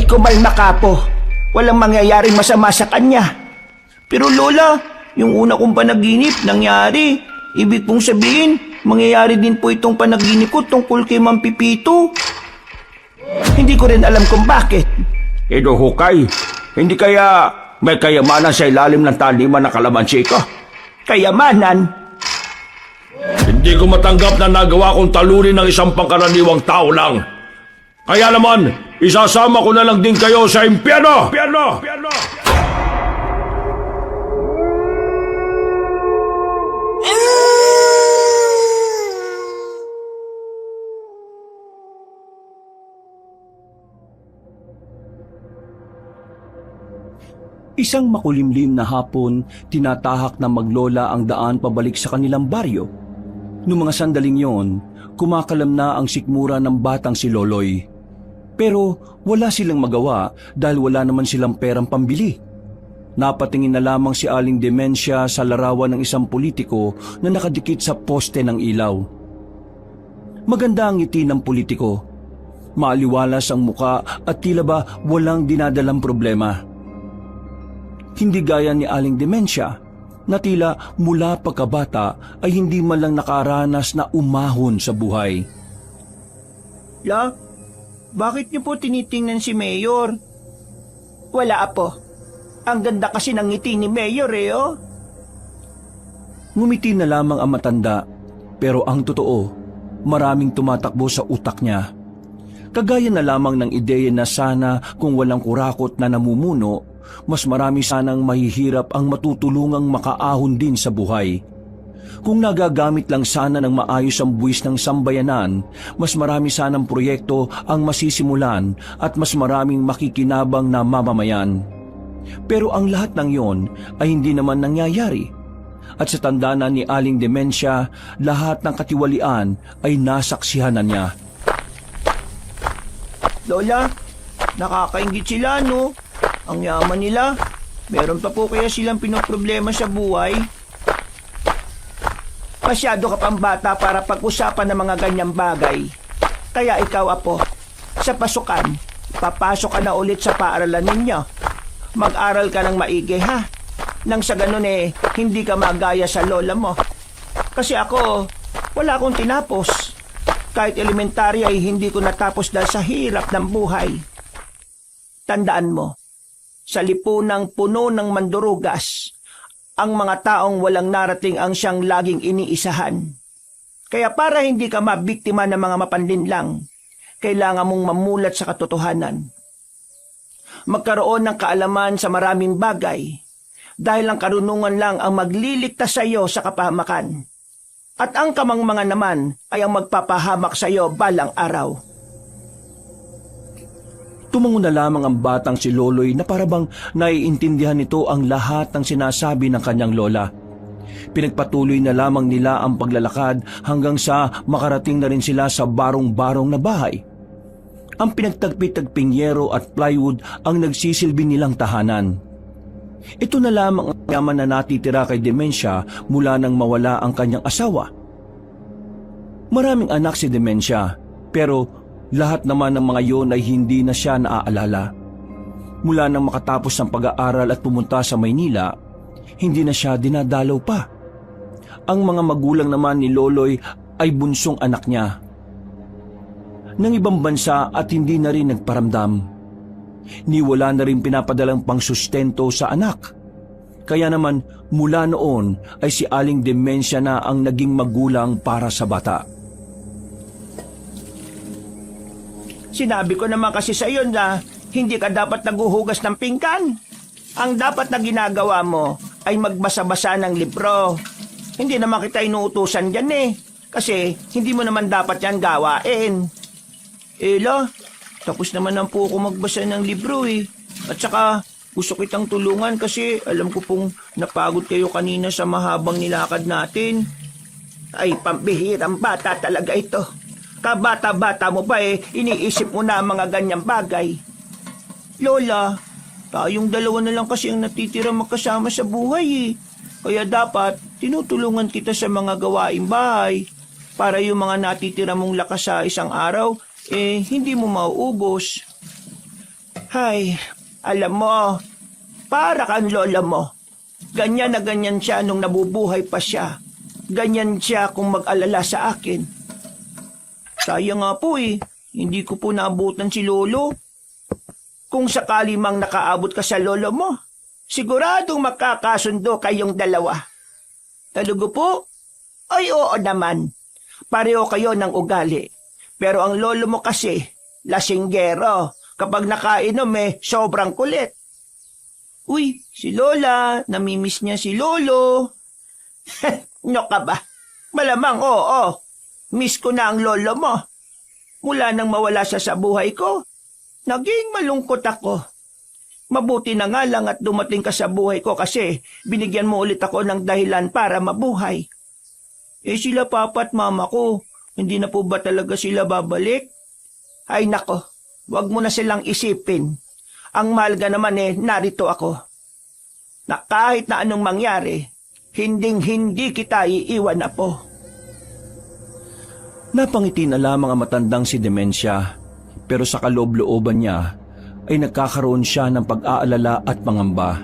kumalma ka po. Walang mangyayaring masama sa kanya. Pero Lola, yung una kong panaginip nangyari. Ibig pong sabihin, mangyayari din po itong panaginip ko tungkol kay Mang Pipito. Hindi ko rin alam kung bakit. Ito hukay, hindi kaya may kayamanan sa ilalim ng taniman ng kalamansi ka? Kayamanan? Hindi ko matanggap na nagawa kong talunin ng isang pangkaraniwang tao lang. Kaya naman, isasama ko na lang din kayo sa impyerno! Isang makulimlim na hapon, tinatahak ng maglola ang daan pabalik sa kanilang baryo. Noong mga sandaling yon, kumakalam na ang sikmura ng batang si Loloy. Pero wala silang magawa dahil wala naman silang perang pambili. Napatingin na lamang si Aling Demensia sa larawan ng isang politiko na nakadikit sa poste ng ilaw. Maganda ang ngiti ng politiko. Maaliwalas ang muka at tila ba walang dinadalang problema. Hindi gaya ni Aling Demensia na tila mula pagkabata ay hindi man lang nakaranas na umahon sa buhay. La, bakit niyo po tinitingnan si Mayor? Wala po. Ang ganda kasi ng ngiti ni Mayor oh. Ngumiti na lamang ang matanda, pero ang totoo, maraming tumatakbo sa utak niya. Kagaya na lamang ng ideya na sana kung walang kurakot na namumuno, mas marami sanang mahihirap ang matutulungang makaahon din sa buhay. Kung nagagamit lang sana ng maayos ang buwis ng sambayanan, mas marami sanang proyekto ang masisimulan at mas maraming makikinabang na mamamayan. Pero ang lahat ng yon ay hindi naman nangyayari. At sa tanda na ni Aling Demensia, lahat ng katiwalian ay nasaksihan na niya. Lola, nakakaingit sila no? Ang yaman nila. Meron pa po kaya silang pinoproblema sa buhay? Masyado ka pang bata para pag-usapan ng mga ganyang bagay. Kaya ikaw, Apo, sa pasukan, papasok ka na ulit sa paaralan ninyo. Mag-aral ka ng maigi, ha? Nang sa ganun hindi ka magaya sa lola mo. Kasi ako, wala akong tinapos. Kahit elementary ay hindi ko natapos dahil sa hirap ng buhay. Tandaan mo, sa lipunang puno ng mandurugas, ang mga taong walang narating ang siyang laging iniisahan. Kaya para hindi ka mabiktima ng mga mapanlinlang, kailangan mong mamulat sa katotohanan. Magkaroon ng kaalaman sa maraming bagay, dahil ang karunungan lang ang magliligtas sa iyo sa kapahamakan. At ang kamangmangan naman ay ang magpapahamak sa iyo balang araw. Tumango na lamang ang batang si Loloy na parabang naiintindihan nito ang lahat ng sinasabi ng kanyang lola. Pinagpatuloy na lamang nila ang paglalakad hanggang sa makarating na rin sila sa barong-barong na bahay. Ang pinagtagpi-tagping yero at plywood ang nagsisilbi nilang tahanan. Ito na lamang ang yaman na natitira kay Demensia mula nang mawala ang kanyang asawa. Maraming anak si Demensia, pero lahat naman ng mga yon ay hindi na siya naaalala. Mula nang makatapos ng pag-aaral at pumunta sa Maynila, hindi na siya dinadalaw pa. Ang mga magulang naman ni Loloy ay bunsong anak niya. Nang ibang bansa at hindi na rin nagparamdam. Niwala na rin pinapadalang pangsustento sa anak. Kaya naman mula noon ay si Aling Demensia na ang naging magulang para sa bata. Sinabi ko naman kasi sa iyo na hindi ka dapat naguhugas ng pinggan. Ang dapat na ginagawa mo ay magbasa-basa ng libro. Hindi naman kita inuutusan dyan kasi hindi mo naman dapat yan gawain. Ela, tapos naman po ako magbasa ng libro At saka gusto kitang tulungan kasi alam ko pong napagod kayo kanina sa mahabang nilakad natin. Ay, pambihirang bata talaga ito. Kabata-bata mo pa iniisip mo na ang mga ganyang bagay. Lola, tayong dalawa na lang kasi ang natitira magkasama sa buhay Kaya dapat tinutulungan kita sa mga gawaing bahay para yung mga natitira mong lakas sa isang araw, hindi mo mauubos. Hay, alam mo, para kang lola mo. Ganyan na ganyan siya nung nabubuhay pa siya. Ganyan siya kung mag-alala sa akin. Sayang nga po hindi ko po naabutan si lolo. Kung sakali mang nakaabot ka sa lolo mo, siguradong makakasundo kayong dalawa. Talaga po? Ay oo naman. Pareho kayo ng ugali. Pero ang lolo mo kasi, lasinggero. Kapag nakainom sobrang kulit. Uy, si Lola, namimiss niya si Lolo. No ka ba? Malamang oo. Miss ko na ang lolo mo. Mula nang mawala siya sa buhay ko, naging malungkot ako. Mabuti na nga lang at dumating ka sa buhay ko kasi binigyan mo ulit ako ng dahilan para mabuhay. Sila papa at mama ko, hindi na po ba talaga sila babalik? Ay nako, wag mo na silang isipin. Ang mahalaga naman narito ako. Na kahit na anong mangyari, hindi kita iiwan na po. Napangiti na lamang ang matandang si Demensia, pero sa kaloob-looban niya ay nagkakaroon siya ng pag-aalala at pangamba.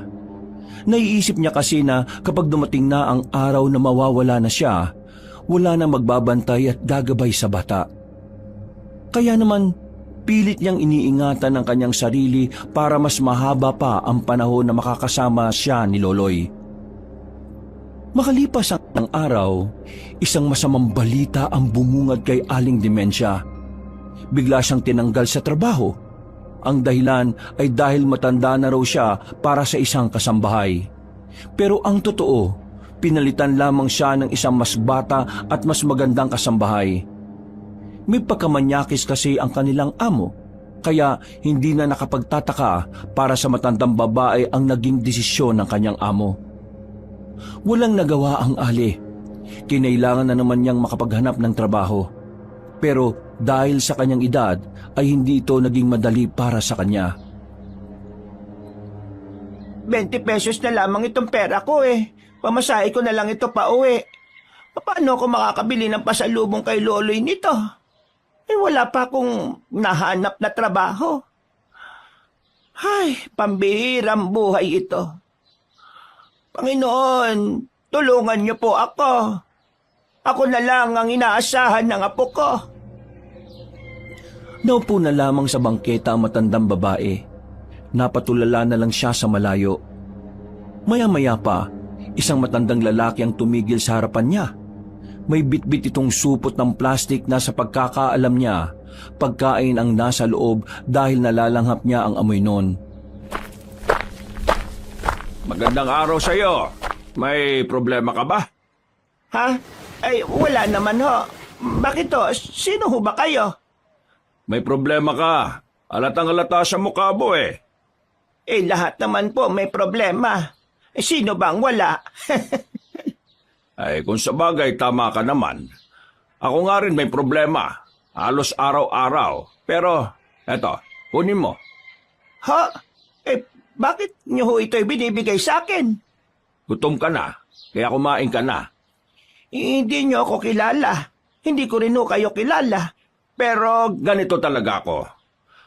Naiisip niya kasi na kapag dumating na ang araw na mawawala na siya, wala na magbabantay at gagabay sa bata. Kaya naman, pilit niyang iniingatan ang kanyang sarili para mas mahaba pa ang panahon na makakasama siya ni Loloy. Makalipas ang araw, isang masamang balita ang bumungad kay Aling Demensia. Bigla siyang tinanggal sa trabaho. Ang dahilan ay dahil matanda na raw siya para sa isang kasambahay. Pero ang totoo, pinalitan lamang siya ng isang mas bata at mas magandang kasambahay. May pagkamanyakis kasi ang kanilang amo, kaya hindi na nakapagtataka para sa matandang babae ang naging desisyon ng kanyang amo. Walang nagawa ang Ali. Kinailangan na naman niyang makapaghanap ng trabaho. Pero dahil sa kanyang edad ay hindi ito naging madali para sa kanya. 20 pesos na lamang itong pera ko Pamasahe ko na lang ito pa uwi. Paano ako makakabili ng pasalubong kay Loloy nito? Wala pa akong nahanap na trabaho. Ay, pambihirang buhay ito. Panginoon, tulungan niyo po ako. Ako na lang ang inaasahan ng apo ko. Naupo na lamang sa bangketa ang matandang babae. Napatulala na lang siya sa malayo. Maya-maya pa, isang matandang lalaki ang tumigil sa harapan niya. May bitbit itong supot ng plastik na sa pagkakaalam niya, pagkain ang nasa loob dahil nalalanghap niya ang amoy noon. Magandang araw sa iyo. May problema ka ba? Ha? Ay, wala naman ho. Bakit to? Sino ho ba kayo? May problema ka. Halatang-halata sa mukha mo Lahat naman po may problema. Sino bang wala? Ay, kung sa bagay, tama ka naman. Ako nga rin may problema. Halos araw-araw. Pero, eto, kunin mo. Ha? Bakit niyo ho ito'y binibigay sa akin? Gutom ka na, kaya kumain ka na. Hindi niyo ako kilala. Hindi ko rin ho kayo kilala. Pero ganito talaga ako.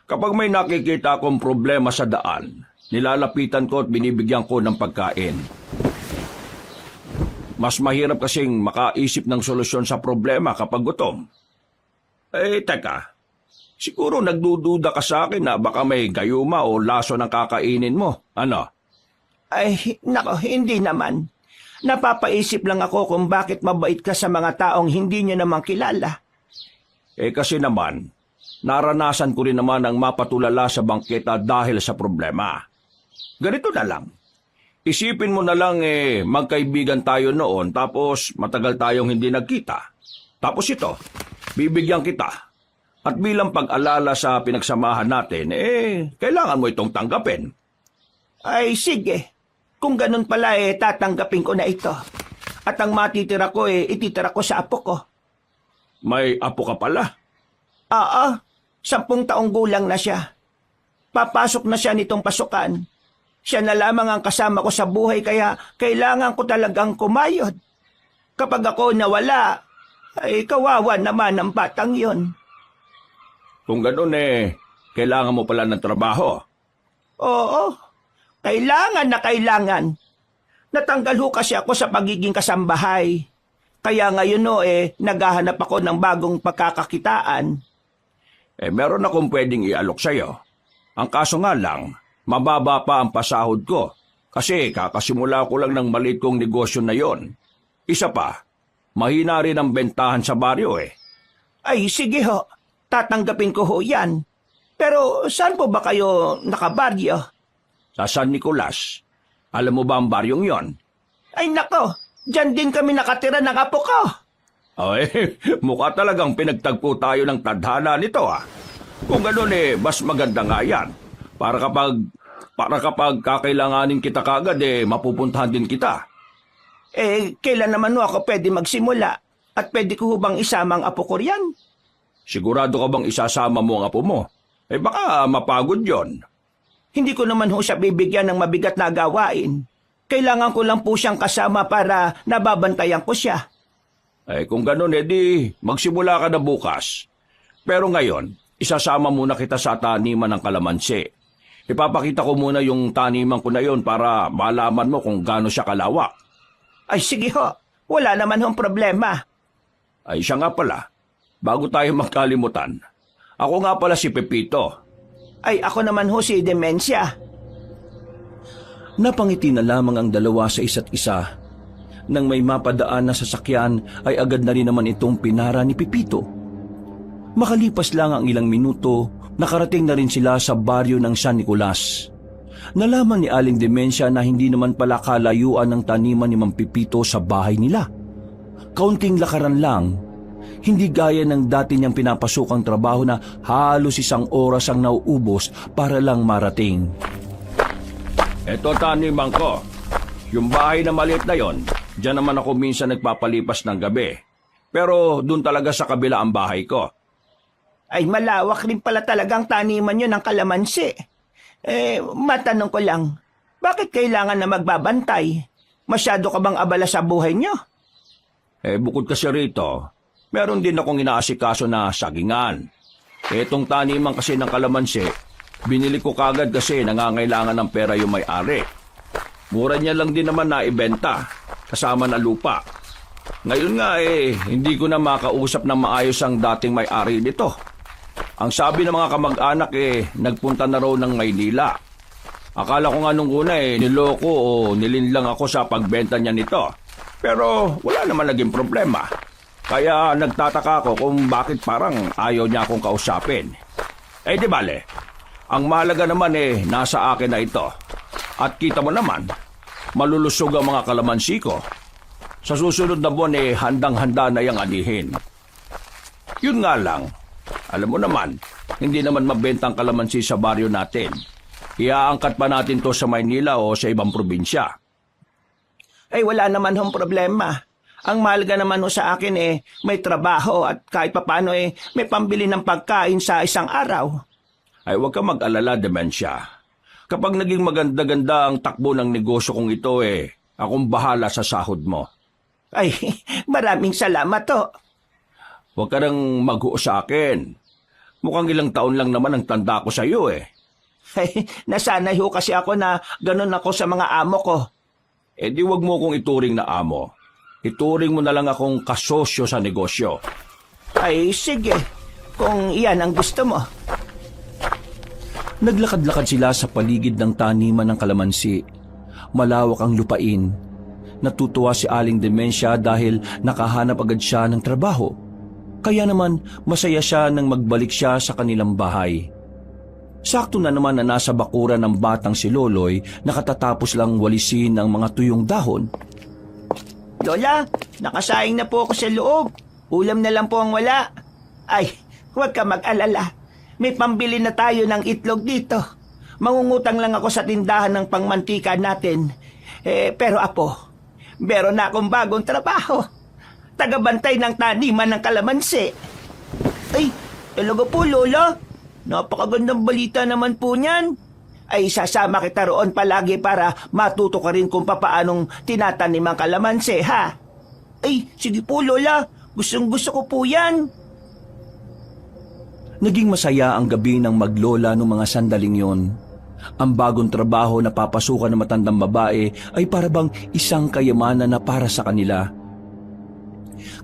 Kapag may nakikita akong problema sa daan, nilalapitan ko at binibigyan ko ng pagkain. Mas mahirap kasing makaisip ng solusyon sa problema kapag gutom. Teka, siguro nagdududa ka sa akin na baka may gayuma o laso ng kakainin mo. Ano? Ay, nako, hindi naman. Napapaisip lang ako kung bakit mabait ka sa mga taong hindi niyo naman kilala. Kasi naman, naranasan ko rin naman ang mapatulala sa bangketa dahil sa problema. Ganito na lang. Isipin mo na lang magkaibigan tayo noon tapos matagal tayong hindi nagkita. Tapos ito, bibigyan kita. At bilang pag-alala sa pinagsamahan natin, kailangan mo itong tanggapin. Ay, sige. Kung ganun pala tatanggapin ko na ito. At ang matitira ko ititira ko sa apo ko. May apo ka pala? Oo, 10 taong gulang na siya. Papasok na siya nitong pasukan. Siya na lamang ang kasama ko sa buhay kaya kailangan ko talagang kumayod. Kapag ako nawala, ay kawawa naman ang batang yon. Kung ganun kailangan mo pala ng trabaho. Oo, kailangan na kailangan. Natanggal ho kasi ako sa pagiging kasambahay. Kaya ngayon naghahanap ako ng bagong pagkakakitaan. Meron akong pwedeng ialok sa'yo. Ang kaso nga lang, mababa pa ang pasahod ko. Kasi kakasimula ko lang ng maliit kong negosyo na yon. Isa pa, mahina rin ang bentahan sa baryo Ay, sige ho. Tatanggapin ko ho yan. Pero saan po ba kayo nakabaryo? Sa San Nicolas. Alam mo ba ang baryong yon? Ay nako, dyan din kami nakatira ng apo ko. Mukha talagang pinagtagpo tayo ng tadhana nito Kung gano'n mas maganda nga yan. Para kapag kakailanganin kita kagad mapupuntahan din kita. Kailan naman ho ako pwede magsimula? At pwede ko ho bang isama ang apo ko riyan? Sigurado ka bang isasama mo ang apo mo? Baka mapagod yon. Hindi ko naman ho siya bibigyan ng mabigat na gawain. Kailangan ko lang po siyang kasama para nababantayan ko siya. Kung gano'n di magsimula ka na bukas. Pero ngayon, isasama muna kita sa taniman ng kalamansi. Ipapakita ko muna yung taniman ko na yon para malaman mo kung gaano siya kalawak. Ay sige ho, wala naman hong problema. Siya nga pala, bago tayo magkalimutan. Ako nga pala si Pepito. Ay ako naman ho si Demencia. Napangiti na lamang ang dalawa sa isa't isa. Nang may mapadaan na sasakyan ay agad na rin naman itong pinara ni Pipito. Makalipas lang ang ilang minuto, nakarating na rin sila sa baryo ng San Nicolas. Nalaman ni Aling Demencia na hindi naman pala kalayuan ng taniman ni Mang Pipito sa bahay nila. Kaunting lakaran lang, hindi gaya ng dati niyang pinapasukang trabaho na halos 1 oras ang nauubos para lang marating. Eto taniman ko. Yung bahay na maliit na yon, diyan naman ako minsan nagpapalipas ng gabi. Pero doon talaga sa kabila ang bahay ko. Ay malawak rin pala talagang taniman nyo ng kalamansi. Matanong ko lang, bakit kailangan na magbabantay? Masyado ka bang abala sa buhay nyo? Bukod kasi rito, meron din akong inaasikaso na sagingan. Etong taniman kasi ng kalamansi, binili ko kagad kasi nangangailangan ng pera yung may-ari. Mura niya lang din naman na ibenta, kasama na lupa. Ngayon nga hindi ko na makausap ng maayos ang dating may-ari nito. Ang sabi ng mga kamag-anak nagpunta na raw ng Maynila. Akala ko nga nung una niloko o nilinlang ako sa pagbenta niya nito. Pero wala naman naging problema. Kaya nagtataka ako kung bakit parang ayaw niya akong kausapin. Di bale, ang mahalaga naman nasa akin na ito. At kita mo naman, malulusog ang mga kalamansi ko. Sa susunod na buwan handang-handa na yung anihin. Yun nga lang, alam mo naman, hindi naman mabenta ang kalamansi sa baryo natin. Iaangkat pa natin to sa Maynila o sa ibang probinsya. Ay wala naman hong problema. Ang mahalaga naman ho sa akin may trabaho at kahit papano may pambili ng pagkain sa isang araw. Ay huwag ka mag-alala, Demencia. Kapag naging maganda-ganda ang takbo ng negosyo kong ito akong bahala sa sahod mo. Ay, maraming salamat to. Huwag ka nang mag-u sa akin. Mukhang ilang taon lang naman ang tanda ko sa iyo Ay, nasanay ho kasi ako na ganun ako sa mga amo ko. Di wag mo kong ituring na amo. Ituring mo na lang akong kasosyo sa negosyo. Ay, sige. Kung iyan ang gusto mo. Naglakad-lakad sila sa paligid ng taniman ng kalamansi. Malawak ang lupain. Natutuwa si Aling Demencia dahil nakahanap agad siya ng trabaho. Kaya naman masaya siya nang magbalik siya sa kanilang bahay. Sakto na naman na nasa bakuran ng batang si Loloy na katatapos lang walisin ang mga tuyong dahon. Lola, nakasaing na po ako sa loob. Ulam na lang po ang wala. Ay, huwag ka mag-alala. May pambili na tayo ng itlog dito. Mangungutang lang ako sa tindahan ng pangmantika natin. Pero apo, meron na akong bagong trabaho. Tagabantay ng taniman ng kalamansi. Ay, talaga po, Lola. Napakagandang balita naman po niyan. Ay, sasama kita roon palagi para matuto ka rin kung papaanong tinatanim ang kalamansi, ha? Ay, sige po, Lola. Gustong-gusto ko po yan. Naging masaya ang gabi ng maglola noong mga sandaling yon. Ang bagong trabaho na papasukan ng matandang babae ay parabang isang kayamanan na para sa kanila.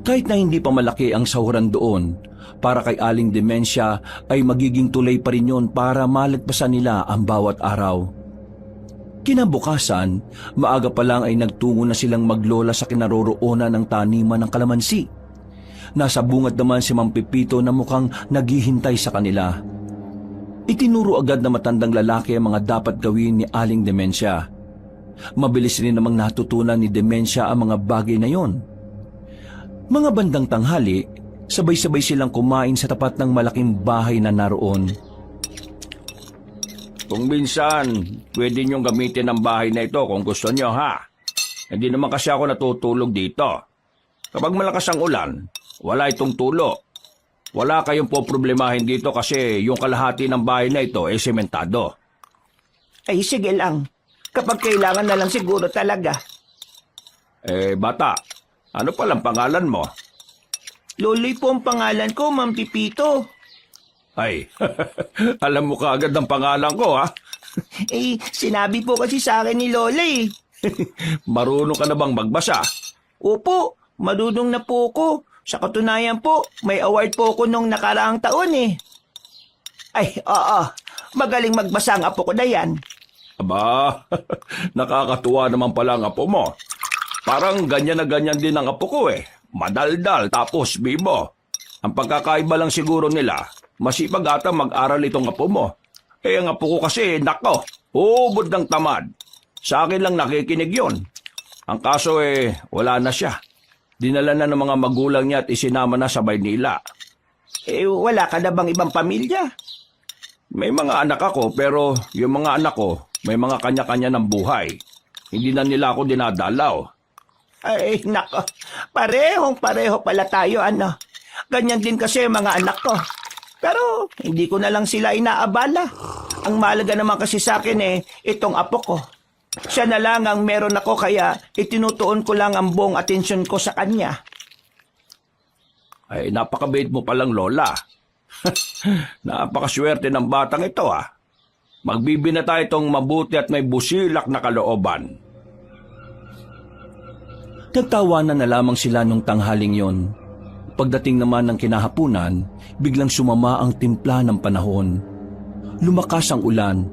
Kahit na hindi pa malaki ang sahuran doon, para kay Aling Demensia ay magiging tulay pa rin yun para malagpasan nila ang bawat araw. Kinabukasan, maaga pa lang ay nagtungo na silang maglola sa kinaroroonan ng taniman ng kalamansi. Nasa bungad naman si Mang Pipito na mukhang naghihintay sa kanila. Itinuro agad na matandang lalaki ang mga dapat gawin ni Aling Demensia. Mabilis rin namang natutunan ni Demensia ang mga bagay na yon. Mga bandang tanghali, sabay-sabay silang kumain sa tapat ng malaking bahay na naroon. Kung minsan, pwede niyong gamitin ang bahay na ito kung gusto niyo, ha? Hindi naman kasi ako natutulog dito. Kapag malakas ang ulan, wala itong tulo. Wala kayong poproblemahin dito kasi yung kalahati ng bahay na ito ay sementado. Ay, sige lang. Kapag kailangan na lang siguro talaga. Bata, ano palang pangalan mo? Loloy po ang pangalan ko, Mang Pipito. Ay, alam mo kaagad ang pangalan ko, ha? Sinabi po kasi sa akin ni Lola eh. Marunong ka na bang magbasa? Opo, marunong na po ko. Sa katunayan po, may award po ko nung nakaraang taon eh. Ay, oo. Magaling magbasa ang apo ko na yan. Aba, nakakatuwa naman pala ang apo mo. Parang ganyan na ganyan din ang apo ko eh. Madaldal tapos bibo. Ang pagkakaiba lang siguro nila, masipag ata mag-aral itong apo mo. Ang apo ko kasi, nako, ubod ng tamad. Sa akin lang nakikinig yon. Ang kaso wala na siya. Dinala na ng mga magulang niya at isinama na sa Maynila. Wala ka na bang ibang pamilya? May mga anak ako pero yung mga anak ko may mga kanya-kanya ng buhay. Hindi na nila ako dinadalaw. Ay, nako. Parehong-pareho pala tayo, ano. Ganyan din kasi mga anak ko. Pero hindi ko na lang sila inaabala. Ang mahalaga naman kasi sa akin itong apo ko. Siya na lang ang meron ako kaya itinutuon ko lang ang buong atensyon ko sa kanya. Ay, napakabait mo palang lola. Napakaswerte ng batang ito, ah. Magbibinata itong mabuti at may busilak na kalooban. Nagtawanan na lamang sila nung tanghaling yon. Pagdating naman ng kinahapunan, biglang sumama ang timpla ng panahon. Lumakas ang ulan,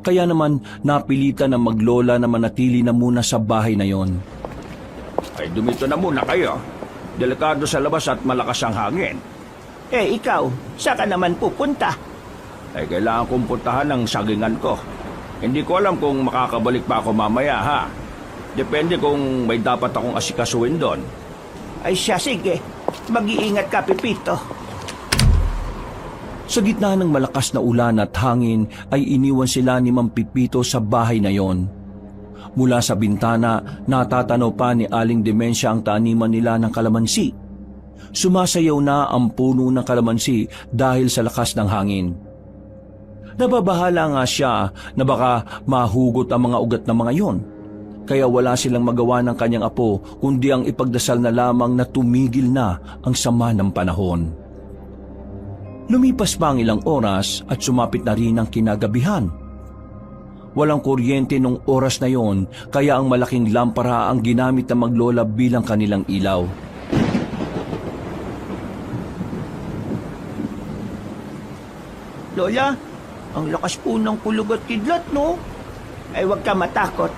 kaya naman napilitan ng maglola na manatili na muna sa bahay na yon. Ay, dumito na muna kayo. Delikado sa labas at malakas ang hangin. Ikaw, saan ka naman pupunta? Ay, kailangan kong puntahan ang sagingan ko. Hindi ko alam kung makakabalik pa ako mamaya, ha? Depende kung may dapat akong asikasuhin doon. Ay siya, sige. Mag-iingat ka, Pipito. Sa gitna ng malakas na ulan at hangin ay iniwan sila ni Mang Pipito sa bahay na yon. Mula sa bintana, natatanaw pa ni Aling Demensia ang taniman nila ng kalamansi. Sumasayaw na ang puno ng kalamansi dahil sa lakas ng hangin. Nababahala nga siya na baka mahugot ang mga ugat ng mga yon. Kaya wala silang magawa ng kanyang apo kundi ang ipagdasal na lamang na tumigil na ang sama ng panahon. Lumipas pa ang ilang oras at sumapit na rin ang kinagabihan. Walang kuryente nung oras na yon kaya ang malaking lampara ang ginamit ng maglola bilang kanilang ilaw. Lola, ang lakas po ng kulog at kidlat, no? Ay, huwag ka matakot.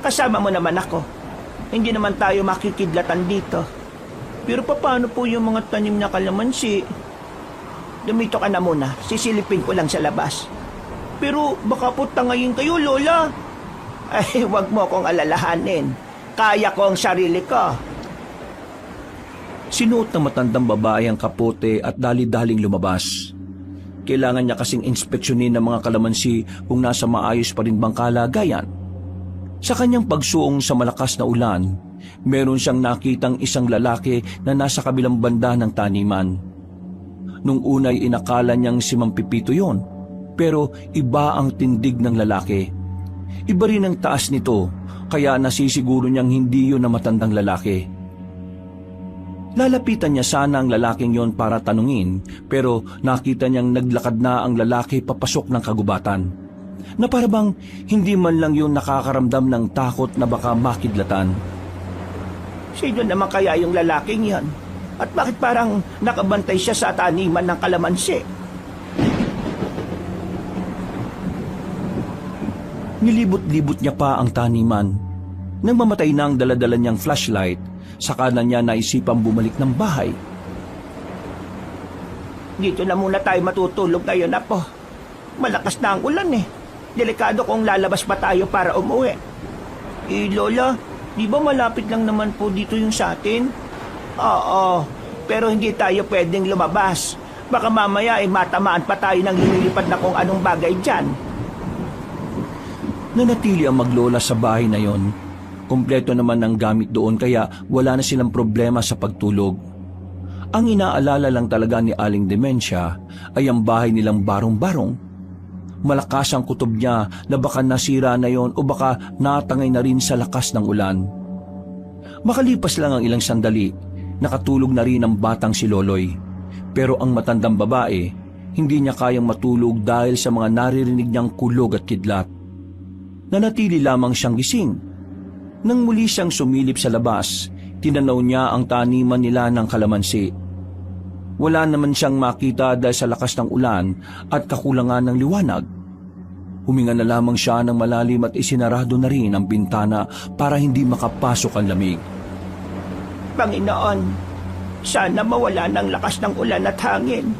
Kasama mo naman ako. Hindi naman tayo makikidlatan dito. Pero paano po yung mga tanim na kalamansi? Dumito ka na muna. Sisilipin ko lang sa labas. Pero baka po tangayin kayo, Lola. Ay, huwag mo akong alalahanin. Kaya ko ang sarili ko. Sinuot ng matandang babae ang kapote at dali-daling lumabas. Kailangan niya kasing inspeksyonin ng mga kalamansi kung nasa maayos pa rin bang kalagayan. Sa kanyang pagsuong sa malakas na ulan, meron siyang nakitang isang lalaki na nasa kabilang banda ng taniman. Nung unay inakala niyang si Mang Pipito yon, pero iba ang tindig ng lalaki. Iba rin ang taas nito, kaya nasisiguro niyang hindi yun na matandang lalaki. Lalapitan niya sana ang lalaking yon para tanungin, pero nakita niyang naglakad na ang lalaki papasok ng kagubatan. na parabang hindi man lang yun nakakaramdam ng takot na baka makidlatan. Sino naman kaya yung lalaking yan? At bakit parang nakabantay siya sa taniman ng kalamansi? Nilibot-libot niya pa ang taniman. Nang mamatay na ang daladala niyang flashlight, saka na niya naisipang bumalik ng bahay. Dito na muna tayo matutulog ngayon, Apo. Malakas na ang ulan eh. Delikado kung lalabas pa tayo para umuwi. Lola, di ba malapit lang naman po dito yung sa atin? Oo, pero hindi tayo pwedeng lumabas. Baka mamaya ay matamaan pa tayo ng lumilipad na kung anong bagay dyan. Nanatili ang maglola sa bahay na yon. Kompleto naman ng gamit doon kaya wala na silang problema sa pagtulog. Ang inaalala lang talaga ni Aling Dementia ay ang bahay nilang barong-barong. Malakas ang kutob niya na baka nasira na yon o baka natangay na rin sa lakas ng ulan. Makalipas lang ang ilang sandali, nakatulog na rin ang batang si Loloy. Pero ang matandang babae, hindi niya kayang matulog dahil sa mga naririnig niyang kulog at kidlat. Nanatili lamang siyang gising. Nang muli siyang sumilip sa labas, tinanaw niya ang taniman nila ng kalamansi. Wala naman siyang makita dahil sa lakas ng ulan at kakulangan ng liwanag. Huminga na lamang siya ng malalim at isinarado na rin ang bintana para hindi makapasok ang lamig. Panginoon, sana mawala ng lakas ng ulan at hangin.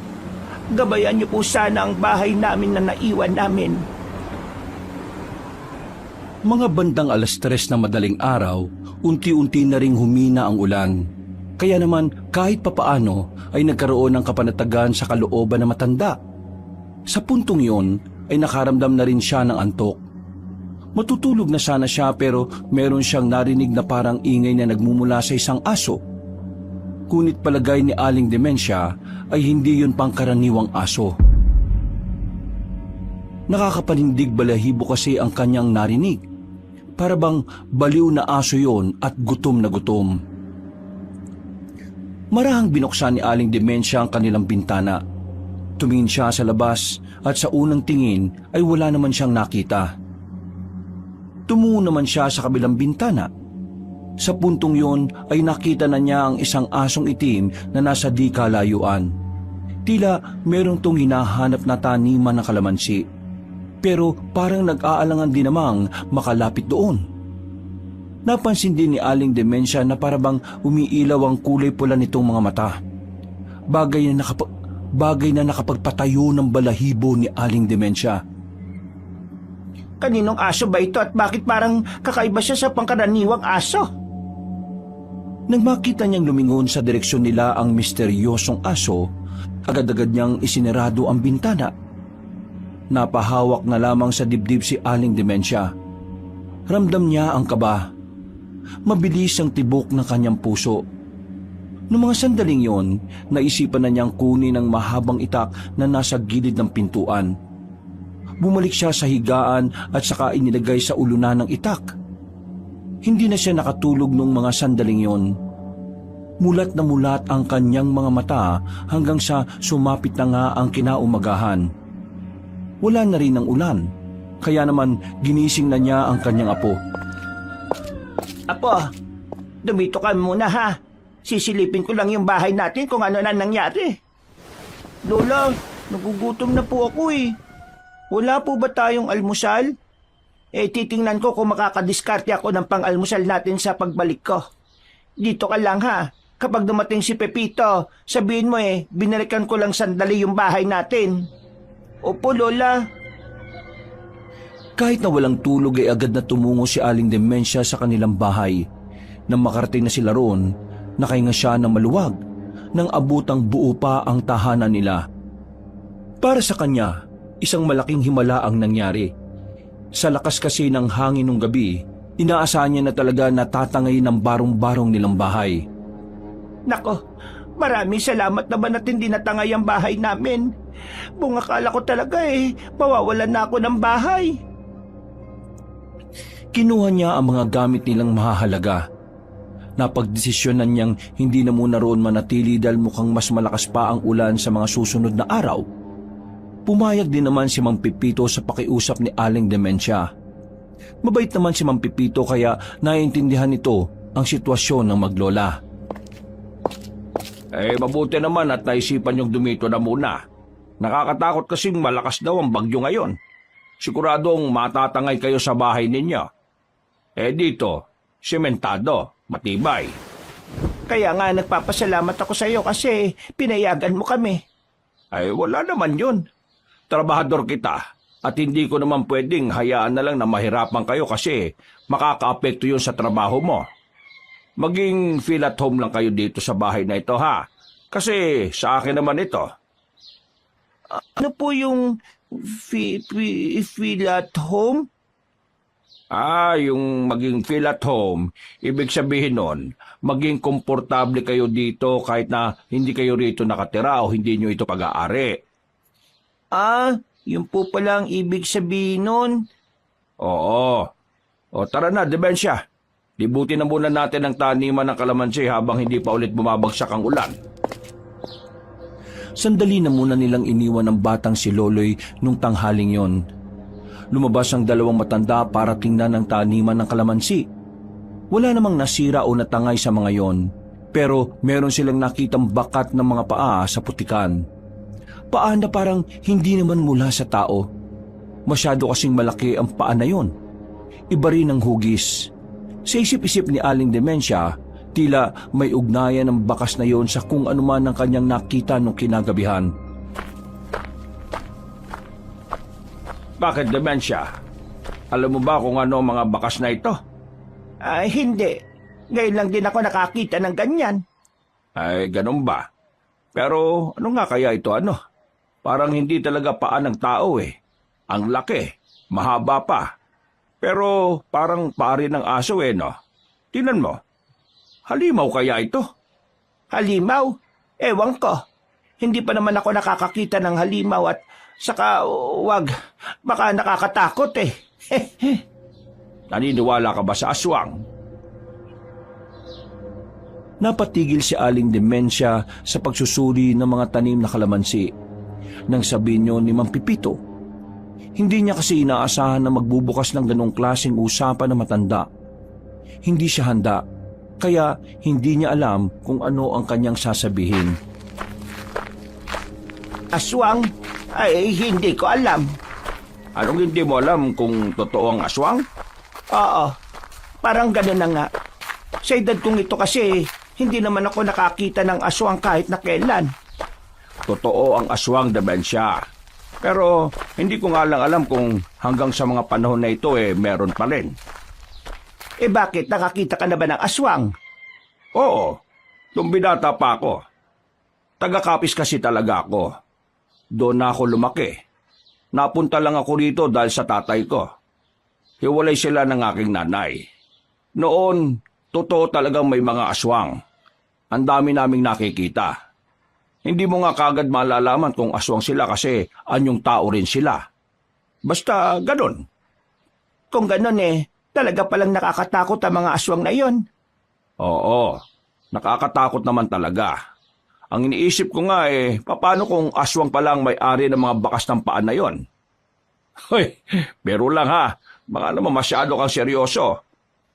Gabayan niyo po sana ang bahay namin na naiwan namin. Mga bandang 3:00 ng madaling araw, unti-unti na ring humina ang ulan. Kaya naman kahit papaano ay nagkaroon ng kapanatagan sa kalooban na matanda. Sa puntong yon ay nakaramdam na rin siya ng antok. Matutulog na sana siya pero meron siyang narinig na parang ingay na nagmumula sa isang aso. Kunit palagay ni Aling Dementia ay hindi yun pangkaraniwang aso. Nakakapanindig balahibo kasi ang kanyang narinig. Para bang baliw na aso yon at gutom na gutom. Marahang binuksan ni Aling Dementia ang kanilang bintana. Tumingin siya sa labas at sa unang tingin ay wala naman siyang nakita. Tumungo naman siya sa kabilang bintana. Sa puntong yon ay nakita na niya ang isang asong itim na nasa di kalayuan. Tila merong tong hinahanap na taniman ng kalamansi. Pero parang nag-aalangan din namang makalapit doon. Napansin din ni Aling Dementia na parabang umiilaw ang kulay pula nitong mga mata. Bagay na nakapagpatayo ng balahibo ni Aling Dementia. Kaninong aso ba ito at bakit parang kakaiba siya sa pangkaraniwang aso? Nang makita niyang lumingon sa direksyon nila ang misteryosong aso, agad-agad niyang isinarado ang bintana. Napahawak na lamang sa dibdib si Aling Dementia. Ramdam niya ang kaba. Mabilis ang tibok ng kanyang puso. Noong mga sandaling yon, naisipan na niyang kunin ang mahabang itak na nasa gilid ng pintuan. Bumalik siya sa higaan at saka inilagay sa ulunan ng itak. Hindi na siya nakatulog noong mga sandaling yon. Mulat na mulat ang kanyang mga mata hanggang sa sumapit na nga ang kinaumagahan. Wala na rin ang ulan, kaya naman ginising na niya ang kanyang apo. Apo, dumito ka muna ha. Sisilipin ko lang yung bahay natin kung ano na nangyari. Lola, nagugutom na po ako eh. Wala po ba tayong almusal? Titingnan ko kung makakadiskarte ako ng pang-almusal natin sa pagbalik ko. Dito ka lang ha. Kapag dumating si Pepito, sabihin mo binalikan ko lang sandali yung bahay natin. Opo, Lola. Kahit na walang tulog ay agad na tumungo si Aling Dementia sa kanilang bahay. Nang makarating na sila roon, nakahinga siya ng maluwag nang abutang buo pa ang tahanan nila. Para sa kanya, isang malaking himala ang nangyari. Sa lakas kasi ng hangin ng gabi, inaasahan niya na talaga natatangay ng barong-barong nilang bahay. Nako, maraming salamat naman at hindi natangay ang bahay namin. Kung akala ko talaga mawawalan na ako ng bahay. Kinuha niya ang mga gamit nilang mahahalaga. Napagdesisyonan niyang hindi na muna roon manatili dahil mukhang mas malakas pa ang ulan sa mga susunod na araw. Pumayag din naman si Mang Pipito sa pakiusap ni Aling Demensia. Mabait naman si Mang Pipito kaya naiintindihan nito ang sitwasyon ng maglola. Mabuti naman at naisipan yung dumito na muna. Nakakatakot kasing malakas daw ang bagyo ngayon. Siguradong matatangay kayo sa bahay ninyo. Dito, sementado, matibay. Kaya nga nagpapasalamat ako sa iyo kasi pinayagan mo kami. Wala naman yun. Trabahador kita at hindi ko naman pwedeng hayaan na lang na mahirapan kayo kasi makakaapekto yun sa trabaho mo. Maging feel at home lang kayo dito sa bahay na ito ha. Kasi sa akin naman ito. Ano po yung feel at home? Yung maging feel at home, ibig sabihin nun, maging komportable kayo dito kahit na hindi kayo rito nakatira o hindi nyo ito pag-aari. Yun po palang ibig sabihin nun. Oo. O tara na, Demensia. Libutin na muna natin ang taniman ng kalamansi habang hindi pa ulit bumabagsak ang ulan. Sandali na muna nilang iniwan ang batang si Loloy nung tanghaling yon. Lumabas ang dalawang matanda para tingnan ang taniman ng kalamansi. Wala namang nasira o natangay sa mga yon, pero meron silang nakitang bakat ng mga paa sa putikan. Paa na parang hindi naman mula sa tao. Masyado kasing malaki ang paa na yon. Iba rin ang hugis. Sa isip-isip ni Aling Demensia, tila may ugnayan ng bakas na yon sa kung anuman ang kanyang nakita nung kinagabihan. Bakit, Demensia? Alam mo ba kung ano ang mga bakas na ito? Hindi. Ngayon lang din ako nakakita ng ganyan. Ganun ba? Pero ano nga kaya ito Parang hindi talaga paa ng tao Ang laki, mahaba pa. Pero parang paa rin ng aso no? Tingnan mo. Halimaw kaya ito? Halimaw? Ewan ko. Hindi pa naman ako nakakakita ng halimaw at saka wag, baka nakakatakot Naniniwala ka ba sa aswang? Napatigil si Aling Demensia sa pagsusuri ng mga tanim na kalamansi nang sabihin niyo ni Mang Pipito. Hindi niya kasi inaasahan na magbubukas ng ganong klaseng usapan na matanda. Hindi siya handa, kaya hindi niya alam kung ano ang kanyang sasabihin. Aswang? Hindi ko alam. Anong hindi mo alam kung totoo ang aswang? Oo, parang gano'n na nga. Sa edad kong ito kasi, hindi naman ako nakakita ng aswang kahit na kailan. Totoo ang aswang, Demensia. Pero hindi ko nga lang alam kung hanggang sa mga panahon na ito meron pa rin. Bakit? Nakakita ka na ba ng aswang? Oo, nung binata pa ako. Taga-Kapis kasi talaga ako. Doon na ako lumaki. Napunta lang ako rito dahil sa tatay ko. Hiwalay sila ng aking nanay. Noon, totoo talagang may mga aswang. Ang dami naming nakikita. Hindi mo nga kagad malalaman kung aswang sila kasi anyong tao rin sila. Basta ganun. Kung ganun talaga palang nakakatakot ang mga aswang na yon. Oo, nakakatakot naman talaga. Ang iniisip ko nga paano kung aswang pa lang may-ari ng mga bakas ng paan na yon? Hoy, pero lang ha, baka naman masyado kang seryoso.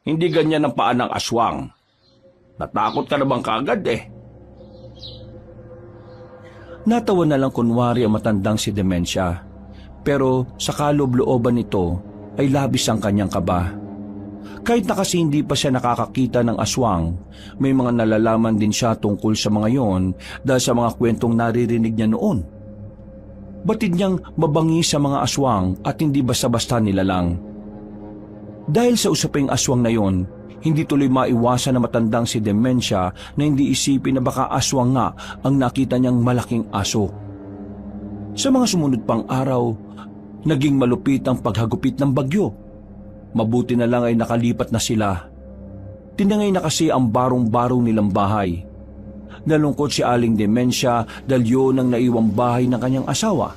Hindi ganyan ang paan ng aswang. Natakot ka na bang kagad Natawa na lang kunwari ang matandang si Demensia, pero sa kaloob-looban nito ay labis ang kanyang kaba. Kahit na kasi hindi pa siya nakakakita ng aswang, may mga nalalaman din siya tungkol sa mga yon dahil sa mga kwentong naririnig niya noon. Batid niyang mabangi sa mga aswang at hindi basta-basta nilalang. Dahil sa usaping aswang na yon, hindi tuloy maiwasan na matandang si Demensia na hindi isipin na baka aswang nga ang nakita niyang malaking aso. Sa mga sumunod pang araw, naging malupit ang paghagupit ng bagyo. Mabuti na lang ay nakalipat na sila. Tinangay na kasi ang barong-barong nilang bahay. Nalungkot si Aling Demensia dahil yun ang naiwang bahay ng kanyang asawa.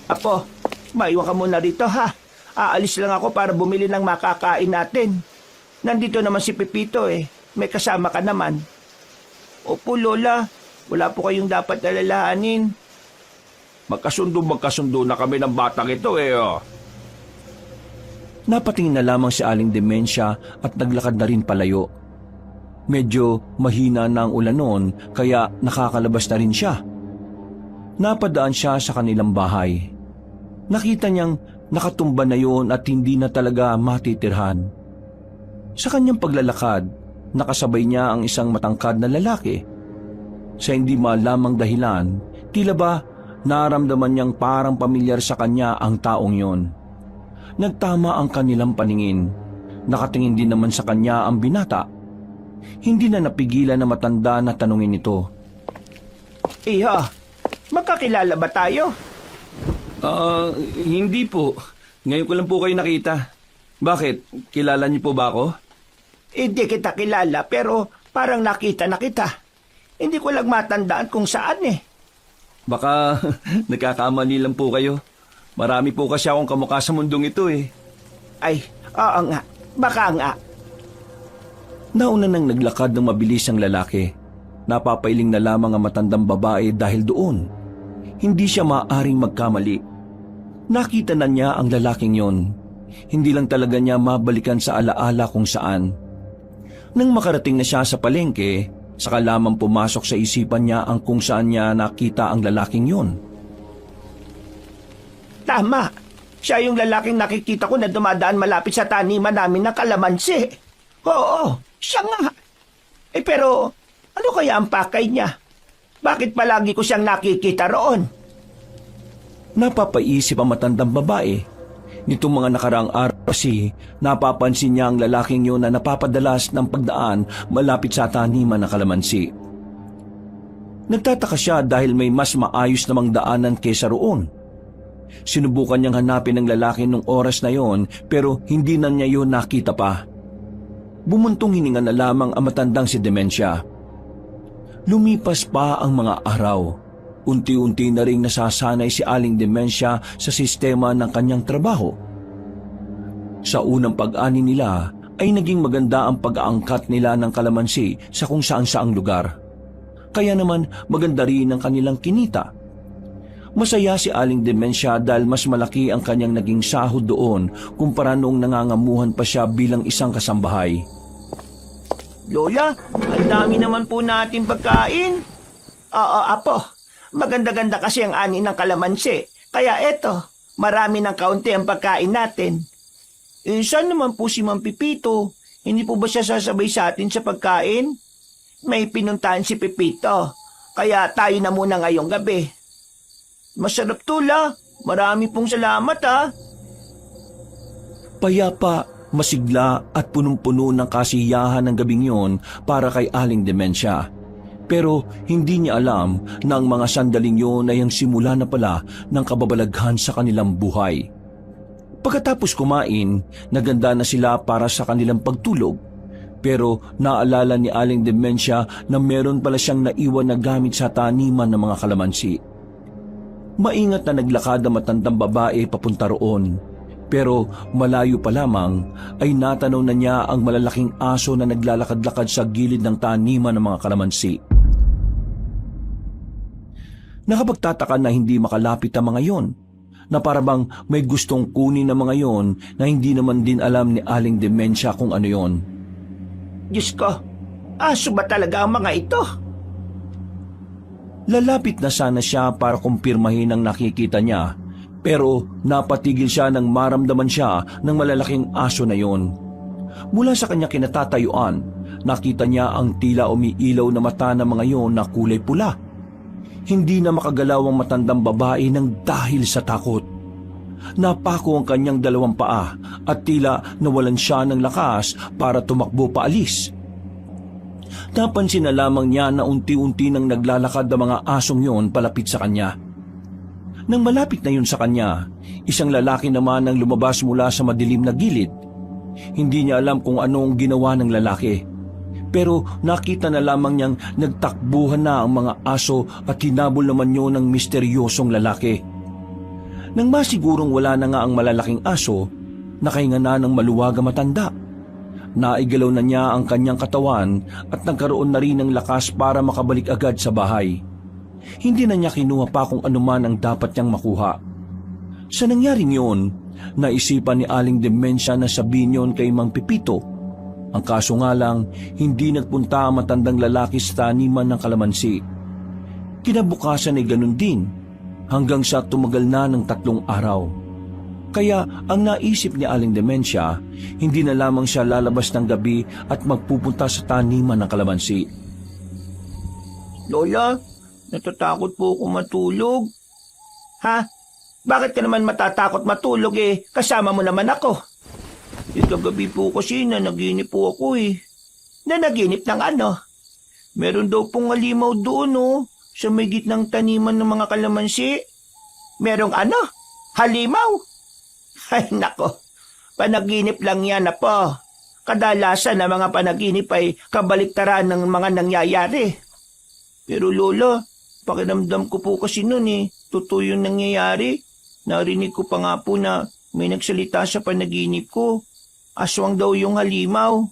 Apo, maiwan ka muna rito ha. Aalis lang ako para bumili ng makakain natin. Nandito naman si Pepito May kasama ka naman. Opo, Lola. Wala po kayong dapat alalahanin. Magkasundo na kami ng batang ito eh. Oh. Napatingin na lamang si Aling Demensya at naglakad na rin palayo. Medyo mahina na ang ulan noon kaya nakakalabas na rin siya. Napadaan siya sa kanilang bahay. Nakita niyang nakatumba na yun at hindi na talaga matitirhan. Sa kanyang paglalakad, nakasabay niya ang isang matangkad na lalaki. Sa hindi malamang dahilan, tila ba naramdaman niyang parang pamilyar sa kanya ang taong yon. Nagtama ang kanilang paningin. Nakatingin din naman sa kanya ang binata. Hindi na napigilan na matanda na tanungin ito. Iho, magkakilala ba tayo? Hindi po. Ngayon ko lang po kayo nakita. Bakit? Kilala niyo po ba ako? Hindi kita kilala pero parang nakita na kita. Hindi ko lang matandaan kung saan eh. Baka nagkakamali lang po kayo. Marami po kasi akong kamukha sa mundong ito eh. Ay, oo nga. Baka nga. Nauna nang naglakad ng mabilis ang lalaki. Napapailing na lamang ang matandang babae dahil doon. Hindi siya maaaring magkamali. Nakita na niya ang lalaking yon. Hindi lang talaga niya mabalikan sa alaala kung saan. Nang makarating na siya sa palengke, saka lamang pumasok sa isipan niya ang kung saan niya nakita ang lalaking yon. Tama. Siya yung lalaking nakikita ko na dumadaan malapit sa taniman namin ng kalamansi. Oo, siya nga. Pero ano kaya ang pakay niya? Bakit palagi ko siyang nakikita roon? Napapaisip ang matandang babae. Nitong mga nakaraang araw kasi, napapansin niya ang lalaking yun na napapadalas ng pagdaan malapit sa taniman ng kalamansi. Nagtataka siya dahil may mas maayos namang daanan kaysa roon. Sinubukan niyang hanapin ang lalaki nung oras na yon pero hindi na niya yun nakita pa. Bumuntong hininga na lamang ang matandang si Demensya. Lumipas pa ang mga araw. Unti-unti na ring nasasanay si Aling Demensya sa sistema ng kanyang trabaho. Sa unang pag-ani nila ay naging maganda ang pag-aangkat nila ng kalamansi sa kung saan-saang lugar. Kaya naman maganda rin ang kanilang kinita. Masaya si Aling Demensya dahil mas malaki ang kanyang naging sahod doon kumpara noong nangangamuhan pa siya bilang isang kasambahay. Lola, ang dami naman po natin pagkain. Oo, apo. Maganda-ganda kasi ang ani ng kalamansi. Kaya eto, marami ng kaunti ang pagkain natin. Saan naman po si Mang Pipito? Hindi po ba siya sasabay sa atin sa pagkain? May pinuntahan si Pipito. Kaya tayo na muna ngayong gabi. Masarap tula. Marami pong salamat ha. Payapa, masigla at punong-puno ng kasiyahan ng gabing yon para kay Aling Demensya. Pero hindi niya alam na ang mga sandaling yon ay ang simula na pala ng kababalaghan sa kanilang buhay. Pagkatapos kumain, naganda na sila para sa kanilang pagtulog. Pero naalala ni Aling Demensya na meron pala siyang naiwan na gamit sa taniman ng mga kalamansi. Maingat na naglakad ang matandang babae papunta roon. Pero malayo pa lamang ay natanaw na niya ang malalaking aso na naglalakad-lakad sa gilid ng taniman ng mga kalamansi. Nakapagtataka na hindi makalapit ang mga yon, na parabang may gustong kunin ng mga yon na hindi naman din alam ni Aling Demensya kung ano yon. Diyos ko, aso ba talaga ang mga ito? Lalapit na sana siya para kumpirmahin ang nakikita niya, pero napatigil siya nang maramdaman siya ng malalaking aso na yon. Mula sa kanya kinatatayuan, nakita niya ang tila umiilaw na mata ng mga yon na kulay pula. Hindi na makagalaw ang matandang babae ng dahil sa takot. Napako ang kanyang dalawang paa at tila nawalan siya ng lakas para tumakbo paalis. Napansin na lamang niya na unti-unti nang naglalakad ang mga asong yon palapit sa kanya. Nang malapit na yun sa kanya, isang lalaki naman ang lumabas mula sa madilim na gilid. Hindi niya alam kung anong ginawa ng lalaki. Pero nakita na lamang niyang nagtakbuhan na ang mga aso at hinabol naman yun ng misteryosong lalaki. Nang masigurong wala na nga ang malalaking aso, nakahinga na ng maluwag ang matanda. Naigalaw na niya ang kanyang katawan at nagkaroon na rin ng lakas para makabalik agad sa bahay. hindi na niya kinuha pa kung anuman ang dapat niyang makuha. Sa nangyaring yun, naisipan ni Aling Demensia na sabihin yun kay Mang Pipito. Ang kaso nga lang, hindi nagpunta ang matandang lalaki sa taniman ng kalamansi. Kinabukasan ay ganun din, hanggang sa tumagal na ng 3 araw. Kaya ang naisip ni Aling Demensia, hindi na lamang siya lalabas ng gabi at magpupunta sa taniman ng kalamansi. Lola, natatakot po ako matulog. Ha? Bakit ka naman matatakot matulog kasama mo naman ako? Kagabi po kasi nanaginip po ako Nanaginip ng ano? Meron daw pong halimaw doon sa may gitnang taniman ng mga kalamansi. Merong ano? Halimaw? Ay nako, panaginip lang yan po. Kadalasan na mga panaginip ay kabaliktaran ng mga nangyayari. Pero Lola, pakiramdam ko po kasi noon totoo yung nangyayari. Narinig ko pa nga po na may nagsalita sa panaginip ko. Aswang daw yung halimaw.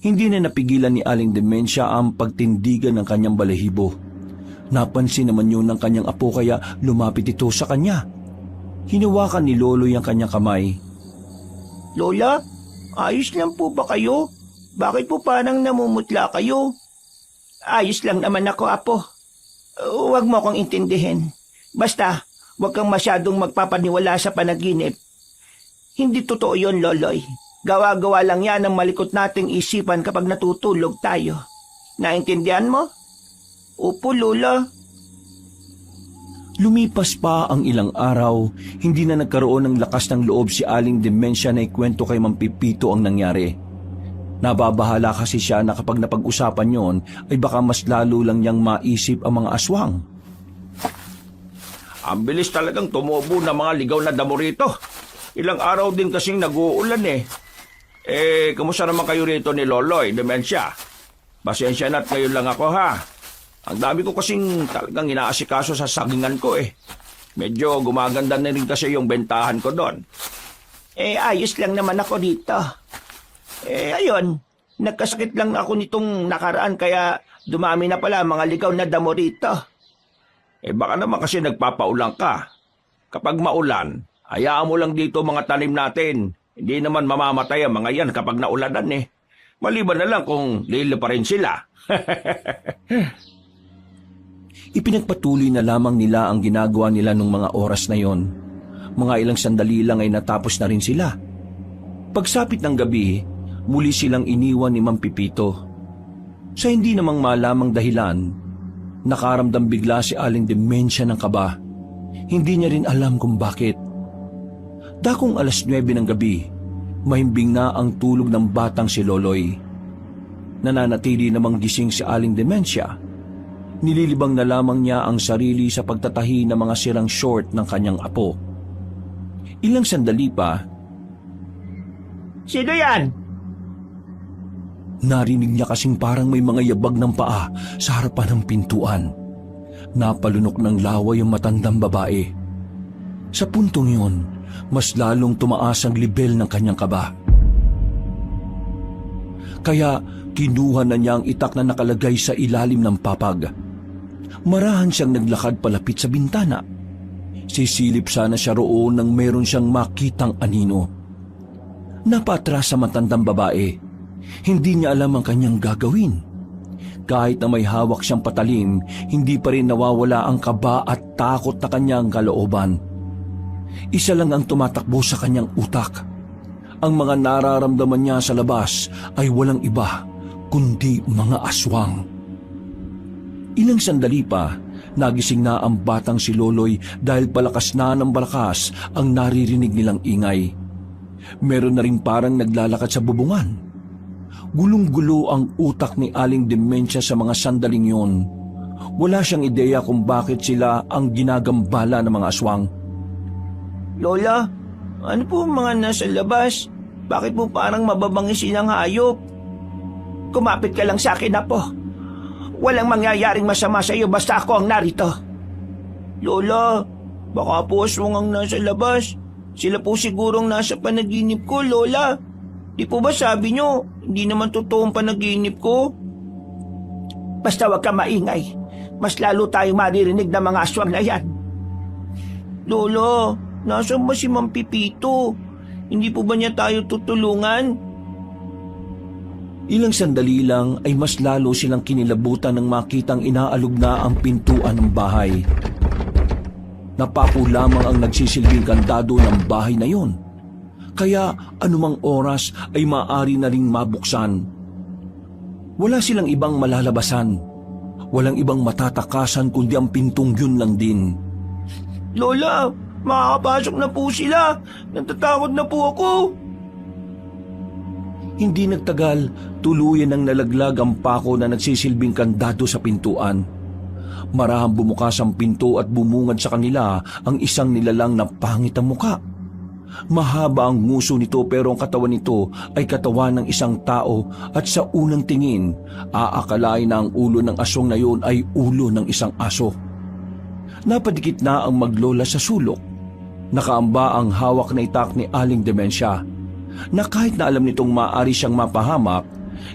Hindi na napigilan ni Aling Demensia ang pagtindigan ng kanyang balahibo. Napansin naman yun ng kanyang apo kaya lumapit ito sa kanya. Hinawakan ni Loloy ang kanyang kamay. Lola, ayos lang po ba kayo? Bakit po parang namumutla kayo? Ayos lang naman ako, apo. Huwag mo akong intindihin. Basta, huwag kang masyadong magpapaniwala sa panaginip. Hindi totoo yon, Loloy. Gawa-gawa lang yan ang malikot nating isipan kapag natutulog tayo. Naintindihan mo? Opo, Lola. Lumipas pa ang ilang araw, hindi na nagkaroon ng lakas ng loob si Aling Demensia na ikwento kay Mang Pipito ang nangyari. Nababahala kasi siya na kapag napag-usapan yon ay baka mas lalo lang niyang maisip ang mga aswang. Ang bilis talagang tumubo ng mga ligaw na damo rito. Ilang araw din kasing nag-uulan kamusta naman kayo rito ni Loloy, Demensia? Pasensya na't ngayon lang ako ha. Ang dami ko kasing talagang inaasikaso sa sagingan ko Medyo gumaganda na rin kasi yung bentahan ko doon. Ayos lang naman ako dito. Ayun, nagkasakit lang ako nitong nakaraan kaya dumami na pala mga ligaw na damo rito. Baka naman kasi nagpapaulan ka. Kapag maulan, hayaan mo lang dito mga tanim natin. Hindi naman mamamatay ang mga yan kapag naulanan Maliban na lang kung lilo pa rin sila. Ipinagpatuloy na lamang nila ang ginagawa nila nung mga oras na yon. Mga ilang sandali lang ay natapos na rin sila. Pagsapit ng gabi, muli silang iniwan ni Mang Pipito. Sa hindi namang malamang dahilan, nakaramdam bigla si Aling Demensia ng kaba. Hindi niya rin alam kung bakit. Dakong 9:00 ng gabi, mahimbing na ang tulog ng batang si Loloy. Nananatili namang gising si Aling Demensia. Nililibang na lamang niya ang sarili sa pagtatahi ng mga sirang short ng kanyang apo. Ilang sandali pa, Sino yan? narinig niya kasing parang may mga yabag ng paa sa harapan ng pintuan. Napalunok ng laway yung matandang babae. Sa puntong yun, mas lalong tumaas ang libel ng kanyang kaba. Kaya kinuha na niya ang itak na nakalagay sa ilalim ng papag. Marahan siyang naglakad palapit sa bintana. Sisilip sana siya roon nang meron siyang makitang anino. Napatras sa matandang babae. Hindi niya alam ang kanyang gagawin. Kahit na may hawak siyang patalim, hindi pa rin nawawala ang kaba at takot na kanyang kalooban. Isa lang ang tumatakbo sa kanyang utak. Ang mga nararamdaman niya sa labas ay walang iba kundi mga aswang. Ilang sandali pa, nagising na ang batang si Loloy dahil palakas na ng balakas ang naririnig nilang ingay. Meron na rin parang naglalakad sa bubungan. Gulong-gulo ang utak ni Aling Demensia sa mga sandaling yon. Wala siyang ideya kung bakit sila ang ginagambala ng mga aswang. Lola, ano po mga nasa labas? Bakit po parang mababangis silang hayop? Kumapit ka lang sa akin, apo. Walang mangyayaring masama sa iyo basta ako ang narito. Lola, baka po aswang ang nasa labas. Sila po sigurong nasa panaginip ko, Lola. Di po ba sabi nyo, hindi naman totoo ang panaginip ko? Basta wag ka maingay. mas lalo tayong maririnig ng mga aswang na yan. Lolo, nasaan ba si Mang Pipito? Hindi po ba niya tayo tutulungan? Ilang sandali lang ay mas lalo silang kinilabutan nang makitang inaalog na ang pintuan ng bahay. Napako lamang ang nagsisilbing kandado ng bahay na yon. Kaya anumang oras ay maaari na ring mabuksan. Wala silang ibang malalabasan. Walang ibang matatakasan kundi ang pintong yun lang din. Lola, makakapasok na po sila. Natatakot na po ako. Hindi nagtagal, tuluyan ang nalaglag ang pako na nagsisilbing kandado sa pintuan. Marahang bumukas ang pinto at bumungad sa kanila ang isang nilalang na pangit ang muka. Mahaba ang nguso nito pero ang katawan nito ay katawan ng isang tao at sa unang tingin, aakalain na ang ulo ng aswang na yun ay ulo ng isang aso. Napadikit na ang maglola sa sulok. Nakaamba ang hawak na itak ni Aling Demensya, na kahit na alam nitong maaari siyang mapahamak,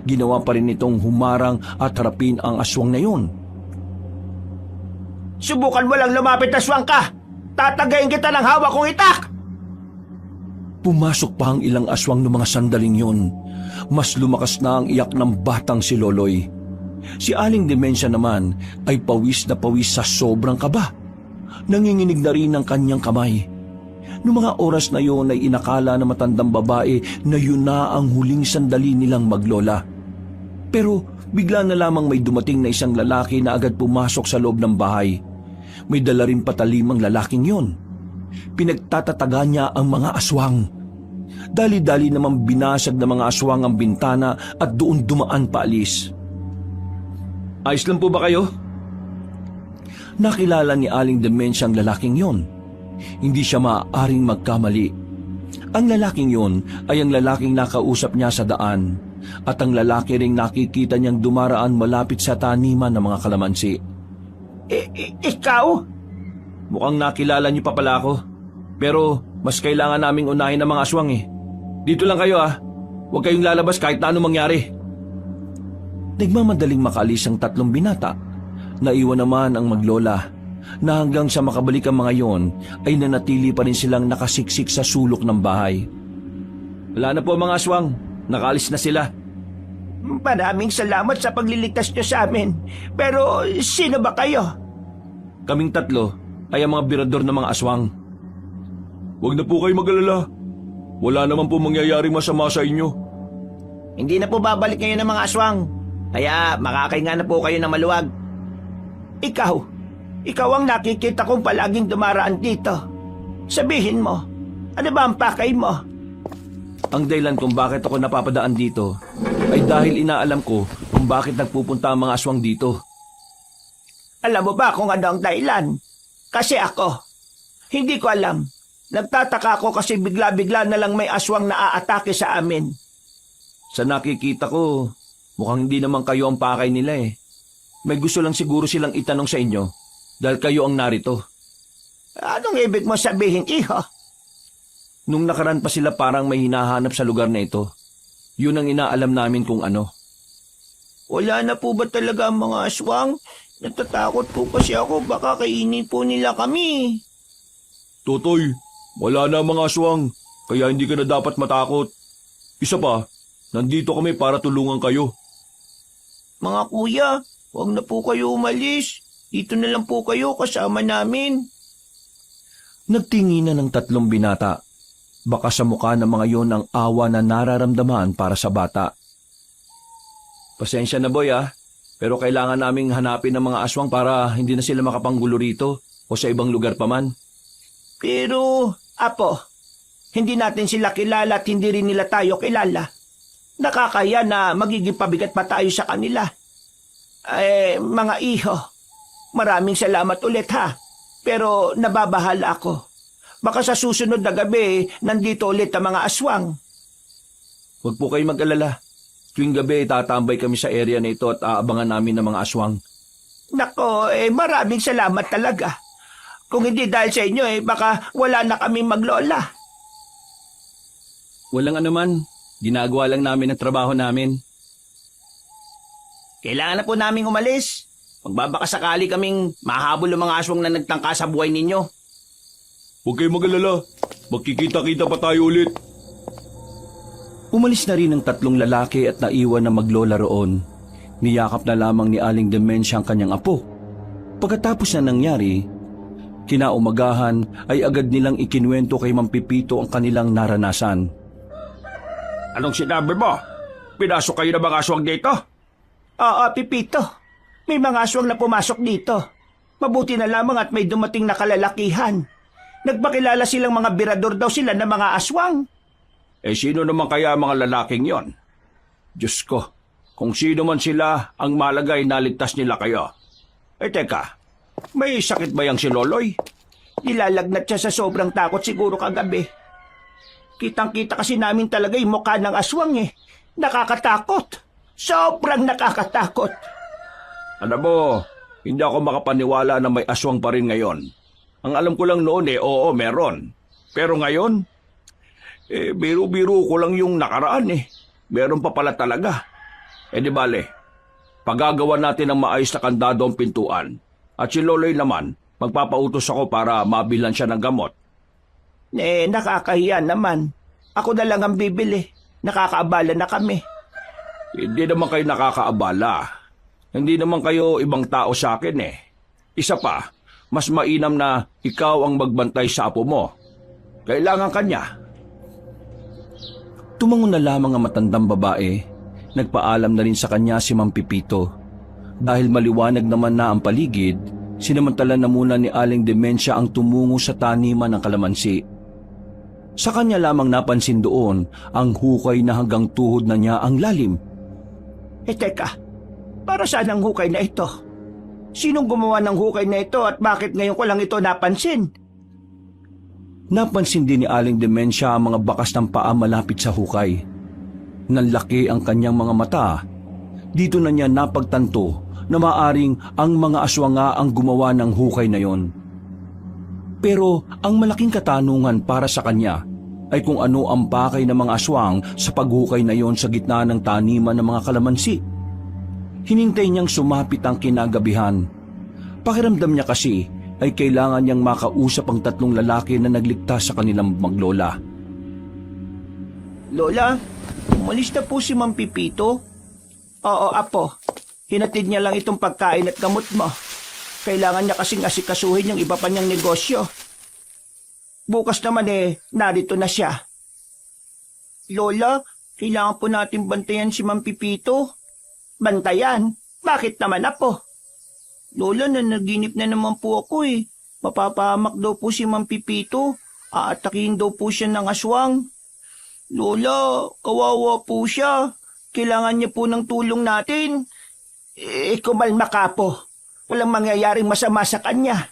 ginawa pa rin nitong humarang at harapin ang aswang na yun. Subukan mo lang lumapit, aswang ka. Tatagayin kita ng hawak kong itak. Pumasok pa ang ilang aswang ng mga sandaling yun. Mas lumakas na ang iyak ng batang si Loloy. Si Aling Demensya naman ay pawis na pawis sa sobrang kaba. Nanginginig na rin ang kanyang kamay. Noong mga oras na yon ay inakala na matandang babae na yun na ang huling sandali nilang maglola. Pero bigla na lamang may dumating na isang lalaki na agad pumasok sa loob ng bahay. May dala rin patalimang lalaking yon. Pinagtatataga niya ang mga aswang. Dali-dali naman binasag ng mga aswang ang bintana at doon dumaan paalis. Ayos lang po ba kayo? Nakilala ni Aling Demensya ang lalaking yon. Hindi siya maaaring magkamali. Ang lalaking yon ay ang lalaking nakausap niya sa daan at ang lalaki ring nakikita niyang dumaraan malapit sa taniman ng mga kalamansi. Ikaw? Mukhang nakilala niyo pa pala ako. Pero mas kailangan naming unahin ang mga aswang eh. Dito lang kayo ah. Huwag kayong lalabas kahit na anong mangyari. Nagmamadaling makaalis ang tatlong binata. Naiwan naman ang maglola na hanggang sa makabalik ang mga yon ay nanatili pa rin silang nakasiksik sa sulok ng bahay. Wala na po mga aswang. Nakaalis na sila. Maraming salamat sa pagliligtas niyo sa amin. Pero sino ba kayo? Kaming tatlo ay ang mga birador ng mga aswang. Huwag na po kayo mag-alala. Wala naman po mangyayaring masama sa inyo. Hindi na po babalik ngayon ng mga aswang. Kaya makakahinga na po kayo ng maluwag. Ikaw ang nakikita kong palaging dumaraan dito. Sabihin mo, ano ba ang pakay mo? Ang dahilan kung bakit ako napapadaan dito ay dahil inaalam ko kung bakit nagpupunta ang mga aswang dito. Alam mo ba kung ano ang dahilan? Kasi ako, hindi ko alam. Nagtataka ako kasi bigla-bigla na lang may aswang na aatake sa amin. Sa nakikita ko, mukhang hindi naman kayo ang pakay nila eh. May gusto lang siguro silang itanong sa inyo dahil kayo ang narito. Anong ibig mo sabihin, iho? Nung nakaraan pa sila parang may hinahanap sa lugar na ito. Yun ang inaalam namin kung ano. Wala na po ba talaga ang mga aswang? Natatakot po kasi ako baka kainin po nila kami. Totoy, wala na mga aswang, kaya hindi ka na dapat matakot. Isa pa, nandito kami para tulungan kayo. Mga kuya, huwag na po kayo umalis. Dito na lang po kayo kasama namin. Nagtinginan ng tatlong binata. Baka sa mukha ng mga yon ang awa na nararamdaman para sa bata. Pasensya na boy ah, pero kailangan naming hanapin ng mga aswang para hindi na sila makapanggulo rito o sa ibang lugar pa man. Pero, Apo, hindi natin sila kilala at hindi rin nila tayo kilala. Nakakaya na magiging pabigat pa tayo sa kanila. Mga iho, maraming salamat ulit ha. Pero nababahala ako. Baka sa susunod na gabi, nandito ulit ang mga aswang. Huwag po kayo mag-alala. Tuwing gabi, tatambay kami sa area na ito at aabangan namin ng mga aswang. Nako, maraming salamat talaga. Kung hindi dahil sa inyo, baka wala na kaming maglola. Walang anuman. Ginagawa lang namin ang trabaho namin. Kailangan na po naming umalis. Magbabaka sakali kaming mahabol ang mga aswang na nagtangka sa buhay ninyo. Huwag kayong mag-alala. Magkikita-kita pa tayo ulit. Umalis na rin ang tatlong lalaki at naiwan na maglola roon. Niyakap na lamang ni Aling Dementia ang kanyang apo. Pagkatapos na nangyari, kinaumagahan ay agad nilang ikinwento kay Mang Pipito ang kanilang naranasan. Anong sinabi mo? Pinasok kayo ng mga aswang dito? Oo, Pipito. May mga aswang na pumasok dito. Mabuti na lamang at may dumating na kalalakihan. Nagpakilala silang mga birador daw sila na mga aswang. Sino naman kaya mga lalaking yon? Diyos ko, kung sino man sila, ang malagay naligtas nila kayo. Teka, may sakit ba yang si Loloy? Nilalagnat siya sa sobrang takot siguro kagabi. Kitang-kita kasi namin talaga yung mukha ng aswang eh. Nakakatakot. Sobrang nakakatakot. Alam mo, hindi ako makapaniwala na may aswang pa rin ngayon. Ang alam ko lang noon oo, meron. Pero ngayon, biro-biro ko lang yung nakaraan Meron pa pala talaga. Di bale, pagagawa natin ng maayos na kandado ang pintuan. At si Loloy naman, magpapautos ako para mabilan siya ng gamot. Nakakahiya naman. Ako na lang ang bibili. Nakakaabala na kami. Hindi naman kayo nakakaabala. Hindi naman kayo ibang tao sa akin Isa pa, mas mainam na ikaw ang magbantay sa apo mo. Kailangan kanya. Tumangon na lamang ang matandang babae. Nagpaalam na rin sa kanya si Mang Pipito. Dahil maliwanag naman na ang paligid, sinamantala na muna ni Aling Dementia ang tumungo sa taniman ng kalamansi. Sa kanya lamang napansin doon ang hukay na hanggang tuhod na niya ang lalim. Teka, para saan ang hukay na ito? Sinong gumawa ng hukay na ito at bakit ngayon ko lang ito napansin? Napansin din ni Aling Dementia ang mga bakas ng paa malapit sa hukay. Nanlaki ang kanyang mga mata. Dito na niya napagtanto na maaring ang mga aswang nga ang gumawa ng hukay na yon. Pero ang malaking katanungan para sa kanya ay kung ano ang pakay ng mga aswang sa paghukay na yon sa gitna ng taniman ng mga kalamansi. Hinintay niyang sumapit ang kinagabihan. Pakiramdam niya kasi ay kailangan niyang makausap ang tatlong lalaki na nagligtas sa kanilang maglola. Lola, umalis na po si Mang Pipito. Oo, apo. Hinatid niya lang itong pagkain at gamot mo. Kailangan niya kasing asikasuhin yung iba pa niyang negosyo. Bukas naman narito na siya. Lola, kailangan po natin bantayan si Mang Pipito. Bantayan? Bakit naman, apo? Lola, nanaginip na naman po ako Mapapahamak daw po si Mang Pipito. Aatakihin daw po siya ng aswang. Lola, kawawa po siya. Kailangan niya po ng tulong natin. Kumalma ka po. Walang mangyayaring masama sa kanya.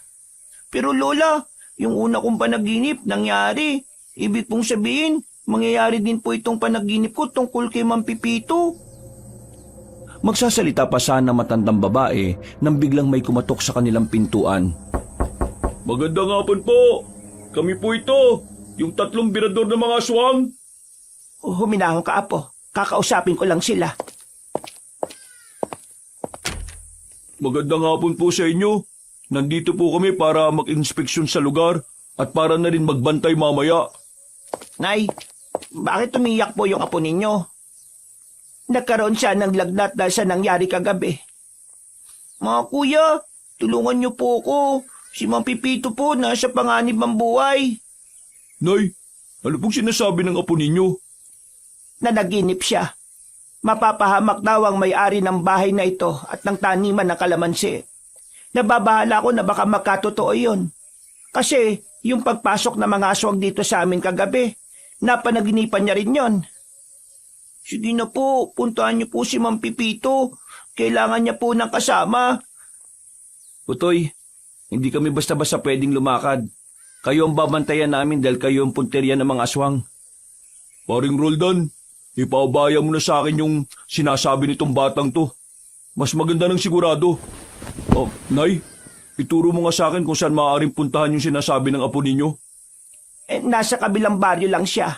Pero Lola, yung una kong panaginip nangyari. Ibig pong sabihin, mangyayari din po itong panaginip ko tungkol kay Mang Pipito. Magsasalita pa sana matandang babae nang biglang may kumatok sa kanilang pintuan. Magandang hapon po. Kami po ito, yung tatlong birador ng mga aswang. Huminahon ka, apo. Kakausapin ko lang sila. Magandang hapon po sa inyo. Nandito po kami para mag-inspeksyon sa lugar at para na rin magbantay mamaya. Nay, bakit umiyak po yung apo ninyo? Nagkaroon siya ng lagnat dahil sa nangyari kagabi. Mga kuya, tulungan niyo po ako. Si Mang Pipito po nasa panganib ang buhay. Nay, ano pong sinasabi ng apo ninyo? Nanaginip siya. Mapapahamak daw ang may-ari ng bahay na ito at ng taniman ng kalamansi. Nababahala ko na baka magkatotoo yun. Kasi yung pagpasok ng mga aswang dito sa amin kagabi, napanaginipan niya rin yon. Sige na po, puntahan niyo po si Mang Pipito. Kailangan niya po ng kasama. Utoy, hindi kami basta-basta pwedeng lumakad. Kayo ang babantayan namin dahil kayo ang punteriya ng mga aswang. Paring Roldan, ipaubaya mo na sa akin yung sinasabi nitong batang to. Mas maganda ng sigurado. Oh, Nay, ituro mo nga sa akin kung saan maaaring puntahan yung sinasabi ng apo ninyo. Nasa kabilang baryo lang siya.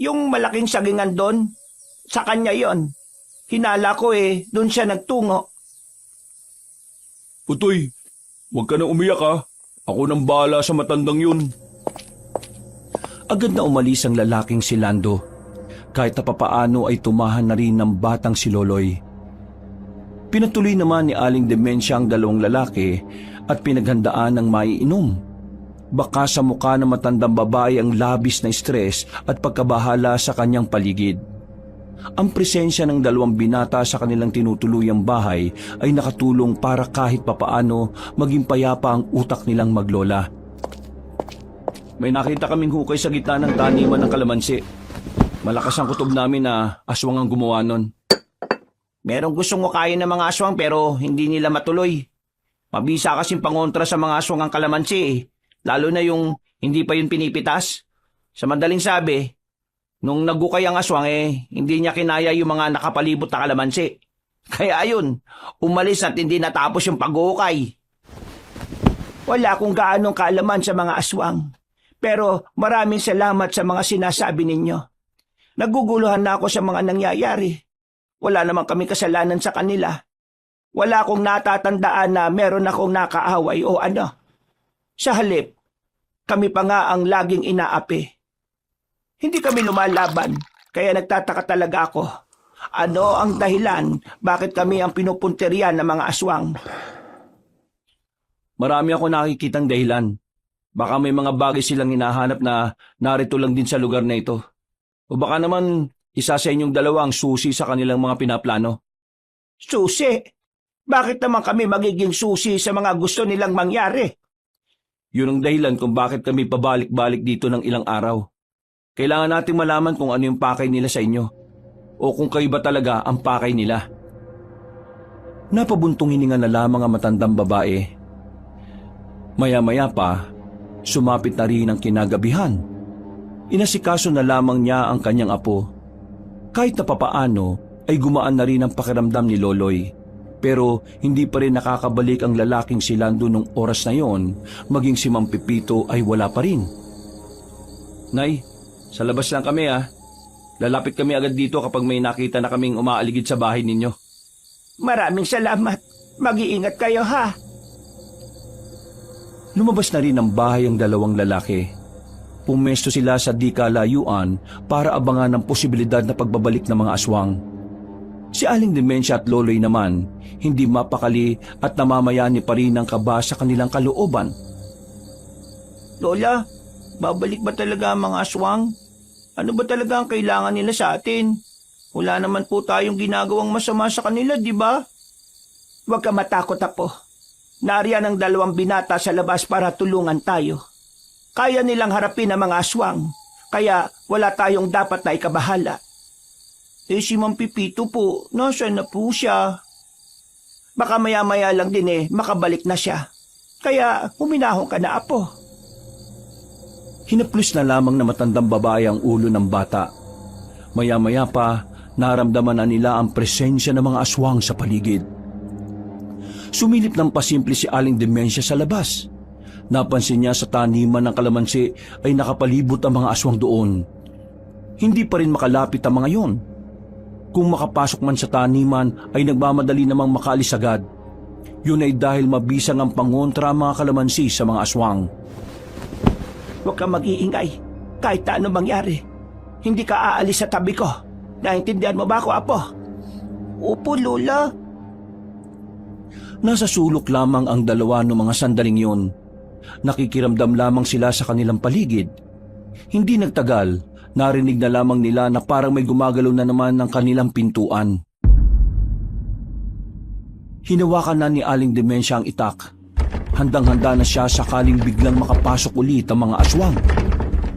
Yung malaking sagingan doon, sa kanya yon. Hinala ko doon siya nagtungo. Utoy, huwag ka na umiyak ha. Ako nang bahala sa matandang yun. Agad na umalis ang lalaking si Lando. Kahit na papaano ay tumahan na rin ng batang si Loloy. Pinatuloy naman ni Aling Demensia ang dalawang lalaki at pinaghandaan ng maiinom. Baka sa mukha ng matandang babae ang labis na stress at pagkabahala sa kanyang paligid. Ang presensya ng dalawang binata sa kanilang tinutuluyang bahay ay nakatulong para kahit papaano maging payapa ang utak nilang maglola. May nakita kaming hukay sa gitna ng taniman ng kalamansi. Malakas ang kutob namin na aswang ang gumawa nun. Merong gustong wakayin ng mga aswang pero hindi nila matuloy. Mabisa kasing pangontra sa mga aswang ang kalamansi eh. Lalo na yung hindi pa yun pinipitas. Sa madaling sabi, nung nagukay ang aswang hindi niya kinaya yung mga nakapalibot na kalamansi. Kaya ayun, umalis at hindi natapos yung pag-ukay. Wala akong gaanong kaalaman sa mga aswang. Pero maraming salamat sa mga sinasabi ninyo. Naguguluhan na ako sa mga nangyayari. Wala naman kami kasalanan sa kanila. Wala akong natatandaan na meron akong nakaaway o ano. Sa halip, kami pa nga ang laging inaapi. Hindi kami lumalaban, kaya nagtataka talaga ako. Ano ang dahilan bakit kami ang pinupunterian ng mga aswang? Marami ako nakikitang dahilan. Baka may mga bagay silang hinahanap na narito lang din sa lugar na ito. O baka naman isa sa inyong dalawa ang susi sa kanilang mga pinaplano. Susi? Bakit naman kami magiging susi sa mga gusto nilang mangyari? Yun ang dahilan kung bakit kami pabalik-balik dito ng ilang araw. Kailangan nating malaman kung ano yung pakay nila sa inyo. O kung kayo ba talaga ang pakay nila. Napabuntong hininga na lamang ang matandang babae. Maya-maya pa, sumapit na rin ang kinagabihan. Inasikaso na lamang niya ang kanyang apo. Kahit na papaano ay gumaan na rin ang pakiramdam ni Loloy. Pero hindi pa rin nakakabalik ang lalaking si Lando nung oras na yon, maging si Mang Pipito ay wala pa rin. Nay, sa labas lang kami ah. Lalapit kami agad dito kapag may nakita na kaming umaaligid sa bahay ninyo. Maraming salamat. Mag-iingat kayo ha. Lumabas na rin ng bahay ang dalawang lalaki. Pumesto sila sa di kalayuan para abangan ang posibilidad na pagbabalik ng mga aswang. Si Aling Demensia at Loloy naman, hindi mapakali at namamayani pa rin ng kaba sa kanilang kalooban. Lola, babalik ba talaga ang mga aswang? Ano ba talaga ang kailangan nila sa atin? Wala naman po tayong ginagawang masama sa kanila, di ba? Huwag ka matakot, apo. Nariyan ang dalawang binata sa labas para tulungan tayo. Kaya nilang harapin ang mga aswang, kaya wala tayong dapat na ikabahala. Si Mang Pipito po, nasaan na po siya? Baka maya-maya lang din makabalik na siya. Kaya huminahon ka na, apo. Hinaplos na lamang na matandang babae ang ulo ng bata. Maya-maya pa, naramdaman na nila ang presensya ng mga aswang sa paligid. Sumilip ng pasimple si Aling Demensia sa labas. Napansin niya sa taniman ng kalamansi ay nakapalibot ang mga aswang doon. Hindi pa rin makalapit ang mga yon. Kung makapasok man sa taniman ay nagmamadali namang makalis agad. Yun ay dahil mabisang ang pangontra ang mga kalamansi sa mga aswang. Huwag kang mag-iingay. Kahit na ano mangyari. Hindi ka aalis sa tabi ko. Naintindihan mo ba ako, apo? Opo, Lola. Nasa sulok lamang ang dalawa ng mga sandaling yon. Nakikiramdam lamang sila sa kanilang paligid. Hindi nagtagal, narinig na lamang nila na parang may gumagalaw na naman ng kanilang pintuan. Hinawakan na ni Aling Demensia ang itak. Handang-handa na siya sakaling biglang makapasok ulit ang mga aswang.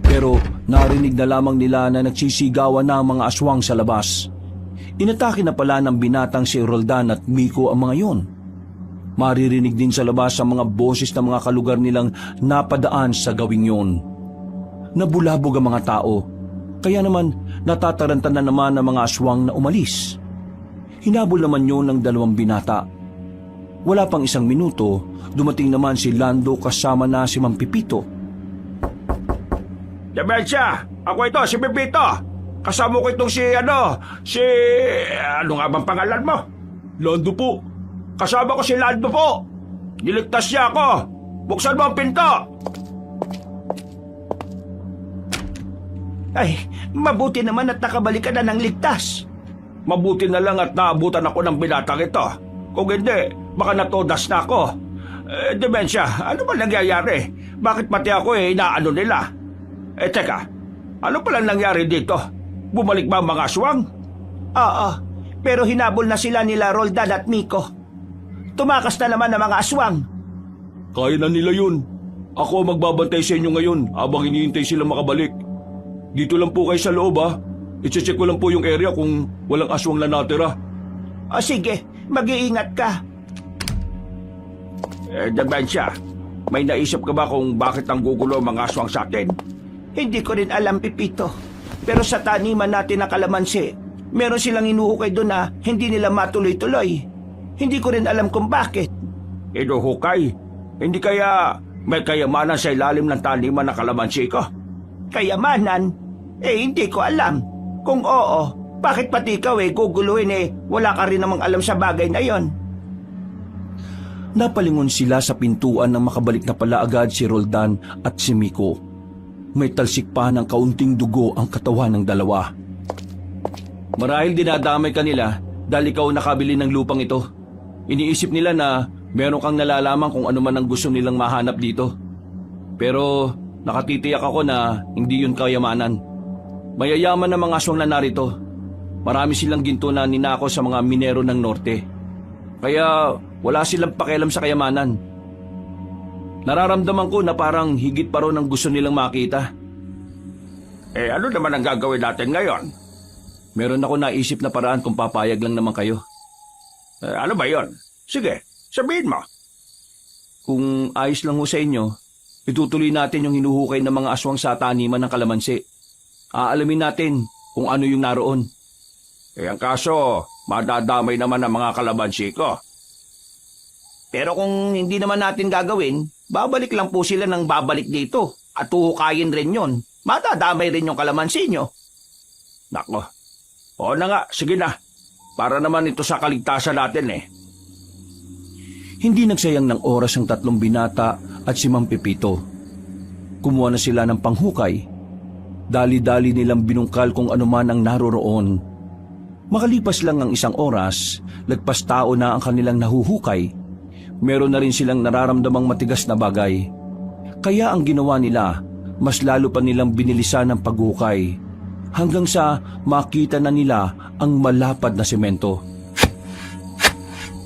Pero narinig na lamang nila na nagsisigawan na ang mga aswang sa labas. Inatake na pala ng binatang si Roldan at Miko ang mga yon. Maririnig din sa labas ang mga boses ng mga kalugar nilang napadaan sa gawing yon. Nabulabog ang mga tao, kaya naman natatarantan na naman ang mga aswang na umalis. Hinabol naman yun ng dalawang binata. Wala pang isang minuto, dumating naman si Lando kasama na si Mang Pipito. Demensia! Ako ito, si Pipito! Kasama ko itong ano nga bang pangalan mo? Lando po. Kasama ko si Lando po. Niligtas niya ako! Buksan mo ang pinto! Ay, mabuti naman at nakabalik ka na ng ligtas. Mabuti na lang at naabutan ako ng binatang ito. Kung hindi, baka natodas na ako. Demensya, ano ba nangyayari? Bakit pati ako inaano nila? Teka, ano palang nangyari dito? Bumalik ba ang mga aswang? Oo, pero hinabol na sila nila Roldan at Miko. Tumakas na naman ang mga aswang. Kaya na nila yun. Ako ang magbabantay sa inyo ngayon habang hinihintay sila makabalik. Dito lang po kayo sa loob ha. I-check ko lang po yung area kung walang aswang na natira. O sige, mag-iingat ka. Demensya, may naisip ka ba kung bakit ang gugulo ang mga aswang sa atin? Hindi ko rin alam, Pipito. Pero sa taniman natin na kalamansi, meron silang inuhukay doon na hindi nila matuloy-tuloy. Hindi ko rin alam kung bakit. Inuhukay? Hindi kaya may kayamanan sa ilalim ng taniman ng kalamansi ko? Kayamanan? Hindi ko alam. Kung oo, bakit pati ikaw guguluhin wala ka rin namang alam sa bagay na yon? Napalingon sila sa pintuan nang makabalik na pala agad si Roldan at si Miko. May talsik pa ng kaunting dugo ang katawan ng dalawa. Marahil dinadamay ka nila dahil ikaw nakabili ng lupang ito. Iniisip nila na meron kang nalalaman kung ano man ang gusto nilang mahanap dito. Pero nakatitiyak ako na hindi yun kayamanan. Mayayaman na mga aswang na narito. Marami silang ginto na ninako sa mga minero ng norte. Kaya wala silang pakialam sa kayamanan. Nararamdaman ko na parang higit pa ron ang gusto nilang makita. Ano naman ang gagawin natin ngayon? Meron ako naisip na paraan kung papayag lang naman kayo. Ano ba yon? Sige, sabihin mo. Kung ayos lang ho sa inyo, itutuloy natin yung hinuhukay ng mga aswang sa taniman ng kalamansi. Aalamin natin kung ano yung naroon. Ang kaso, madadamay naman ang mga kalamansi ko. Pero kung hindi naman natin gagawin, babalik lang po sila ng babalik dito. At uhukayin rin yon. Matadamay rin yung kalamansi nyo. Nako. Oo na nga, sige na. Para naman ito sa kaligtasan natin Hindi nagsayang ng oras ang tatlong binata at si Mang Pepito. Kumuha na sila ng panghukay. Dali-dali nilang binungkal kung ano man ang naroroon. Makalipas lang ang isang oras, lagpas tao na ang kanilang nahuhukay. Meron na rin silang nararamdamang matigas na bagay. Kaya ang ginawa nila, mas lalo pa nilang binilisan ang paghukay. Hanggang sa makita na nila ang malapad na semento.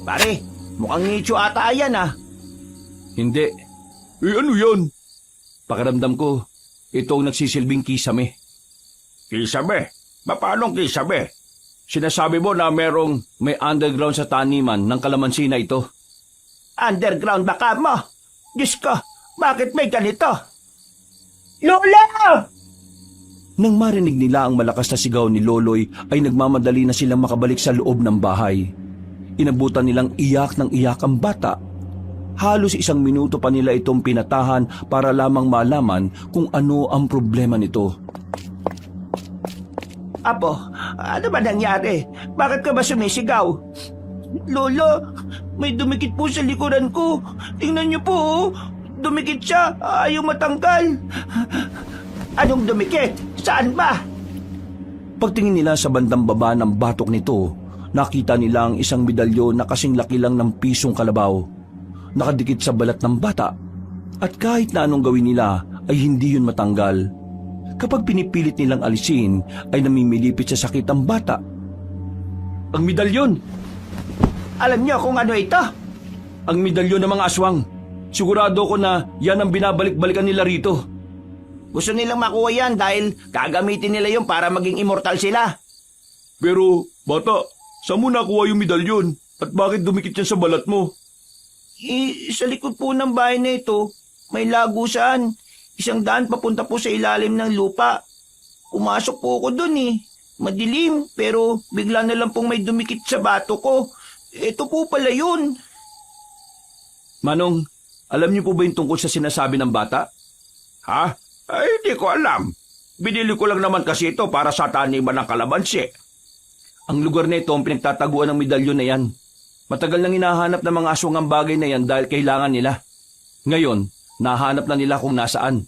Pare, mukhang nicho ata yan Hindi. Ano yan? Pakiramdam ko, ito ang nagsisilbing kisame. Kisame? Paano kisame? Sinasabi mo na may underground sa taniman ng kalamansi na ito. Underground baka mo? Diyos ko, bakit may ganito? Lola! Nang marinig nila ang malakas na sigaw ni Loloy ay nagmamadali na silang makabalik sa loob ng bahay. Inabutan nilang iyak ng iyak ang bata. Halos 1 minuto pa nila itong pinatahan para lamang malaman kung ano ang problema nito. Apo, ano ba nangyari? Bakit ka ba sumisigaw? Lolo, may dumikit po sa likuran ko. Tingnan niyo po, dumikit siya. Ayaw matanggal. Anong dumikit? Saan ba? Pagtingin nila sa bandang baba ng batok nito, nakita nila ang isang medalyon na kasing laki lang ng pisong kalabaw. Nakadikit sa balat ng bata. At kahit na anong gawin nila ay hindi yun matanggal. Kapag pinipilit nilang alisin ay namimilipit sa sakit ang bata. Ang medalyon! Alam niyo kung ano ito? Ang medalyon ng mga aswang. Sigurado ko na yan ang binabalik-balikan nila rito. Gusto nilang makuha yan dahil gagamitin nila yun para maging immortal sila. Pero, bata, saan mo nakuha yung medalyon? At bakit dumikit yan sa balat mo? Sa likod po ng bahay na ito, may lagusan. 100 papunta po sa ilalim ng lupa. Pumasok po ako dun Madilim, pero bigla na lang pong may dumikit sa bato ko. Ito po pala yun. Manong, alam niyo po ba yung tungkol sa sinasabi ng bata? Ha? Ay, hindi ko alam. Binili ko lang naman kasi ito para sa taniman ng kalamansi. Ang lugar na ito ang pinagtataguan ng medalyon na yan. Matagal nang hinahanap ng mga aswang ang bagay na yan dahil kailangan nila. Ngayon, nahanap na nila kung nasaan.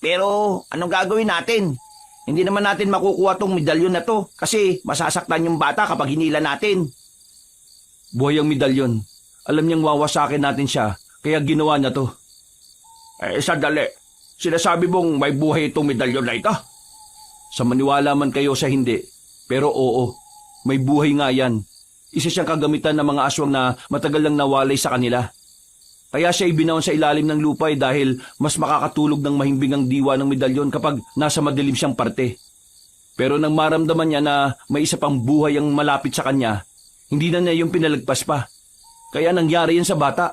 Pero anong gagawin natin? Hindi naman natin makukuha tong medalyon na to kasi masasaktan yung bata kapag hinila natin. Buhay ang medalyon. Alam niyang wawasakin natin siya, kaya ginawa niya to. Sandali. Sinasabi mong may buhay itong medalyon na ito? Sa maniwala man kayo sa hindi, pero oo, may buhay nga yan. Isa siyang kagamitan ng mga aswang na matagal lang nawalay sa kanila. Kaya siya ibinaon sa ilalim ng lupay dahil mas makakatulog ng mahimbing ang diwa ng medalyon kapag nasa madilim siyang parte. Pero nang maramdaman niya na may isa pang buhay ang malapit sa kanya, hindi na niya yung pinalagpas pa. Kaya nangyari yan sa bata.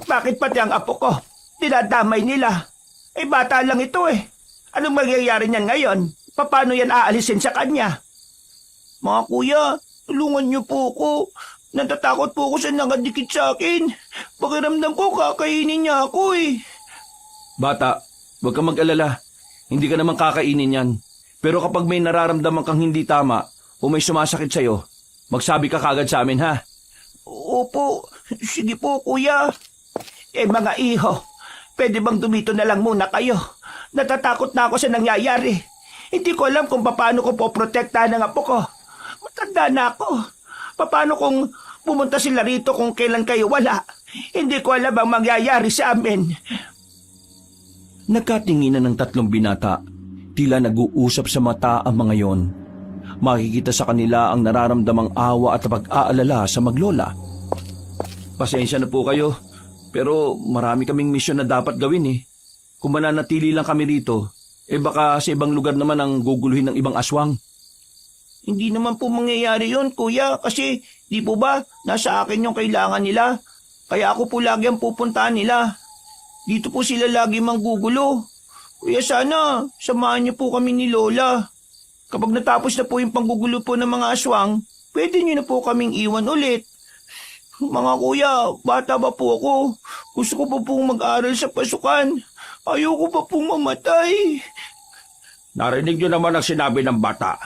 Bakit pati ang apo ko? Dinadamay nila. Bata lang ito eh. Anong mangyayari niyan ngayon? Paano yan aalisin sa kanya? Mga kuya, tulungan niyo po ako. Natatakot po ako sa nakadikit sa akin. Pakiramdam ko kakainin niya ako eh. Bata, huwag kang mag-alala. Hindi ka naman kakainin yan. Pero kapag may nararamdaman kang hindi tama o may sumasakit sa'yo, magsabi ka kagad sa amin ha. Opo, sige po kuya. Mga iho, pwede bang dumito na lang muna kayo? Natatakot na ako sa nangyayari. Hindi ko alam kung paano ko poprotektahan ang apo ko. Matanda na ako. Paano kung pumunta sila rito kung kailan kayo wala? Hindi ko alam ang mangyayari sa amin. Nagkatinginan ng tatlong binata. Tila nag-uusap sa mata ang mga yon. Makikita sa kanila ang nararamdamang awa at pag-aalala sa maglola. Pasensya na po kayo, pero marami kaming misyon na dapat gawin eh. Kung mananatili lang kami rito, baka sa ibang lugar naman ang guguluhin ng ibang aswang. Hindi naman po mangyayari yun, kuya, kasi di po ba nasa akin yung kailangan nila? Kaya ako po lagi ang pupuntahan nila. Dito po sila lagi manggugulo. Kuya, sana samahan niyo po kami ni Lola. Kapag natapos na po yung panggugulo po ng mga aswang, pwede niyo na po kaming iwan ulit. Mga kuya, bata pa po ako. Gusto ko pa pong mag-aral sa pasukan. Ayoko pa pong mamatay. Narinig niyo naman ang sinabi ng bata.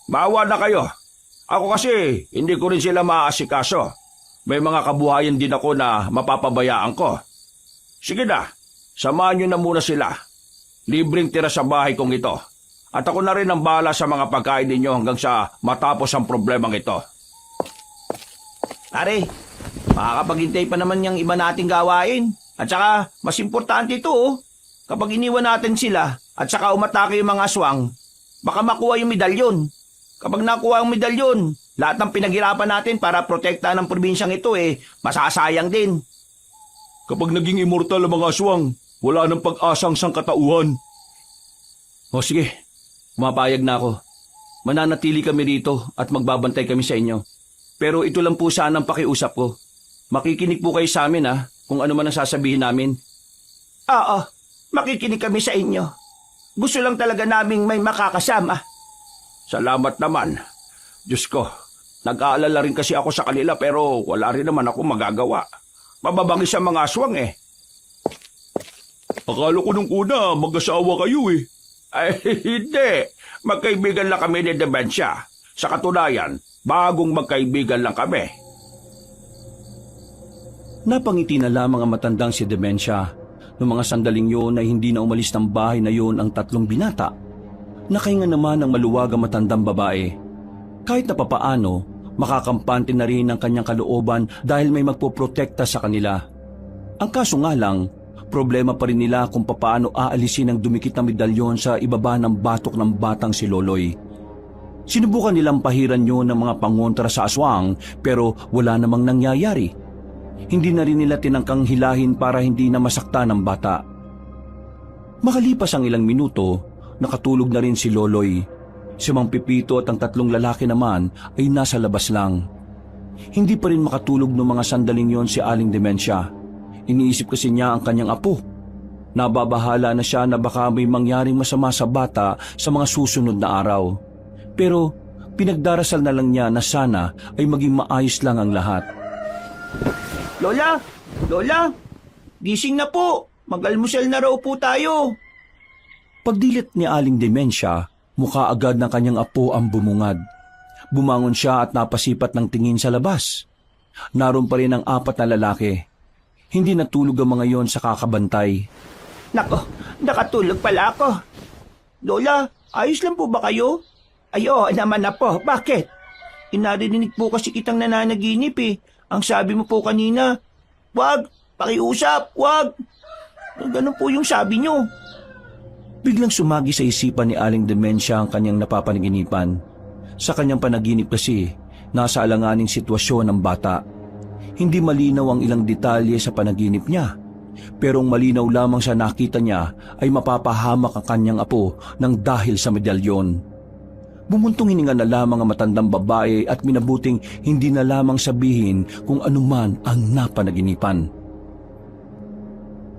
Maawa na kayo. Ako kasi, hindi ko rin sila maaasikaso. May mga kabuhayan din ako na mapapabayaan ko. Sige na, samahan niyo na muna sila. Libreng tira sa bahay kong ito. At ako na rin ang bahala sa mga pagkain ninyo hanggang sa matapos ang problemang ito. Pare, makakapaghintay pa naman yung iba nating gawain. At saka, mas importante ito oh. Kapag iniwan natin sila at saka umatake yung mga aswang, baka makuha yung medalyon. Kapag nakuha ang medalyon, lahat ng pinaghirapan natin para protektahan ng probinsyang ito masasayang din. Kapag naging immortal ang mga aswang, wala nang pag-asang sangkatauhan. O sige, pumapayag na ako. Mananatili kami rito at magbabantay kami sa inyo. Pero ito lang po sana ang pakiusap ko. Makikinig po kayo sa amin ha, kung ano man ang sasabihin namin. Oo, makikinig kami sa inyo. Gusto lang talaga naming may makakasama. Salamat naman. Diyos ko, nag-aalala rin kasi ako sa kanila pero wala rin naman ako magagawa. Mababangis ang mga aswang eh. Akala ko nung una, mag-asawa kayo eh. Ay, hindi. Magkaibigan lang kami ni Dementia. Sa katunayan, bagong magkaibigan lang kami. Napangiti na lamang ang matandang si Dementia. Noong mga sandaling yun ay hindi na umalis ng bahay na yun ang tatlong binata. Nakahinga naman ang maluwag ang matandang babae. Kahit na papaano, makakampante na rin ang kanyang kalooban dahil may magpoprotekta sa kanila. Ang kaso nga lang, problema pa rin nila kung papaano aalisin ang dumikit na medalyon sa ibaba ng batok ng batang si Loloy. Sinubukan nilang pahiran yun ng mga pangontra sa aswang pero wala namang nangyayari. Hindi na rin nila tinangkang hilahin para hindi na masakta ng bata. Makalipas ang ilang minuto, nakatulog na rin si Loloy. Si Mang Pipito at ang tatlong lalaki naman ay nasa labas lang. Hindi pa rin makatulog noong mga sandaling yon si Aling Dementia. Iniisip kasi niya ang kanyang apo. Nababahala na siya na baka may mangyaring masama sa bata sa mga susunod na araw. Pero pinagdarasal na lang niya na sana ay maging maayos lang ang lahat. Lola! Lola! Gising na po! Mag-almusal na raw po tayo! Pagdilit ni Aling Dementia, mukha agad ng kanyang apo ang bumungad. Bumangon siya at napasipat ng tingin sa labas. naroon pa rin ang 4 na lalaki. Hindi natulog ang mga yon sa kakabantay. Nako, nakatulog pala ako. Lola, ayos lang po ba kayo? Ay, oo naman na po. Bakit? Inarinig po kasi kitang nananaginip eh. Ang sabi mo po kanina, wag, pakiusap, wag. Ganun po yung sabi nyo. Biglang sumagi sa isipan ni Aling Dementia ang kanyang napapanaginipan. Sa kanyang panaginip kasi, nasa alanganing sitwasyon ng bata. Hindi malinaw ang ilang detalye sa panaginip niya. Pero ang malinaw lamang sa nakita niya ay mapapahamak ang kanyang apo ng dahil sa medalyon. Bumuntong hininga na lamang ang matandang babae at minabuting hindi na lamang sabihin kung anuman ang napanaginipan.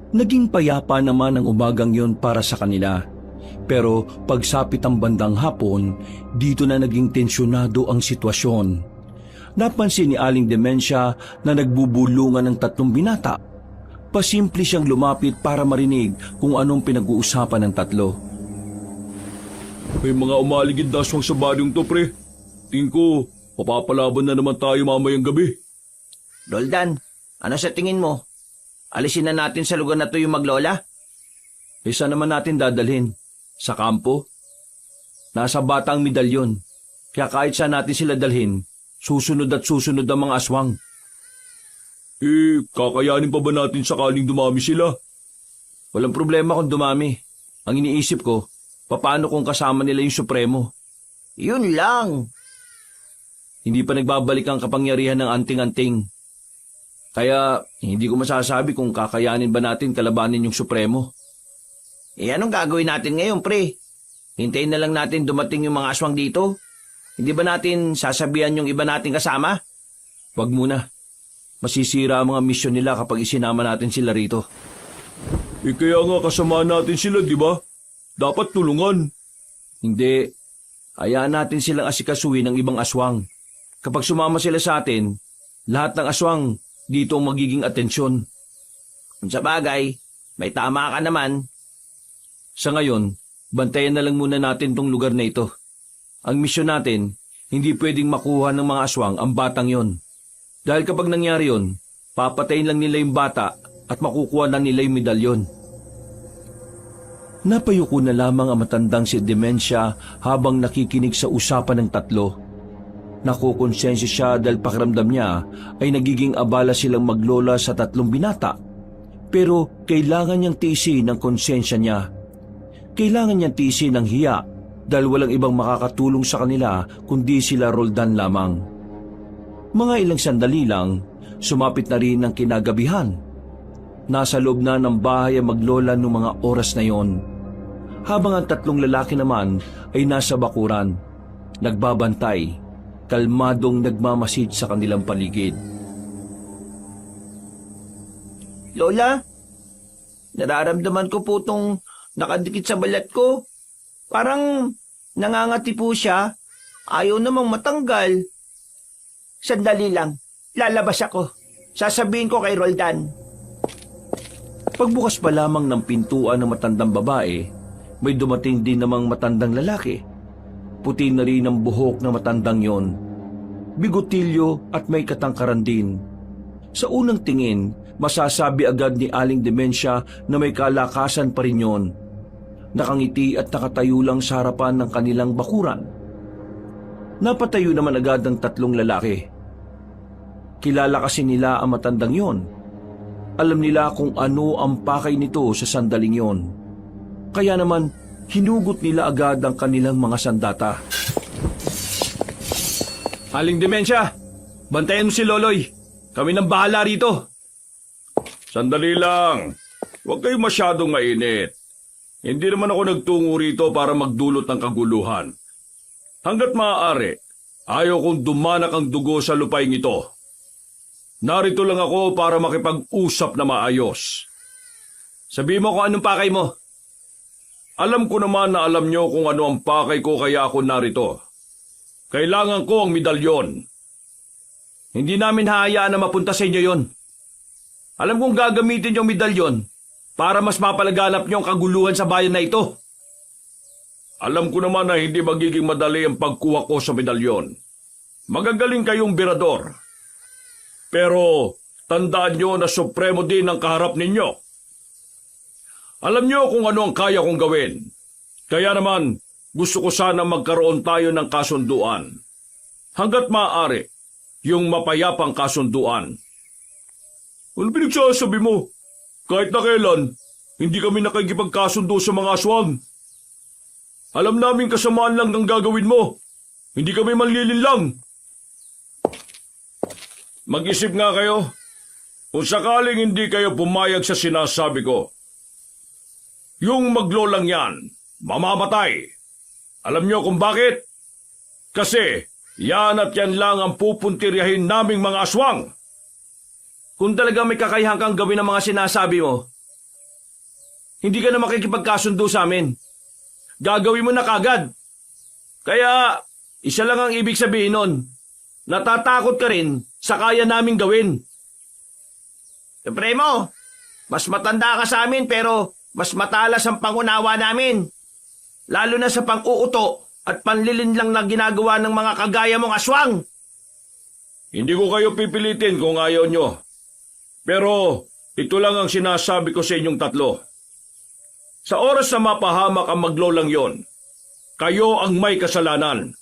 Naging payapa naman ang umagang yon para sa kanila. Pero pagsapit ang bandang hapon, dito na naging tensyonado ang sitwasyon. Napansin ni Aling Dementia na nagbubulungan ng 3 binata. Pasimple siyang lumapit para marinig kung anong pinag-uusapan ng 3. May mga umaligid na aswang sa balyong to, pre. Tingin ko, papapalaban na naman tayo mamayang gabi. Roldan, ano sa tingin mo? Alisin na natin sa lugar na to yung maglola? Isa naman natin dadalhin. Sa kampo? Nasa bata ang medalyon. Kaya kahit saan natin sila dalhin, susunod at susunod ang mga aswang. Kakayanin pa ba natin sakaling dumami sila? Walang problema kung dumami. Ang iniisip ko, paano kung kasama nila yung Supremo? Yun lang. Hindi pa nagbabalik ang kapangyarihan ng anting-anting. Kaya hindi ko masasabi kung kakayanin ba natin kalabanin yung Supremo. Anong gagawin natin ngayon, pre? Hintayin na lang natin dumating yung mga aswang dito? Hindi ba natin sasabihan yung iba nating kasama? Wag muna. Masisira ang mga misyon nila kapag isinama natin sila rito. Kaya nga kasama natin sila, di ba? Dapat tulungan. Hindi. Hayaan natin silang asikasuhin ng ibang aswang. Kapag sumama sila sa atin, lahat ng aswang dito ang magiging atensyon. Kung sa bagay, may tama ka naman. Sa ngayon, bantayan na lang muna natin tong lugar na ito. Ang misyon natin, hindi pwedeng makuha ng mga aswang ang batang yon. Dahil kapag nangyari yon, papatayin lang nila yung bata at makukuha na nila yung medalyon. Napayuko na lamang ang matandang si Dementia habang nakikinig sa usapan ng 3. Nakukonsensya siya dahil pakiramdam niya ay nagiging abala silang maglola sa 3 binata. Pero kailangan niyang tiisin ang konsensya niya. Kailangan niyang tiisin ang hiya dahil walang ibang makakatulong sa kanila kundi sila Roldan lamang. Mga ilang sandali lang, sumapit na rin ang kinagabihan. Nasa loob na ng bahay ang maglola noong mga oras na yon. Habang ang 3 lalaki naman ay nasa bakuran, nagbabantay, kalmadong nagmamasid sa kanilang paligid. Lola, nararamdaman ko po itong nakadikit sa balat ko. Parang nangangati po siya. Ayaw namang matanggal. Sandali lang. Lalabas ako. Sasabihin ko kay Roldan. Pagbukas pa lamang ng pintuan ng matandang babae, may dumating din namang matandang lalaki. Puti na rin ang buhok ng matandang yon. Bigotilyo at may katangkaran din. Sa unang tingin, masasabi agad ni Aling Dementia na may kalakasan pa rin yon. Nakangiti at nakatayo lang sa harapan ng kanilang bakuran. Napatayo naman agad ang 3 lalaki. Kilala kasi nila ang matandang yon. Alam nila kung ano ang pakay nito sa sandaling yon. Kaya naman, hinugot nila agad ang kanilang mga sandata. Aling Dementia, bantayan mo si Loloy. Kami nang bahala rito. Sandali lang. Huwag kayo masyadong mainit. Hindi naman ako nagtungo rito para magdulot ng kaguluhan. Hanggat maaari, ayaw kong dumanak ang dugo sa lupaing ito. Narito lang ako para makipag-usap na maayos. Sabi mo kung anong pakay mo. Alam ko naman na alam nyo kung ano ang pakay ko kaya ako narito. Kailangan ko ang medalyon. Hindi namin hahayaan na mapunta sa inyo yon. Alam kong gagamitin yung medalyon para mas mapalaganap niyo ang kaguluhan sa bayan na ito. Alam ko naman na hindi magiging madali ang pagkuha ko sa medalyon. Magagaling kayong birador. Pero tandaan nyo na supremo din ang kaharap ninyo. Alam nyo kung ano ang kaya kong gawin. Kaya naman, gusto ko sana magkaroon tayo ng kasunduan. Hanggat maaari, yung mapayapang kasunduan. Ano pinagsasabi mo? Kahit na kailan, hindi kami nakikipagkasundo sa mga aswang. Alam namin kasamaan lang ng gagawin mo. Hindi kami manlilinlang. Mag-isip nga kayo. Kung sakaling hindi kayo pumayag sa sinasabi ko, yung maglolang yan, mamamatay. Alam nyo kung bakit? Kasi yan at yan lang ang pupuntiryahin naming mga aswang. Kung talaga may kakayahan kang gawin ang mga sinasabi mo, hindi ka na makikipagkasundo sa amin. Gagawin mo na kagad. Kaya, isa lang ang ibig sabihin nun. Natatakot ka rin sa kaya naming gawin. Supremo, mas matanda ka sa amin pero mas matalas ang pangunawa namin. Lalo na sa pang-uuto at panlilinlang na ginagawa ng mga kagaya mong aswang. Hindi ko kayo pipilitin kung ayaw nyo. Pero ito lang ang sinasabi ko sa inyong tatlo. Sa oras na mapahamak ang maglolang yon, kayo ang may kasalanan.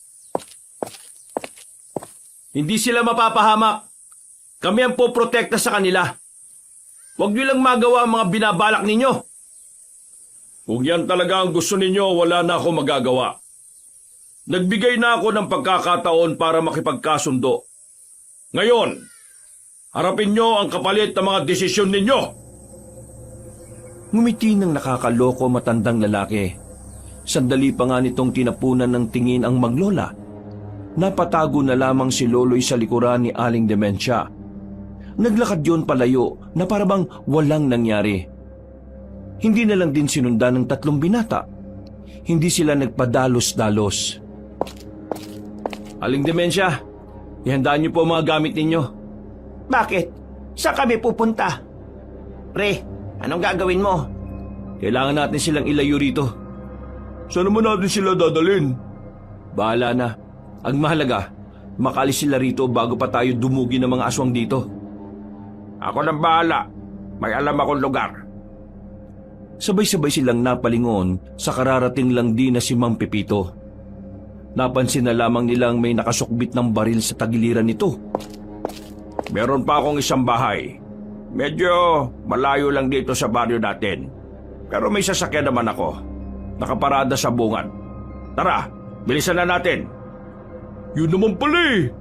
Hindi sila mapapahamak. Kami ang poprotekta sa kanila. Huwag niyo lang magawa ang mga binabalak ninyo. Kung yan talaga ang gusto ninyo, wala na ako magagawa. Nagbigay na ako ng pagkakataon para makipagkasundo. Ngayon, harapin nyo ang kapalit ng mga desisyon ninyo. Ngumiti ng nakakaloko matandang lalaki. Sandali pa nga nitong tinapunan ng tingin ang maglola. Napatago na lamang si Loloy sa likuran ni Aling Dementia. Naglakad yon palayo na parabang walang nangyari. Hindi na lang din sinundan ng 3 binata. Hindi sila nagpadalos-dalos. Aling Dementia, ihandaan niyo po ang mga gamit ninyo. Bakit? Saan kami pupunta? Pre, anong gagawin mo? Kailangan natin silang ilayo rito. Saan naman natin sila dadalhin? Bahala na. Ang mahalaga, makalis sila rito bago pa tayo dumugi ng mga aswang dito. Ako nang bahala. May alam akong lugar. Sabay-sabay silang napalingon sa kararating lang din na si Mang Pepito. Napansin na lamang nilang may nakasukbit ng baril sa tagiliran nito. Meron pa akong isang bahay. Medyo malayo lang dito sa baryo natin. Pero may sasakyan naman ako. Nakaparada sa bungad. Tara, bilisan na natin. Yun naman pala eh.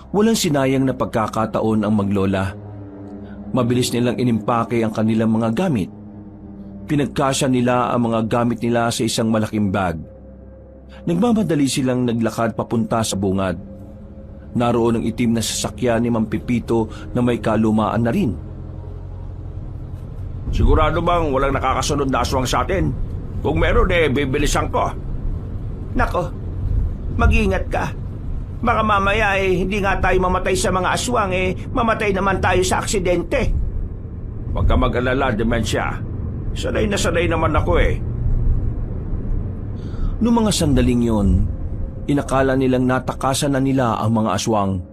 Walang sinayang na pagkakataon ang maglola. Mabilis nilang inimpake ang kanilang mga gamit. Pinagkasya nila ang mga gamit nila sa isang malaking bag. Nagmamadali silang naglakad papunta sa bungad. Naroon ang itim na sasakyan ni Mang Pepito na may kalumaan na rin. Sigurado bang walang nakakasunod na aswang sa atin? Kung meron bibilisan ko. Nako, mag-ingat ka. Baka mamaya hindi nga tayo mamatay sa mga aswang mamatay naman tayo sa aksidente. Huwag ka mag-alala, Dementia. Sanay na sanay naman ako Noong mga sandaling yon, inakala nilang natakasan na nila ang mga aswang.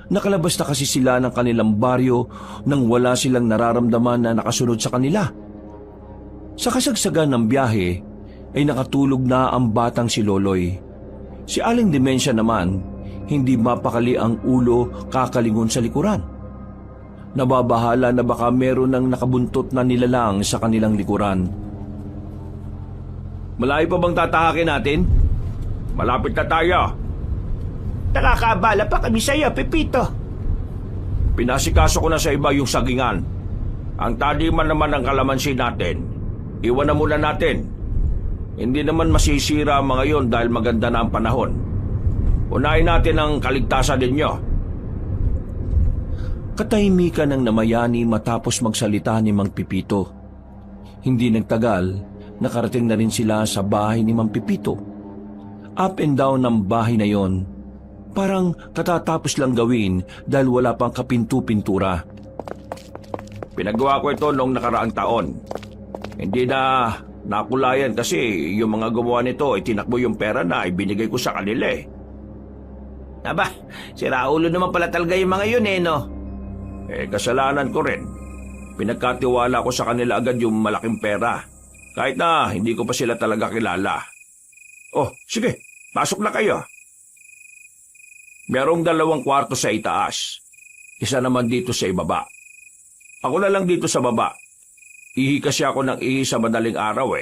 Nakalabas na kasi sila ng kanilang baryo nang wala silang nararamdaman na nakasunod sa kanila. Sa kasagsagan ng biyahe ay nakatulog na ang batang si Loloy. Si Aling Dementia naman, hindi mapakali ang ulo kakalingon sa likuran. Nababahala na baka meron ng nakabuntot na nilalang sa kanilang likuran. Malayo pa bang tatahakin natin? Malapit na tayo. Nakakaabala pa kami sa iyo, Pepito. Pinasikaso ko na sa iba yung sagingan. Ang taniman naman ng kalamansi natin, iwan na muna natin. Hindi naman masisira ang mga yon dahil maganda na ang panahon. Unahin natin ang kaligtasan ninyo. Katahimikan ng namayani matapos magsalita ni Mang Pepito. Hindi nagtagal, nakarating na rin sila sa bahay ni Mang Pepito. Up and down ng bahay na yon. Parang katatapos lang gawin dahil wala pang kapintu-pintura. Pinagawa ko ito noong nakaraang taon. Hindi na nakulayan kasi yung mga gumawa nito tinakbo yung pera na ibinigay ko sa kanila Aba, si Raulo naman pala talaga yung mga yun no? Kasalanan ko rin. Pinagkatiwala ko sa kanila agad yung malaking pera. Kahit na hindi ko pa sila talaga kilala. Oh, sige, pasok na kayo. Merong 2 kwarto sa itaas. Isa naman dito sa ibaba. Ako na lang dito sa baba. Ihi kasi ako ng ihi sa madaling araw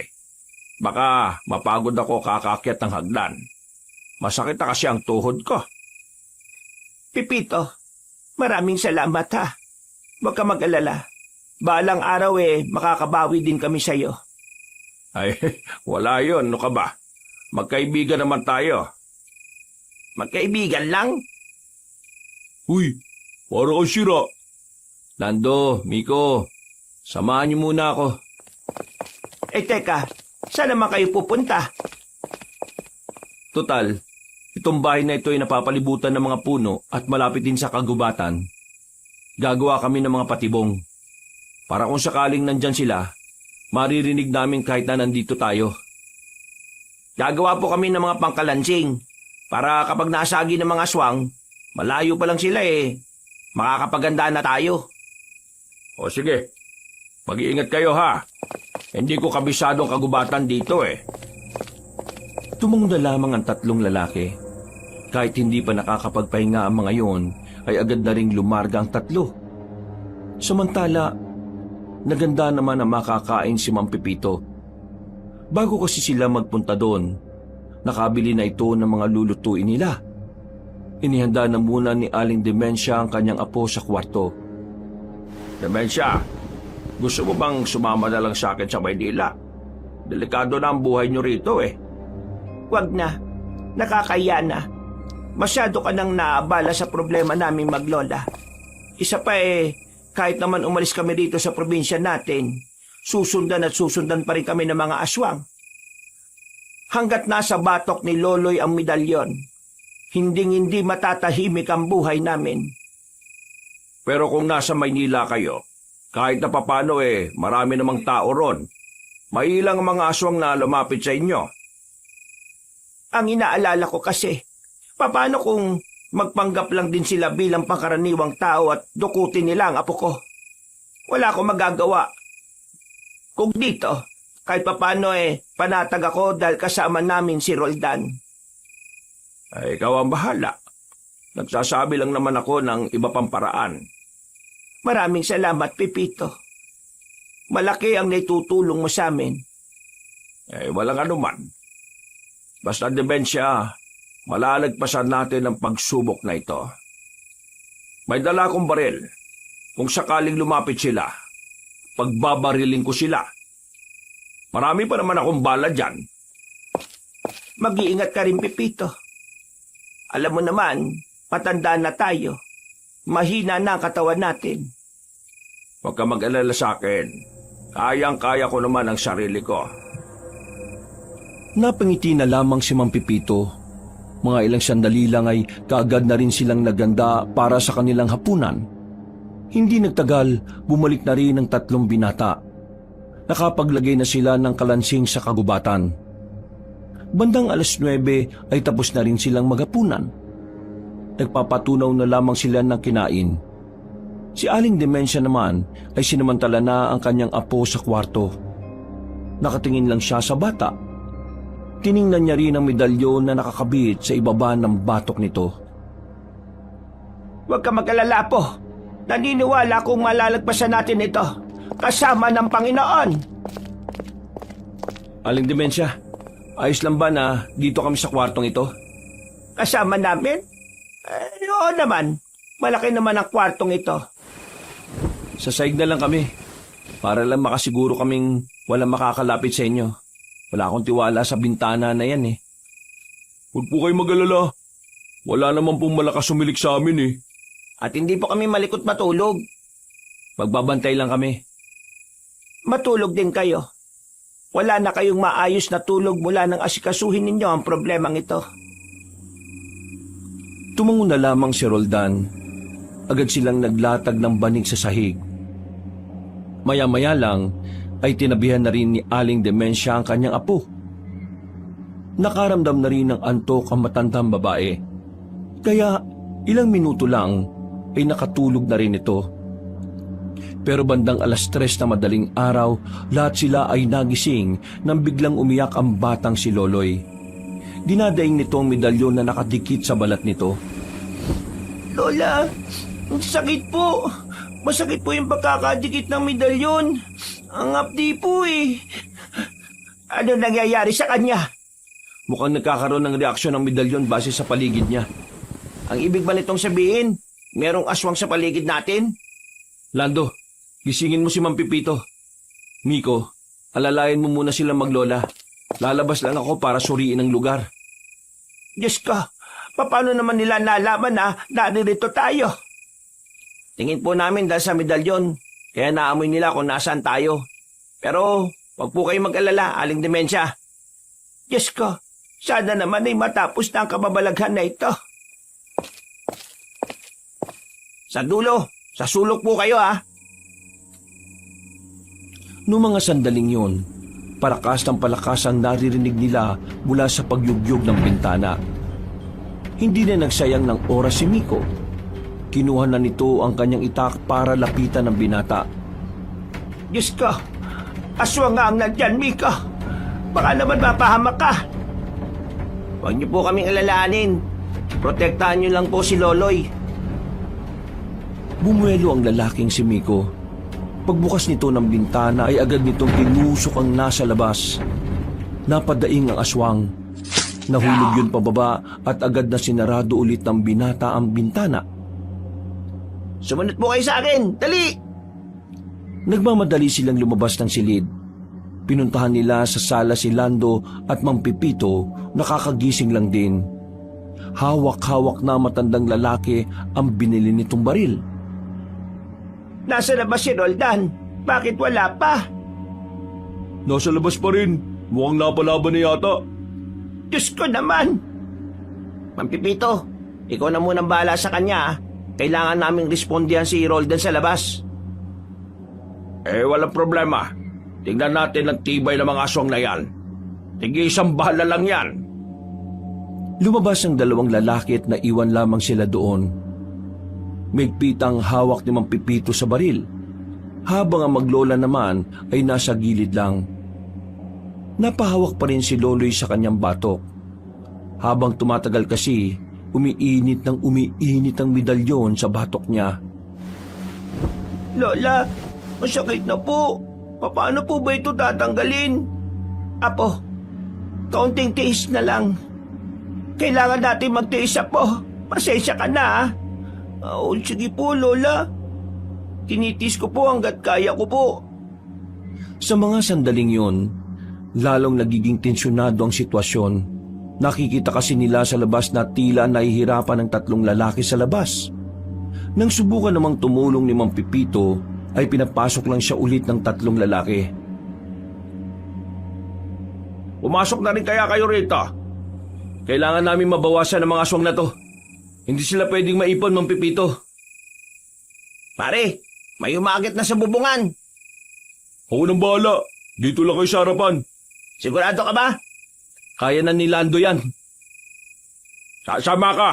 Baka mapagod ako kakakyat ng hagdan. Masakit na kasi ang tuhod ko. Pipito, maraming salamat ha. Huwag ka mag-alala. Balang araw makakabawi din kami sa'yo. Ay, wala yon, no ka ba? Magkaibigan naman tayo. Magkaibigan lang? Uy, para kang sira. Nando, Miko, samahan niyo muna ako. Teka, saan naman kayo pupunta? Total, itong bahay na ito ay napapalibutan ng mga puno at malapit din sa kagubatan. Gagawa kami ng mga patibong. Para kung sakaling nandyan sila, maririnig namin kahit na nandito tayo. Gagawa po kami ng mga pangkalansing para kapag nasagi ng mga aswang, malayo pa lang sila makakapaganda na tayo. O sige, mag-iingat kayo ha. Hindi ko kabisadong kagubatan dito Tumungo na lamang ang 3 lalaki. Kahit hindi pa nakakapagpahinga ang mga yon, ay agad na ring lumarga ang 3. Samantala, naganda naman ang makakain si Mang Pepito. Bago kasi sila magpunta doon, nakabili na ito ng mga lulutuin nila. Inihanda na muna ni Aling Demensia ang kanyang apo sa kwarto. Demensia, gusto mo bang sumama na lang sa akin sa Maynila? Delikado na ang buhay nyo rito Wag na, nakakaya na. Masyado ka nang naabala sa problema naming maglola. Isa pa kahit naman umalis kami dito sa probinsya natin, susundan at susundan pa rin kami ng mga aswang. Hanggat nasa batok ni Loloy ang medalyon, hinding-hindi matatahimik ang buhay namin. Pero kung nasa Maynila kayo, kahit na papano marami namang tao ron. May ilang mga aswang na lumapit sa inyo. Ang inaalala ko kasi, paano kung magpanggap lang din sila bilang pangkaraniwang tao at dukutin nila ang apo ko? Wala akong magagawa. Kung dito, kahit papano panatag ako dahil kasama namin si Roldan. Ay, ikaw ang bahala. Nagsasabi lang naman ako ng iba pang paraan. Maraming salamat, Pipito. Malaki ang naitutulong mo sa amin. Walang anuman. Basta Demensia, malalagpasan natin ang pagsubok na ito. May dala akong baril. Kung sakaling lumapit sila, pagbabariling ko sila. Marami pa naman akong bala dyan. Mag-iingat ka rin, Pipito. Alam mo naman, matanda na tayo. Mahina na ang katawan natin. Huwag ka mag-alala sa akin. Kayang-kaya ko naman ang sarili ko. Napangiti na lamang si Mang Pepito. Mga ilang sandali lang ay kaagad na rin silang naganda para sa kanilang hapunan. Hindi nagtagal, bumalik na rin ang 3 binata. Nakapaglagay na sila ng kalansing sa kagubatan. Bandang 9:00 ay tapos na rin silang maghapunan. Nagpapatunaw na lamang sila ng kinain. Si Aling Demensia naman ay sinamantala na ang kanyang apo sa kwarto. Nakatingin lang siya sa bata. Tiningnan niya rin ang medalyon na nakakabit sa ibaba ng batok nito. Huwag ka mag-alala po. Naniniwala kong malalagpasan natin ito. Kasama ng Panginoon. Aling Demensia, ayos lang ba na dito kami sa kwartong ito? Kasama namin? Oo naman. Malaki naman ang kwartong ito. Sa saig na lang kami. Para lang makasiguro kaming walang makakalapit sa inyo. Wala akong tiwala sa bintana na yan Huwag po kayo mag-alala. Wala naman pong malakas sumilik sa amin At hindi po kami malikot matulog. Magbabantay lang kami. Matulog din kayo. Wala na kayong maayos na tulog mula nang asikasuhin ninyo ang problemang ito. Tumungo na lamang si Roldan. Agad silang naglatag ng banig sa sahig. Maya-maya lang ay tinabihan na rin ni Aling Demensia ang kanyang apo. Nakaramdam na rin ng antok ang matandang babae. Kaya ilang minuto lang ay nakatulog na rin ito. Pero bandang 3:00 na madaling araw, lahat sila ay nagising nang biglang umiyak ang batang si Loloy. Dinadaing nito ang medalyon na nakadikit sa balat nito. Lola, ang sakit po. Masakit po yung pagkakadikit ng medalyon. Ang hapdi po eh. Ano nangyayari sa kanya? Mukhang nagkakaroon ng reaksyon ng medalyon base sa paligid niya. Ang ibig ba nitong sabihin, merong aswang sa paligid natin? Lando, gisingin mo si Mang Pipito. Miko, alalayan mo muna silang maglola. Lalabas lang ako para suriin ang lugar. Diyos ko, paano naman nila nalaman na naririto tayo? Tingin po namin dahil sa medalyon, kaya naamoy nila kung nasaan tayo. Pero wag po kayo mag-alala, Aling Dimensya. Diyos ko, sana naman ay matapos na ang kababalaghan na ito. Sa dulo, sa sulok po kayo ha. Noong mga sandaling yun, palakas ng palakas ang naririnig nila mula sa pagyugyog ng bintana. Hindi na nagsayang ng oras si Miko. Kinuha na nito ang kanyang itak para lapitan ng binata. Diyos ko, aswang nga ang nandyan, Miko. Baka naman mapahamak ka. Huwag niyo po kaming alalahanin. Protektahan niyo lang po si Loloy. Bumuelo ang lalaking si Miko. Pagbukas nito ng bintana ay agad nitong tinusok ang nasa labas. Napadaing ang aswang. Nahulog yun pababa at agad na sinarado ulit ng binata ang bintana. Sumunod po kayo sa akin! Dali! Nagmamadali silang lumabas ng silid. Pinuntahan nila sa sala si Lando at Mang Pipito, nakakagising lang din. Hawak-hawak na matandang lalaki ang binili nitong baril. Nasa labas si Roldan. Bakit wala pa? Nasa labas pa rin. Mukhang napalaban na yata. Diyos ko naman! Mampipito, ikaw na munang bahala sa kanya ah. Kailangan naming respondihan si Roldan sa labas. Walang problema. Tingnan natin ang tibay ng mga aswang na yan. Tig-isang bala lang yan. Lumabas ang dalawang lalaki at naiwan lamang sila doon. Migpitang hawak ni Mang Pipito sa baril, habang ang maglola naman ay nasa gilid lang. Napahawak pa rin si Loloy sa kanyang batok. Habang tumatagal kasi, umiinit ang medalyon sa batok niya. Lola, masakit na po. Paano po ba ito tatanggalin? Apo, kaunting tiis na lang. Kailangan natin magtiis, Apo. Pasensya ka na ah. Sige po, Lola. Tinitis ko po hanggat kaya ko po. Sa mga sandaling yun, lalong nagiging tensyonado ang sitwasyon. Nakikita kasi nila sa labas na tila nahihirapan ang tatlong lalaki sa labas. Nang subukan namang tumulong ni Mang Pipito, ay pinapasok lang siya ulit ng tatlong lalaki. Pumasok na rin kaya kayo rito. Kailangan namin mabawasan ang mga aswang na to. Hindi sila pwedeng maipon, Mang Pipito. Pare, may umakit na sa bubungan. Ako nang bahala. Dito lang kayo sa harapan. Sigurado ka ba? Kaya na ni Lando yan. Sasama ka.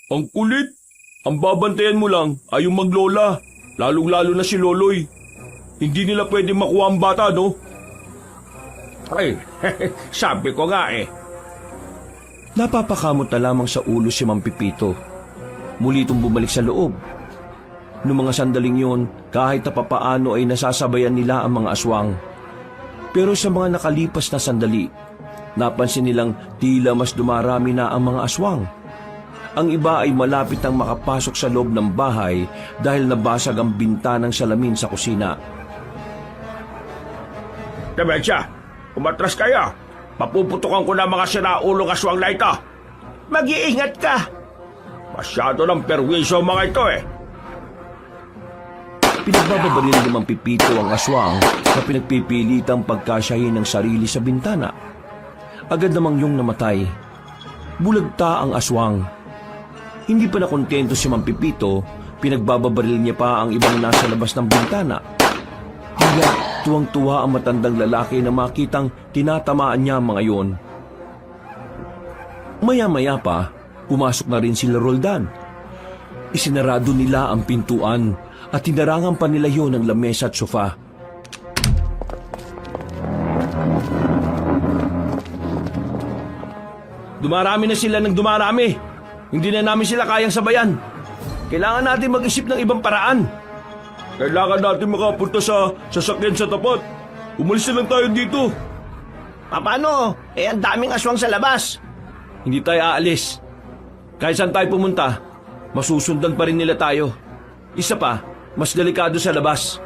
Ang kulit. Ang babantayan mo lang ay yung maglola. Lalong-lalo na si Loloy. Hindi nila pwedeng makuha ang bata, no? Ay, sabi ko nga eh. Napapakamot na lamang sa ulo si Mang Pipito. Muli itong bumalik sa loob. Noong mga sandaling yun, kahit na papaano ay nasasabayan nila ang mga aswang. Pero sa mga nakalipas na sandali, napansin nilang tila mas dumarami na ang mga aswang. Ang iba ay malapit nang makapasok sa loob ng bahay dahil nabasag ang bintanang salamin sa kusina. Demensya, umatras kaya. Papuputukan ko na mga sinaulong aswang na ito. Mag-iingat ka. Masyado ng perwisyo ang mga ito eh. Pinagbababaril ni Mang Pipito ang aswang na pinagpipilitang pagkasyahin ng sarili sa bintana. Agad namang yung namatay. Bulagta ang aswang. Hindi pa nakontento si Mang Pipito, pinagbababaril niya pa ang ibang nasa labas ng bintana. Kaya tuwang-tuwa ang matandang lalaki na makitang tinatamaan niya ang mga yon. Maya-maya pa Pumasok na rin sila Roldan. Isinarado nila ang pintuan at tinarangan pa nila yon ng lamesa at sofa. Dumarami na sila ng dumarami. Hindi na namin sila kayang sabayan. Kailangan natin mag-isip ng ibang paraan. Kailangan natin makapunta sa sasakyan sa tapat. Umalis na lang tayo dito. Paano? Ang daming aswang sa labas. Hindi tayo aalis. Kahit saan tayo pumunta, masusundan pa rin nila tayo. Isa pa, mas delikado sa labas.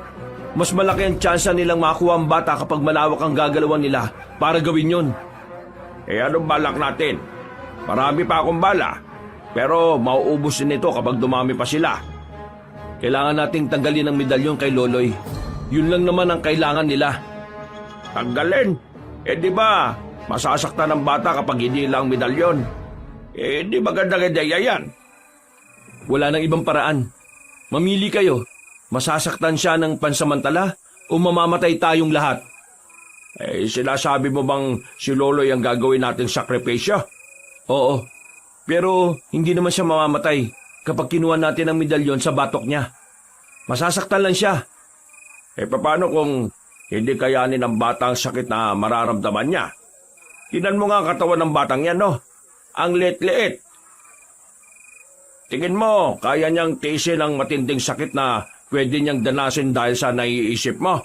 Mas malaki ang tsansa nilang makuha ang bata kapag malawak ang gagalawan nila para gawin yon. Anong balak natin? Marami pa akong bala. Pero mauubos din ito kapag dumami pa sila. Kailangan nating tanggalin ang medalyon kay Loloy. Yun lang naman ang kailangan nila. Tanggalin? Di ba masasaktan ng bata kapag hindi lang medalyon? Di magandang ideya yan. Wala nang ibang paraan. Mamili kayo. Masasaktan siya ng pansamantala o mamamatay tayong lahat? Sinasabi mo bang si Loloy ang gagawin nating sakripisyo? Oo. Pero hindi naman siya mamamatay kapag kinuha natin ang medalyon sa batok niya. Masasaktan lang siya. Paano kung hindi kayanin ng bata ang sakit na mararamdaman niya? Tingnan mo nga ang katawan ng batang yan, no? Ang liit-liit. Tingin mo, kaya niyang tiisin ang matinding sakit na pwede niyang danasin dahil sa naiisip mo?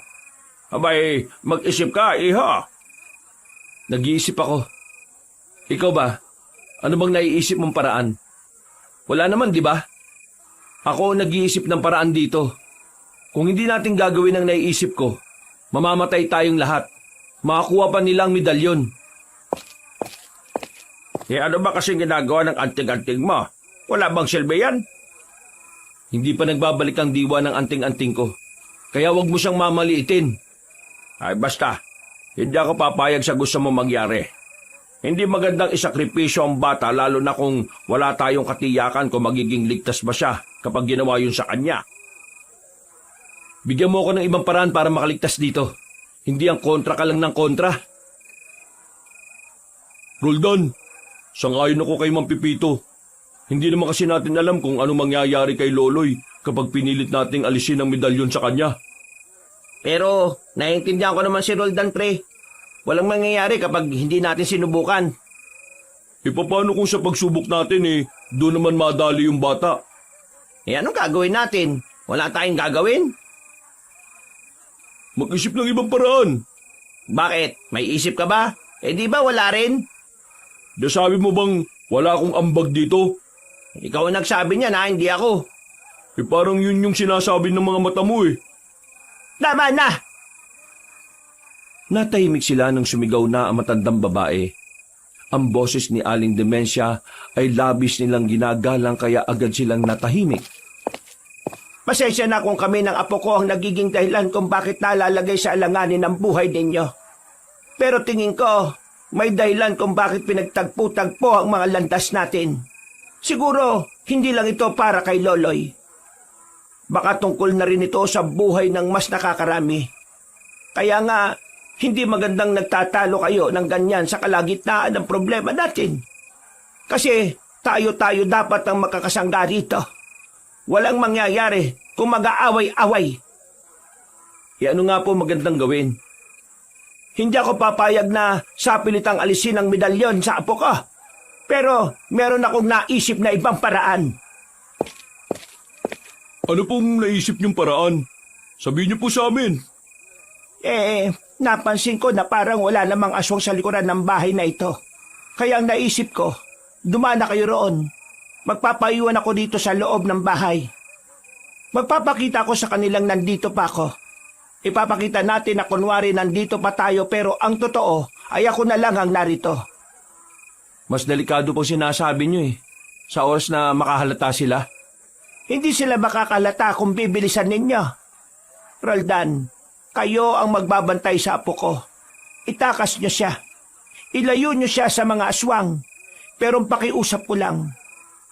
Abay, mag-isip ka, iha. Nag-iisip ako. Ikaw ba? Ano bang naiisip mong paraan? Wala naman, di ba? Ako ang nag-iisip ng paraan dito. Kung hindi natin gagawin ang naiisip ko, mamamatay tayong lahat. Makakuha pa nilang medalyon. Ano ba kasing ginagawa ng anting-anting mo? Wala bang silbi yan? Hindi pa nagbabalik ang diwa ng anting-anting ko. Kaya wag mo siyang mamaliitin. Basta, hindi ako papayag sa gusto mo mangyari. Hindi magandang isakripisyo ang bata lalo na kung wala tayong katiyakan kung magiging ligtas ba siya kapag ginawa yun sa kanya. Bigyan mo ako ng ibang paraan para makaligtas dito. Hindi ang kontra ka lang ng kontra. Roldan, sangayon ako kay Mang Pipito. Hindi naman kasi natin alam kung ano mangyayari kay Loloy kapag pinilit nating alisin ang medalyon sa kanya. Pero naiintindihan ko naman si Roldan, pre. Walang mangyayari kapag hindi natin sinubukan. Paano kung sa pagsubok natin doon naman madali yung bata? Anong gagawin natin? Wala tayong gagawin? Mag-isip ng ibang paraan. Bakit? May isip ka ba? Di ba wala rin? Sabi mo bang wala akong ambag dito? Ikaw ang nagsabi niya na, hindi ako. Parang yun yung sinasabi ng mga mata mo Tama na! Natahimik sila nang sumigaw na ang matandang babae. Ang boses ni Aling Demensia ay labis nilang ginagalang kaya agad silang natahimik. Pasensya na kung kami ng apo ko ang nagiging dahilan kung bakit nalalagay sa alanganin ang buhay ninyo. Pero tingin ko, may dahilan kung bakit pinagtagpo-tagpo ang mga landas natin. Siguro, hindi lang ito para kay Loloy. Baka tungkol na rin ito sa buhay ng mas nakakarami. Kaya nga, hindi magandang nagtatalo kayo ng ganyan sa kalagitnaan ng problema natin. Kasi tayo-tayo dapat ang makakasangga rito. Walang mangyayari kung mag-aaway-away. Ano nga po magandang gawin? Hindi ako papayag na sapilitang alisin ang medalyon sa apo ko. Pero meron akong naisip na ibang paraan. Ano pong naisip niyong paraan? Sabihin niyo po sa amin. Napansin ko na parang wala namang aswang sa likuran ng bahay na ito. Kaya ang naisip ko, dumana kayo roon. Magpapaiwan ako dito sa loob ng bahay. Magpapakita ko sa kanilang nandito pa ako. Ipapakita natin na kunwari nandito pa tayo pero ang totoo ay ako na lang ang narito. Mas delikado po sinasabi niyo sa oras na makahalata sila. Hindi sila makakalata kung bibilisan ninyo. Roldan, kayo ang magbabantay sa apo ko. Itakas niyo siya. Ilayo niyo siya sa mga aswang. Pero pakiusap ko lang,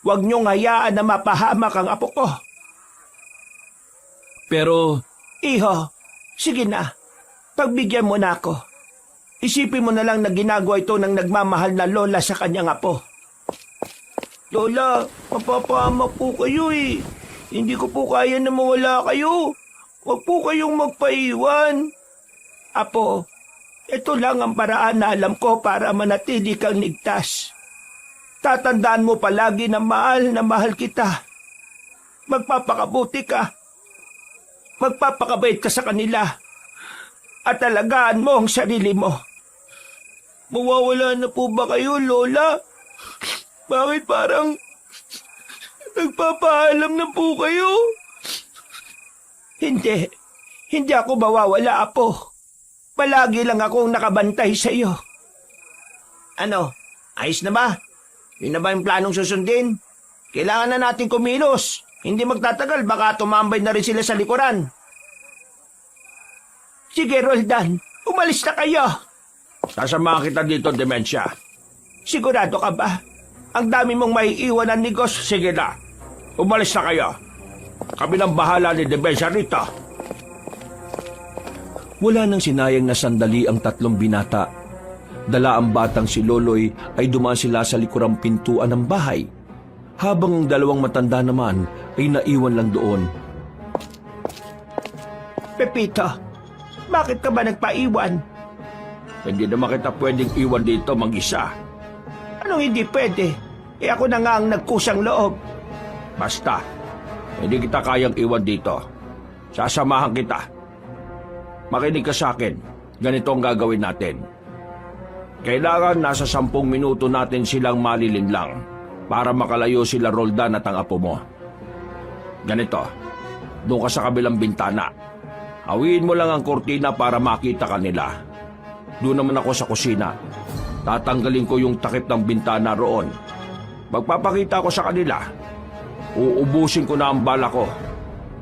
huwag niyong hayaan na mapahamak ang apo ko. Pero, Iho, sige na. Pagbigyan mo na ako. Isipin mo na lang na ginagawa ito ng nagmamahal na lola sa kanyang apo. Lola, mapapahamak po kayo eh. Hindi ko po kaya na mawala kayo. Huwag po kayong magpaiwan. Apo, ito lang ang paraan na alam ko para manatili kang ligtas. Tatandaan mo palagi na mahal kita. Magpapakabuti ka. Magpapakabait ka sa kanila. At alagaan mo ang sarili mo. Mawawala na po ba kayo, Lola? Bakit parang nagpapaalam na po kayo? Hindi ako mawawala, Apo. Palagi lang akong nakabantay sa iyo. Ano, ayos na ba? Yun na ba yung planong susundin? Kailangan na natin kumilos. Hindi magtatagal, baka tumambay na rin sila sa likuran. Sige, Roldan, umalis na kayo. Sasamahan kita dito, Dementia. Sigurado ka ba? Ang dami mong maiiwan ng negosyo. Sige na, umalis na kayo. Kami nang bahala ni Dementia rito. Wala nang sinayang na sandali ang tatlong binata. Dala ang batang si Loloy ay dumaan sila sa likurang pintuan ng bahay, habang ang dalawang matanda naman ay naiwan lang doon. Pepito, bakit ka ba nagpaiwan? Hindi naman kita pwedeng iwan dito mag-isa. Anong hindi pwede? Ako na nga ang nagkusang loob. Basta, hindi kita kayang iwan dito. Sasamahan kita. Makinig ka sa akin. Ganito ang gagawin natin. Kailangan nasa 10 minuto natin silang malilinlang para makalayo sila Roldan at ang apo mo. Ganito, doon ka sa kabilang bintana. Hawiin mo lang ang kortina para makita ka nila. Doon naman ako sa kusina. Tatanggalin ko yung takip ng bintana roon. Magpapakita ko sa kanila. Uubusin ko na ang bala ko.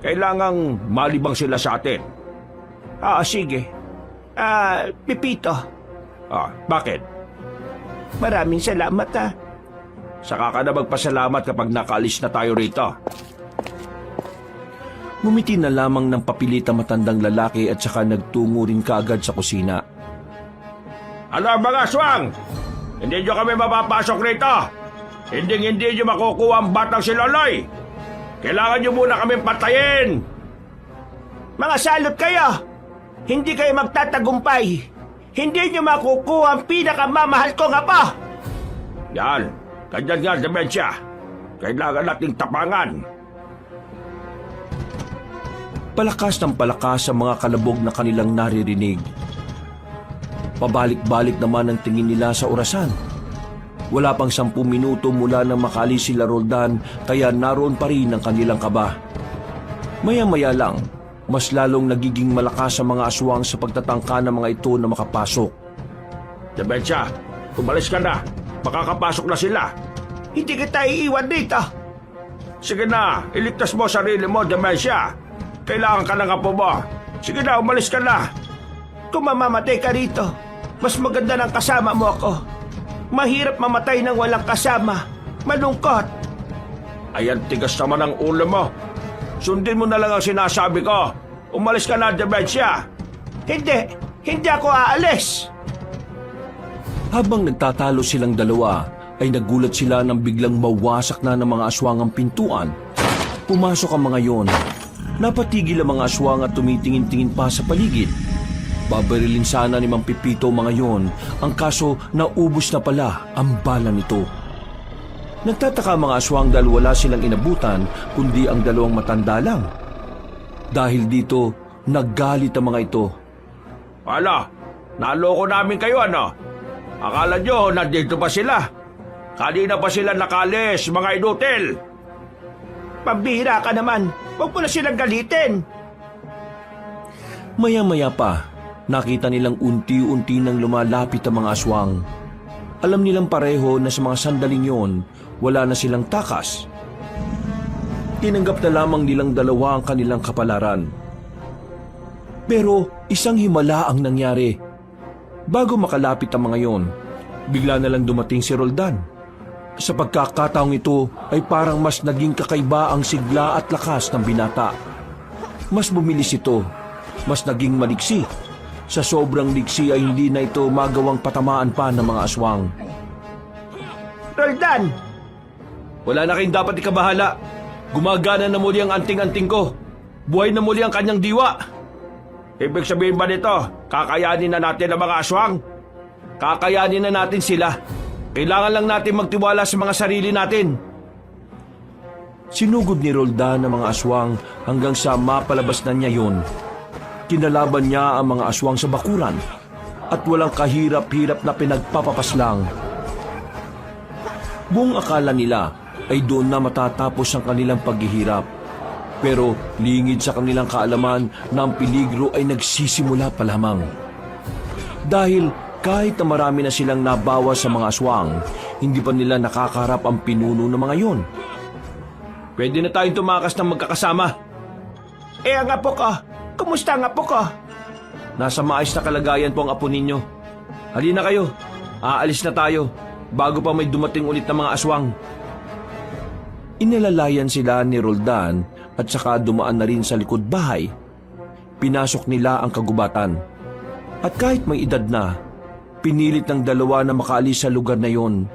Kailangang malibang sila sa atin. Sige. Pepito, Bakit? maraming salamat Saka ka na magpasalamat kapag nakaalis na tayo rito. Ngumiti na lamang ng papilita matandang lalaki at saka nagtungo rin kaagad sa kusina. Ano mga aswang? Hindi nyo kami mapapasok rito. Hindi nyo makukuha ang batang si Loloy. Kailangan nyo muna kami patayin. Mga salot kayo! Hindi kayo magtatagumpay. Hindi nyo makukuha ang pinakamamahal kong apo. Yan, ganyan nga, Dementia. Kailangan nating tapangan. Palakas ng palakas ang mga kalabog na kanilang naririnig. Pabalik-balik naman ang tingin nila sa orasan. Wala pang 10 minuto mula nang makaalis sila Roldan, kaya naroon pa rin ang kanilang kaba. Maya-maya lang, mas lalong nagiging malakas ang mga aswang sa pagtatangka ng mga ito na makapasok. Dementia, umalis ka na. Makakapasok na sila. Hindi kita iiwan dito. Sige na, iligtas mo sarili mo, Dementia. Kailangan ka ng apo mo. Sige na, umalis ka na. Kung mamamatay ka rito, mas maganda ng kasama mo ako. Mahirap mamatay ng walang kasama. Malungkot. Ayan, tigas naman ang ulo mo. Sundin mo na lang ang sinasabi ko. Umalis ka na, Dementia. Hindi ako aalis. Habang nagtatalo silang dalawa, ay nagulat sila nang biglang mawasak na ng mga aswang ang pintuan. Pumasok ang mga yon. Napatigil ang mga aswang at tumitingin-tingin pa sa paligid. Babarilin sana ni Mang Pipito mga yon, ang kaso naubos na pala ang bala nito. Nagtataka ang mga aswang dahil wala silang inabutan kundi ang dalawang matanda lang. Dahil dito, naggalit ang mga ito. Hala, naloko namin kayo, ano? Akala nyo, nandito pa sila. Kanina pa sila nakalis, mga inutil. Pambihira ka naman. Huwag mo na silang galitin. Maya-maya pa, nakita nilang unti-unti nang lumalapit ang mga aswang. Alam nilang pareho na sa mga sandaling yon, wala na silang takas. Tinanggap na lamang nilang dalawa ang kanilang kapalaran. Pero isang himala ang nangyari. Bago makalapit ang mga yon, bigla na lang dumating si Roldan. Sa pagkakataong ito ay parang mas naging kakaiba ang sigla at lakas ng binata. Mas bumilis ito, mas naging maliksi. Sa sobrang liksi ay hindi na ito magawang patamaan pa ng mga aswang. Roldan! Wala na kayong dapat ikabahala. Gumagana na muli ang anting-anting ko. Buhay na muli ang kanyang diwa. Ibig sabihin ba nito, kakayanin na natin ang mga aswang? Kakayanin na natin sila. Kailangan lang natin magtiwala sa mga sarili natin. Sinugod ni Roldan ang mga aswang hanggang sa mapalabas na niya yun. Kinalaban niya ang mga aswang sa bakuran at walang kahirap-hirap na pinagpapapaslang. Buong akala nila ay doon na matatapos ang kanilang paghihirap. Pero lingid sa kanilang kaalaman na ang peligro ay nagsisimula pa lamang. Dahil kahit na marami na silang nabawas sa mga aswang, hindi pa nila nakakaharap ang pinuno ng mga yon. Pwede na tayong tumakas ng magkakasama. Ang apo ko, kumusta ang apo ko? Nasa maayos na kalagayan po ang apo ninyo. Halina kayo, aalis na tayo bago pa may dumating ulit na mga aswang. Inilalayan sila ni Roldan at saka dumaan na rin sa likod bahay. Pinasok nila ang kagubatan. At kahit may edad na, pinilit ng dalawa na makaalis sa lugar na yon.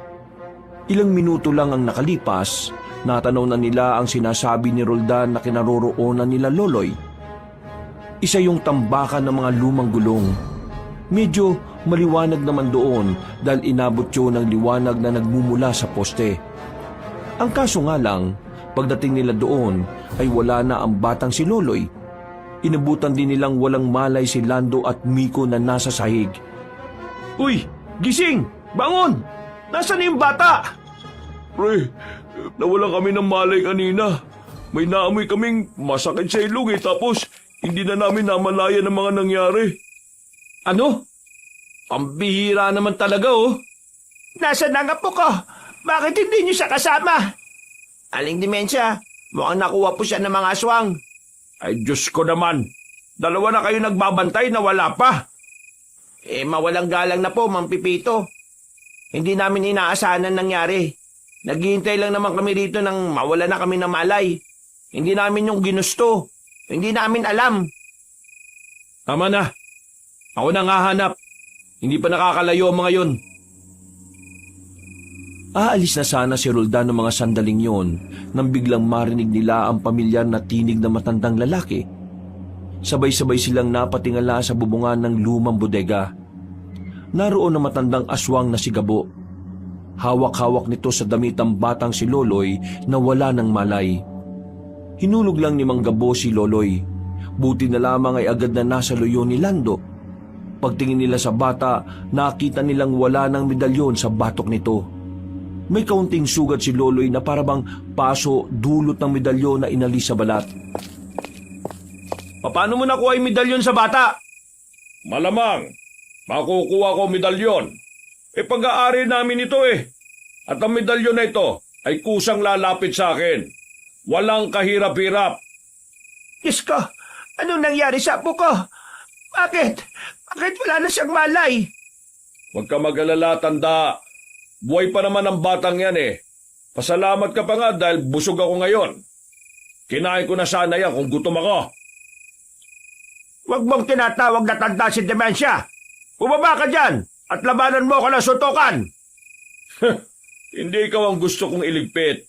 Ilang minuto lang ang nakalipas, natanaw na nila ang sinasabi ni Roldan na kinaroroonan nila Loloy. Isa yung tambakan ng mga lumang gulong. Medyo maliwanag naman doon dahil inabot yun ng liwanag na nagmumula sa poste. Ang kaso nga lang, pagdating nila doon ay wala na ang batang si Loloy. Inabutan din nilang walang malay si Lando at Miko na nasa sahig. Uy, gising! Bangon! Nasaan na yung bata? Pre, nawalan kami ng malay kanina. May naamoy kaming masakit sa ilong tapos hindi na namin namalayan ang mga nangyari. Ano? Ang bihira naman talaga Nasaan ang apo ko? Bakit hindi niyo siya kasama? Aling dimensya, mukhang nakuha po siya ng mga aswang. Ay Diyos ko naman, dalawa na kayo nagbabantay na wala pa. Mawalang galang na po, Mang Pipito. Hindi namin inaasahan ang nangyari. Naghihintay lang naman kami rito nang mawala na kami ng malay. Hindi namin yung ginusto. Hindi namin alam. Tama na. Ako nang hahanap. Hindi pa nakakalayo ang mga yon. Aalis na sana si Roldan ng mga sandaling yon nang biglang marinig nila ang pamilyar na tinig ng matandang lalaki. Sabay-sabay silang napatingala sa bubungan ng lumang bodega. Naroon ang matandang aswang na si Gabo. Hawak-hawak nito sa damit ang batang si Loloy na wala ng malay. Hinulog lang ni Mang Gabo si Loloy. Buti na lamang ay agad na nasa luyo ni Lando. Pagtingin nila sa bata, nakita nilang wala ng medalyon sa batok nito. May kaunting sugat si Loloy na parabang paso dulot ng medalyon na inalis sa balat. Paano mo nakuha yung medalyon sa bata? Malamang, makukuha ko medalyon. Pag-aari namin ito At ang medalyon na ito ay kusang lalapit sa akin. Walang kahirap-hirap. Diyos ko, anong nangyari sa apo ko? Bakit? Bakit wala na siyang malay? Huwag ka mag-alala, tanda. Buhay pa naman ang batang yan Pasalamat ka pa nga dahil busog ako ngayon. Kinain ko na sana yan kung gutom ako. Huwag mong tinatawag na tanda si Dementia. Bumaba ka dyan at labanan mo ko ng suntukan. Hindi ikaw ang gusto kong iligpit.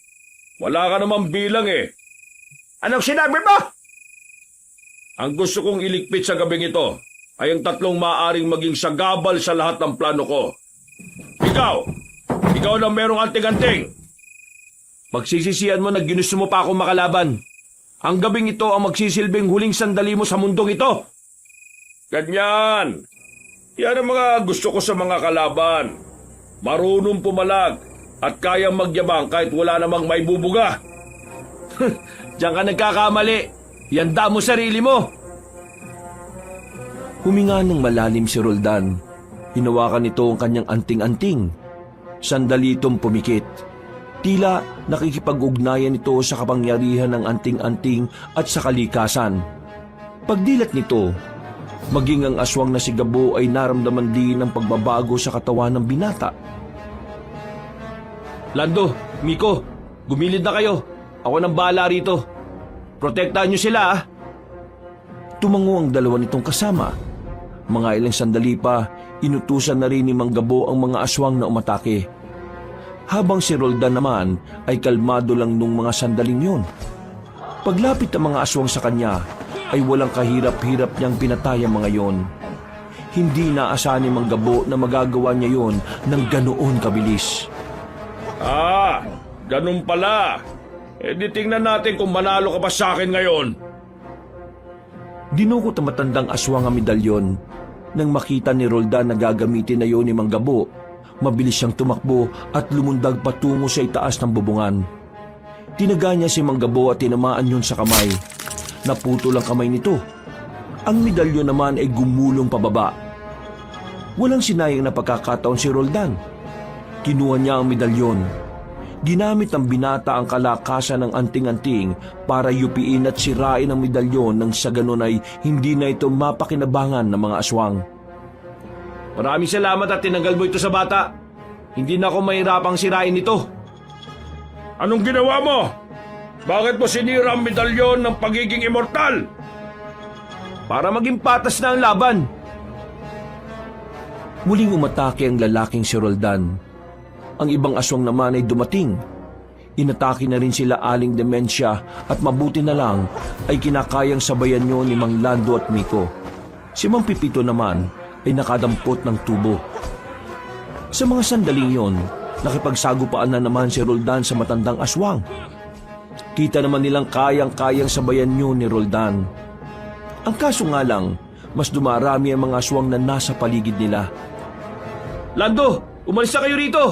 Wala ka namang bilang Anong sinabi mo? Ang gusto kong iligpit sa gabing ito ay ang tatlong maaring maging sagabal sa lahat ng plano ko. Ikaw na merong anting-anting. Pagsisisihan mo na ginusto mo pa akong makalaban. Ang gabing ito ang magsisilbing huling sandali mo sa mundong ito. Ganyan. Yan ang mga gusto ko sa mga kalaban. Marunong pumalag at kayang magyabang kahit wala namang may bubuga. Diyan ka nagkakamali. Yanda mo sarili mo. Huminga ng malalim si Roldan. Hinawakan nito ang kanyang anting-anting. Sandali itong pumikit. Tila nakikipag-ugnayan ito sa kapangyarihan ng anting-anting at sa kalikasan. Pagdilat nito, maging ang aswang na si Gabo ay naramdaman din ang pagbabago sa katawan ng binata. Lando, Miko, gumilid na kayo. Ako nang bahala rito. Protektahan niyo sila Tumango ang dalawa nitong kasama. Mga ilang sandali pa, inutusan na rin ni Mang Gabo ang mga aswang na umatake. Habang si Roldan naman ay kalmado lang nung mga sandaling yun. Paglapit ng mga aswang sa kanya ay walang kahirap-hirap niyang pinatay ang mga yon. Hindi naasahan ni Mang Gabo na magagawa niya yon ng ganoon kabilis. Ganun pala. Di tingnan natin kung manalo ka pa sa akin ngayon. Dinukot ang matandang aswang ang medalyon. Nang makita ni Roldan na gagamitin na yon ni Mang Gabo, mabilis siyang tumakbo at lumundag patungo sa itaas ng bubungan. Tinaga niya si Mang Gabo at tinamaan yun sa kamay. Naputol ang kamay nito. Ang medalyon naman ay gumulong pababa. Walang sinayang na pagkakataon si Roldan. Kinuha niya ang medalyon. Ginamit ng binata ang kalakasan ng anting-anting para yupiin at sirain ang medalyon nang sa ganun ay hindi na ito mapakinabangan ng mga aswang. Maraming salamat at tinanggal mo ito sa bata. Hindi na ako mahirapang sirain ito. Anong ginawa mo? Bakit mo sinira ang medalyon ng pagiging immortal? Para maging patas na ang laban. Muling umatake ang lalaking si Roldan. Ang ibang aswang naman ay dumating. Inatake na rin sila Aling Dementia at mabuti na lang ay kinakayang sabayan nyo ni Mang Lando at Miko. Si Mang Pipito naman ay nakadampot ng tubo. Sa mga sandaling yon, nakipagsagupaan na naman si Roldan sa matandang aswang. Kita naman nilang kayang-kayang sabayan nyo ni Roldan. Ang kaso nga lang, mas dumarami ang mga aswang na nasa paligid nila. Lando, umalis na kayo rito.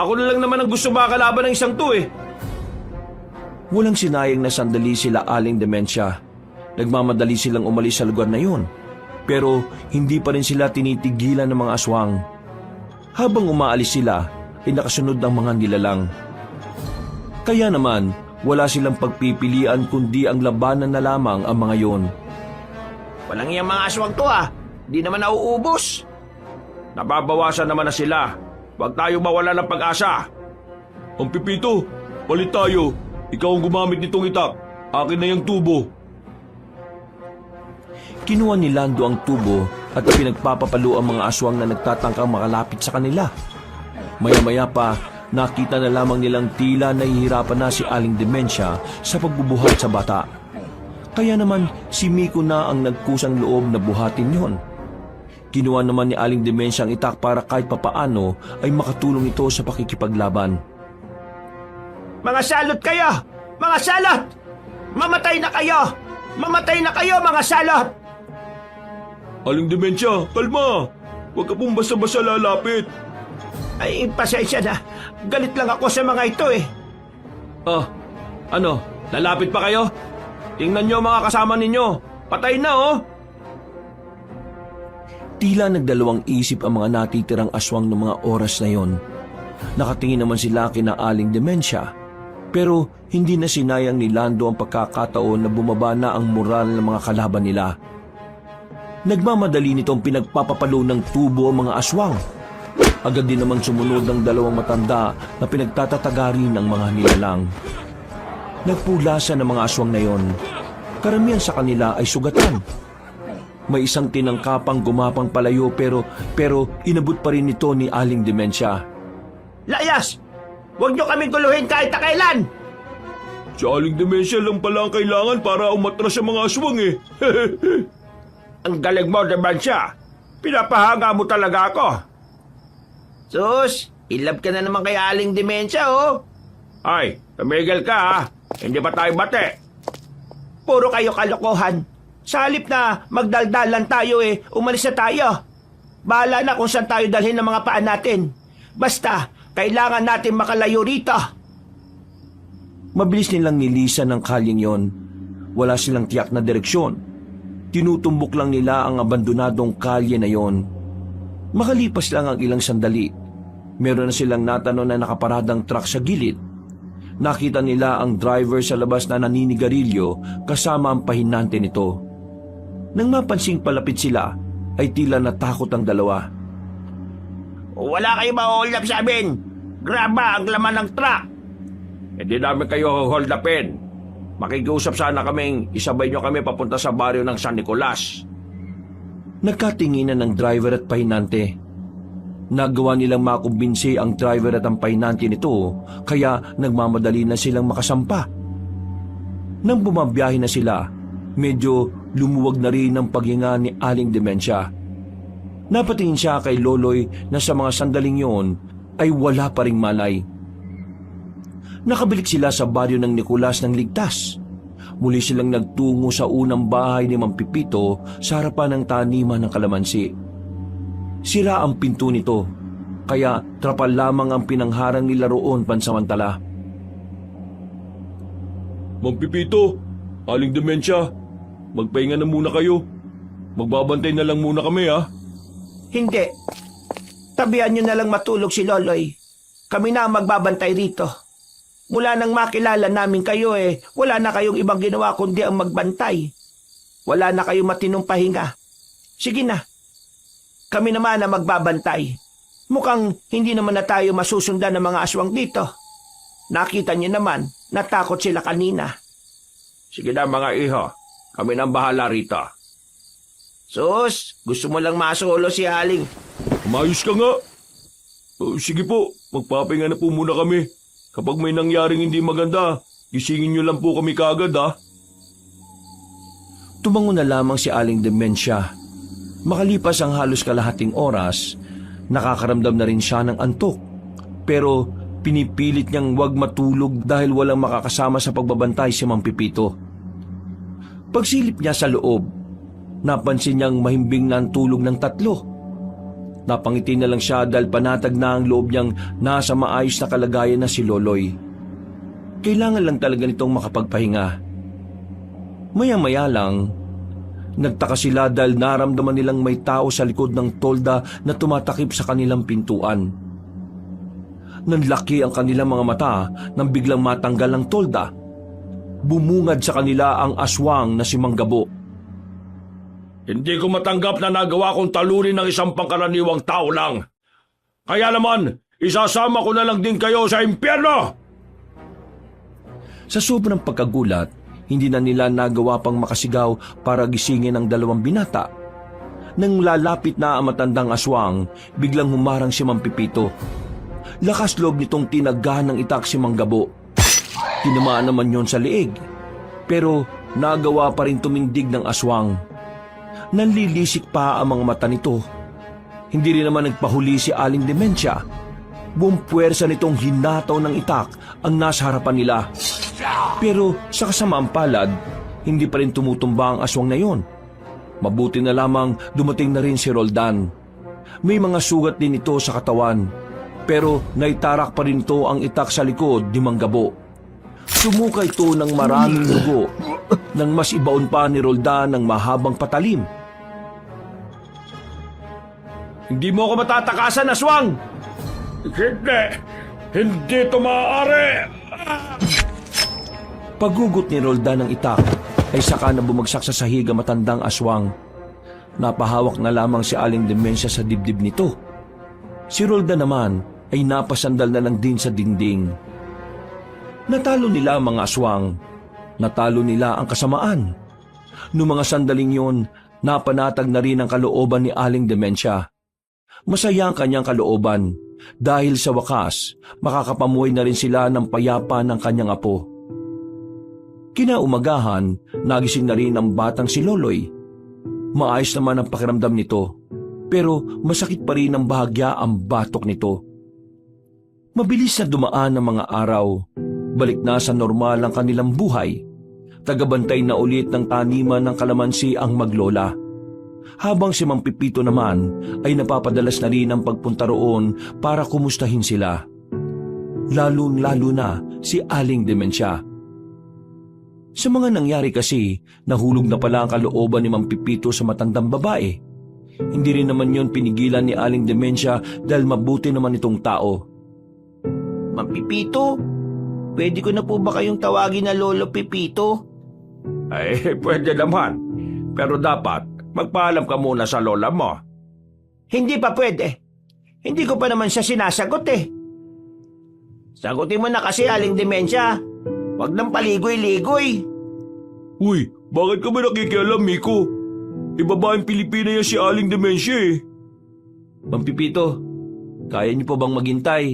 Ako na lang naman ang gusto makakalaban ng isang to eh. Walang sinayang na sandali sila Aling Dementia. Nagmamadali silang umalis sa lugar na yun. Pero hindi pa rin sila tinitigilan ng mga aswang. Habang umaalis sila, ay nakasunod ang mga nilalang. Kaya naman, wala silang pagpipilian kundi ang labanan na lamang ang mga yon. Walang iyang mga aswang to Di naman nauubos. Nababawasan naman na sila. Huwag tayo mawala ng pag-asa. Ang Pipito, palit tayo. Ikaw ang gumamit nitong itak. Akin na yung tubo. Kinuha ni Lando ang tubo at pinagpapapalo ang mga aswang na nagtatangkang makalapit sa kanila. Maya-maya pa, nakita na lamang nilang tila nahihirapan na si Aling Dementia sa pagbubuhat sa bata. Kaya naman si Miko na ang nagkusang loob na buhatin yon. Kinuha naman ni Aling Dementia ang itak para kahit papaano ay makatulong ito sa pakikipaglaban. Mga salot kayo! Mga salot! Mamatay na kayo! Mamatay na kayo, mga salot! Aling Dementia, kalma! Huwag ka pong basta-basta lalapit. Ay, pasensya na. Galit lang ako sa mga ito eh. Ano? Lalapit pa kayo? Tingnan nyo mga kasama ninyo. Patay na Tila nagdalawang isip ang mga natitirang aswang ng mga oras na yon. Nakatingin naman sila kina Aling Dementia. Pero hindi na sinayang ni Lando ang pagkakataon na bumaba na ang moral ng mga kalaban nila. Nagmamadali nitong pinagpapapalo ng tubo ang mga aswang. Agad din naman sumunod ng dalawang matanda na pinagtatatagarin ng mga nilalang. Nagpulasan ng mga aswang na yon. Karamihan sa kanila ay sugatan. May isang tinangkapang gumapang palayo pero inabot pa rin ito ni Aling Dementia. Layas! Huwag niyo kami guluhin kahit na kailan! Si Aling Dementia lang pala ang kailangan para umatras sa mga aswang eh. Ang galing mo, Dementia. Pinapahanga mo talaga ako. Sus, ilab ka na naman kay Aling Dementia Ay, tumigil ka ha. Hindi ba tayo bate? Puro kayo kalokohan. Sa halip na magdaldalan tayo umalis na tayo. Bahala na kung saan tayo dalhin ng mga paan natin. Basta, kailangan natin makalayo rito. Mabilis nilang nilisan ng kalyeng yon. Wala silang tiyak na direksyon. Tinutumbok lang nila ang abandonadong kalye na yon. Makalipas lang ang ilang sandali, meron na silang natano na nakaparadang truck sa gilid. Nakita nila ang driver sa labas na naninigarilyo kasama ang pahinante nito. Nang mapansing palapit sila, ay tila natakot ang dalawa. Wala kayo ma-hold up sa amin. Graba ang laman ng truck. Hindi namin kayo hold upin. Makikiusap sana kaming isabay nyo kami papunta sa baryo ng San Nicolas. Nagkatinginan ng driver at pahinante. Nagawa nilang makumbinsi ang driver at ang pahinanti nito kaya nagmamadali na silang makasampa. Nang bumabiyahe na sila, medyo lumuwag na rin ang paghinga ni Aling Demensia. Napatingin siya kay Loloy na sa mga sandaling yon ay wala pa ring malay. Nakabalik sila sa baryo ng Nicolas ng ligtas. Muli silang nagtungo sa unang bahay ni Mang Pipito sa harapan ng taniman ng kalamansi. Sira ang pinto nito, kaya trapal lamang ang pinangharang nila roon pansamantala. Mang Pipito, Aling Demensia, magpahinga na muna kayo. Magbabantay na lang muna kami, ha? Hindi. Tabihan nyo na lang matulog si Loloy. Kami na ang magbabantay rito. Mula nang makilala namin kayo wala na kayong ibang ginawa kundi ang magbantay. Wala na kayong matinong pahinga. Sige na. Kami naman ang magbabantay. Mukhang hindi naman na tayo masusundan ng mga aswang dito. Nakita niyo naman, natakot sila kanina. Sige na mga iho, kami nang bahala rito. Sus, gusto mo lang masolo si Aling. Umayos ka nga. Sige po, magpapahinga na po muna kami. Kapag may nangyaring hindi maganda, gisingin niyo lang po kami kaagad, ha? Tumango na lamang si Aling Demensia. Makalipas ang halos kalahating oras, nakakaramdam na rin siya ng antok. Pero pinipilit niyang wag matulog dahil walang makakasama sa pagbabantay si Mang Pipito. Pagsilip niya sa loob, napansin niyang mahimbing na ang tulog ng tatlo. Napangiti na lang siya dahil panatag na ang loob niyang nasa maayos na kalagayan na si Loloy. Kailangan lang talaga nitong makapagpahinga. Maya-maya lang, nagtaka sila dahil naramdaman nilang may tao sa likod ng tolda na tumatakip sa kanilang pintuan. Nanlaki ang kanilang mga mata nang biglang matanggal ang tolda. Bumungad sa kanila ang aswang na si Mang Gabo. Hindi ko matanggap na nagawa kong talunin ng isang pangkaraniwang tao lang. Kaya naman, isasama ko na lang din kayo sa impyerno! Sa sobrang pagkagulat, hindi na nila nagawa pang makasigaw para gisingin ang dalawang binata. Nang lalapit na ang matandang aswang, biglang humarang si Mang Pipito. Lakas loob nitong tinagahan ng itak si Mang Gabo. Tinamaan naman yon sa liig, pero nagawa pa rin tumindig ng aswang. Nanlilisik pa ang mga mata nito. Hindi rin naman nagpahuli si Aling Demensia. Buong puwersa nitong hinataw ng itak ang nasa harapan nila. Pero sa kasamaang palad, hindi pa rin tumutumba ang aswang na yon. Mabuti na lamang dumating na rin si Roldan. May mga sugat din ito sa katawan, pero naitarak pa rin ito ang itak sa likod ni Mang Gabo. Sumuka ito ng maraming dugo, nang mas ibaon pa ni Roldan ng mahabang patalim. Hindi mo ako matatakasan, aswang! Hindi! Hindi ito maaari! Paggugot ni Roldan ng itak ay saka na bumagsak sa sahig ang matandang aswang. Napahawak na lamang si Aling Demensia sa dibdib nito. Si Roldan naman ay napasandal na lang din sa dingding. Natalo nila ang mga aswang. Natalo nila ang kasamaan. Noong mga sandaling yon, napanatag na rin ang kalooban ni Aling Demensia. Masaya ang kanyang kalooban dahil sa wakas makakapamuhay na rin sila ng payapa ng kanyang apo. Kinaumagahan, nagising na rin ang batang si Loloy. Maayos naman ang pakiramdam nito, pero masakit pa rin ang bahagya ang batok nito. Mabilis na dumaan ang mga araw, balik na sa normal ang kanilang buhay. Tagabantay na ulit ng taniman ng kalamansi ang maglola. Habang si Mang Pipito naman ay napapadalas na rin ang pagpunta roon para kumustahin sila. Lalo na si Aling Demensia. Sa mga nangyari kasi, nahulog na pala ang kalooban ni Mang Pipito sa matandang babae. Hindi rin naman yon pinigilan ni Aling Demensia dahil mabuti naman itong tao. Mang Pipito, pwede ko na po ba kayong tawagin na Lolo Pipito? Ay, pwede naman. Pero dapat, magpaalam ka muna sa lola mo. Hindi pa pwede. Hindi ko pa naman siya sinasagot Sagutin mo na kasi, Aling Demensia. Huwag nang paligoy-ligoy. Uy, bakit ka ba nakikialam, Miko? Ibabaeng Pilipina yan si Aling Demensia eh. Mang Pipito, kaya niyo pa bang maghintay?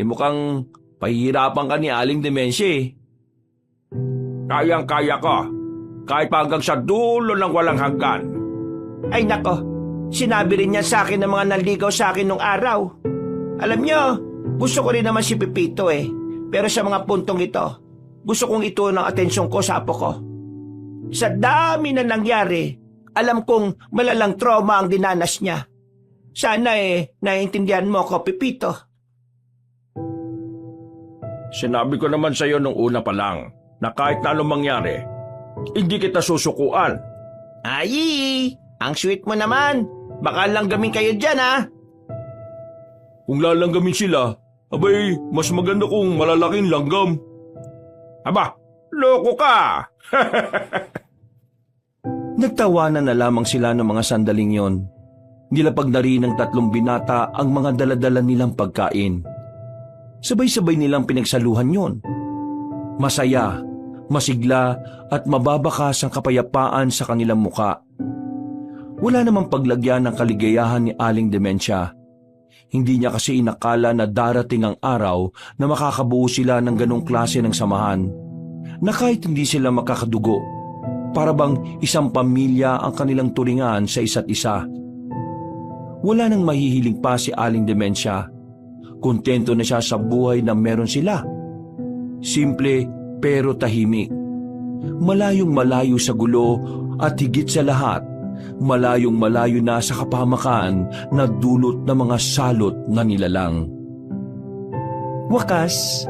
Mukhang pahihirapan ka ni Aling Demensya eh. Kayang-kaya ko. Kahit pa hanggang sa dulo ng walang hanggan. Ay nako, sinabi rin niya sa akin ng mga nanligaw sa akin nung araw. Alam niyo, gusto ko rin naman si Pepito eh. Pero sa mga puntong ito, gusto kong ituon ang atensyon ko sa apo ko. Sa dami na nangyari, alam kong malalang trauma ang dinanas niya. Sana naiintindihan mo ko, Pepito. Sinabi ko naman sa iyo nung una pa lang na kahit na anong mangyari, hindi kita susukuan. Ay, ang sweet mo naman. Baka langgamin kayo dyan, ha? Kung lalanggamin sila, abay, mas maganda kung malalaking langgam. Aba, loko ka! Nagtawanan na lamang sila ng mga sandaling yon. Nilapag na rin ng 3 binata ang mga daladala nilang pagkain. Sabay-sabay nilang pinagsaluhan yon. Masaya, masigla at mababakas ang kapayapaan sa kanilang muka. Wala namang paglagyan ng kaligayahan ni Aling Demensya. Hindi niya kasi inakala na darating ang araw na makakabuo sila ng ganong klase ng samahan, na kahit hindi sila makakadugo, para bang isang pamilya ang kanilang turingan sa isa't isa. Wala nang mahihiling pa si Aling Demensya. Kontento na siya sa buhay na meron sila. Simple pero tahimik. Malayong malayo sa gulo at higit sa lahat, malayong malayo na sa kapahamakan na dulot ng mga salot na nilalang. Wakas,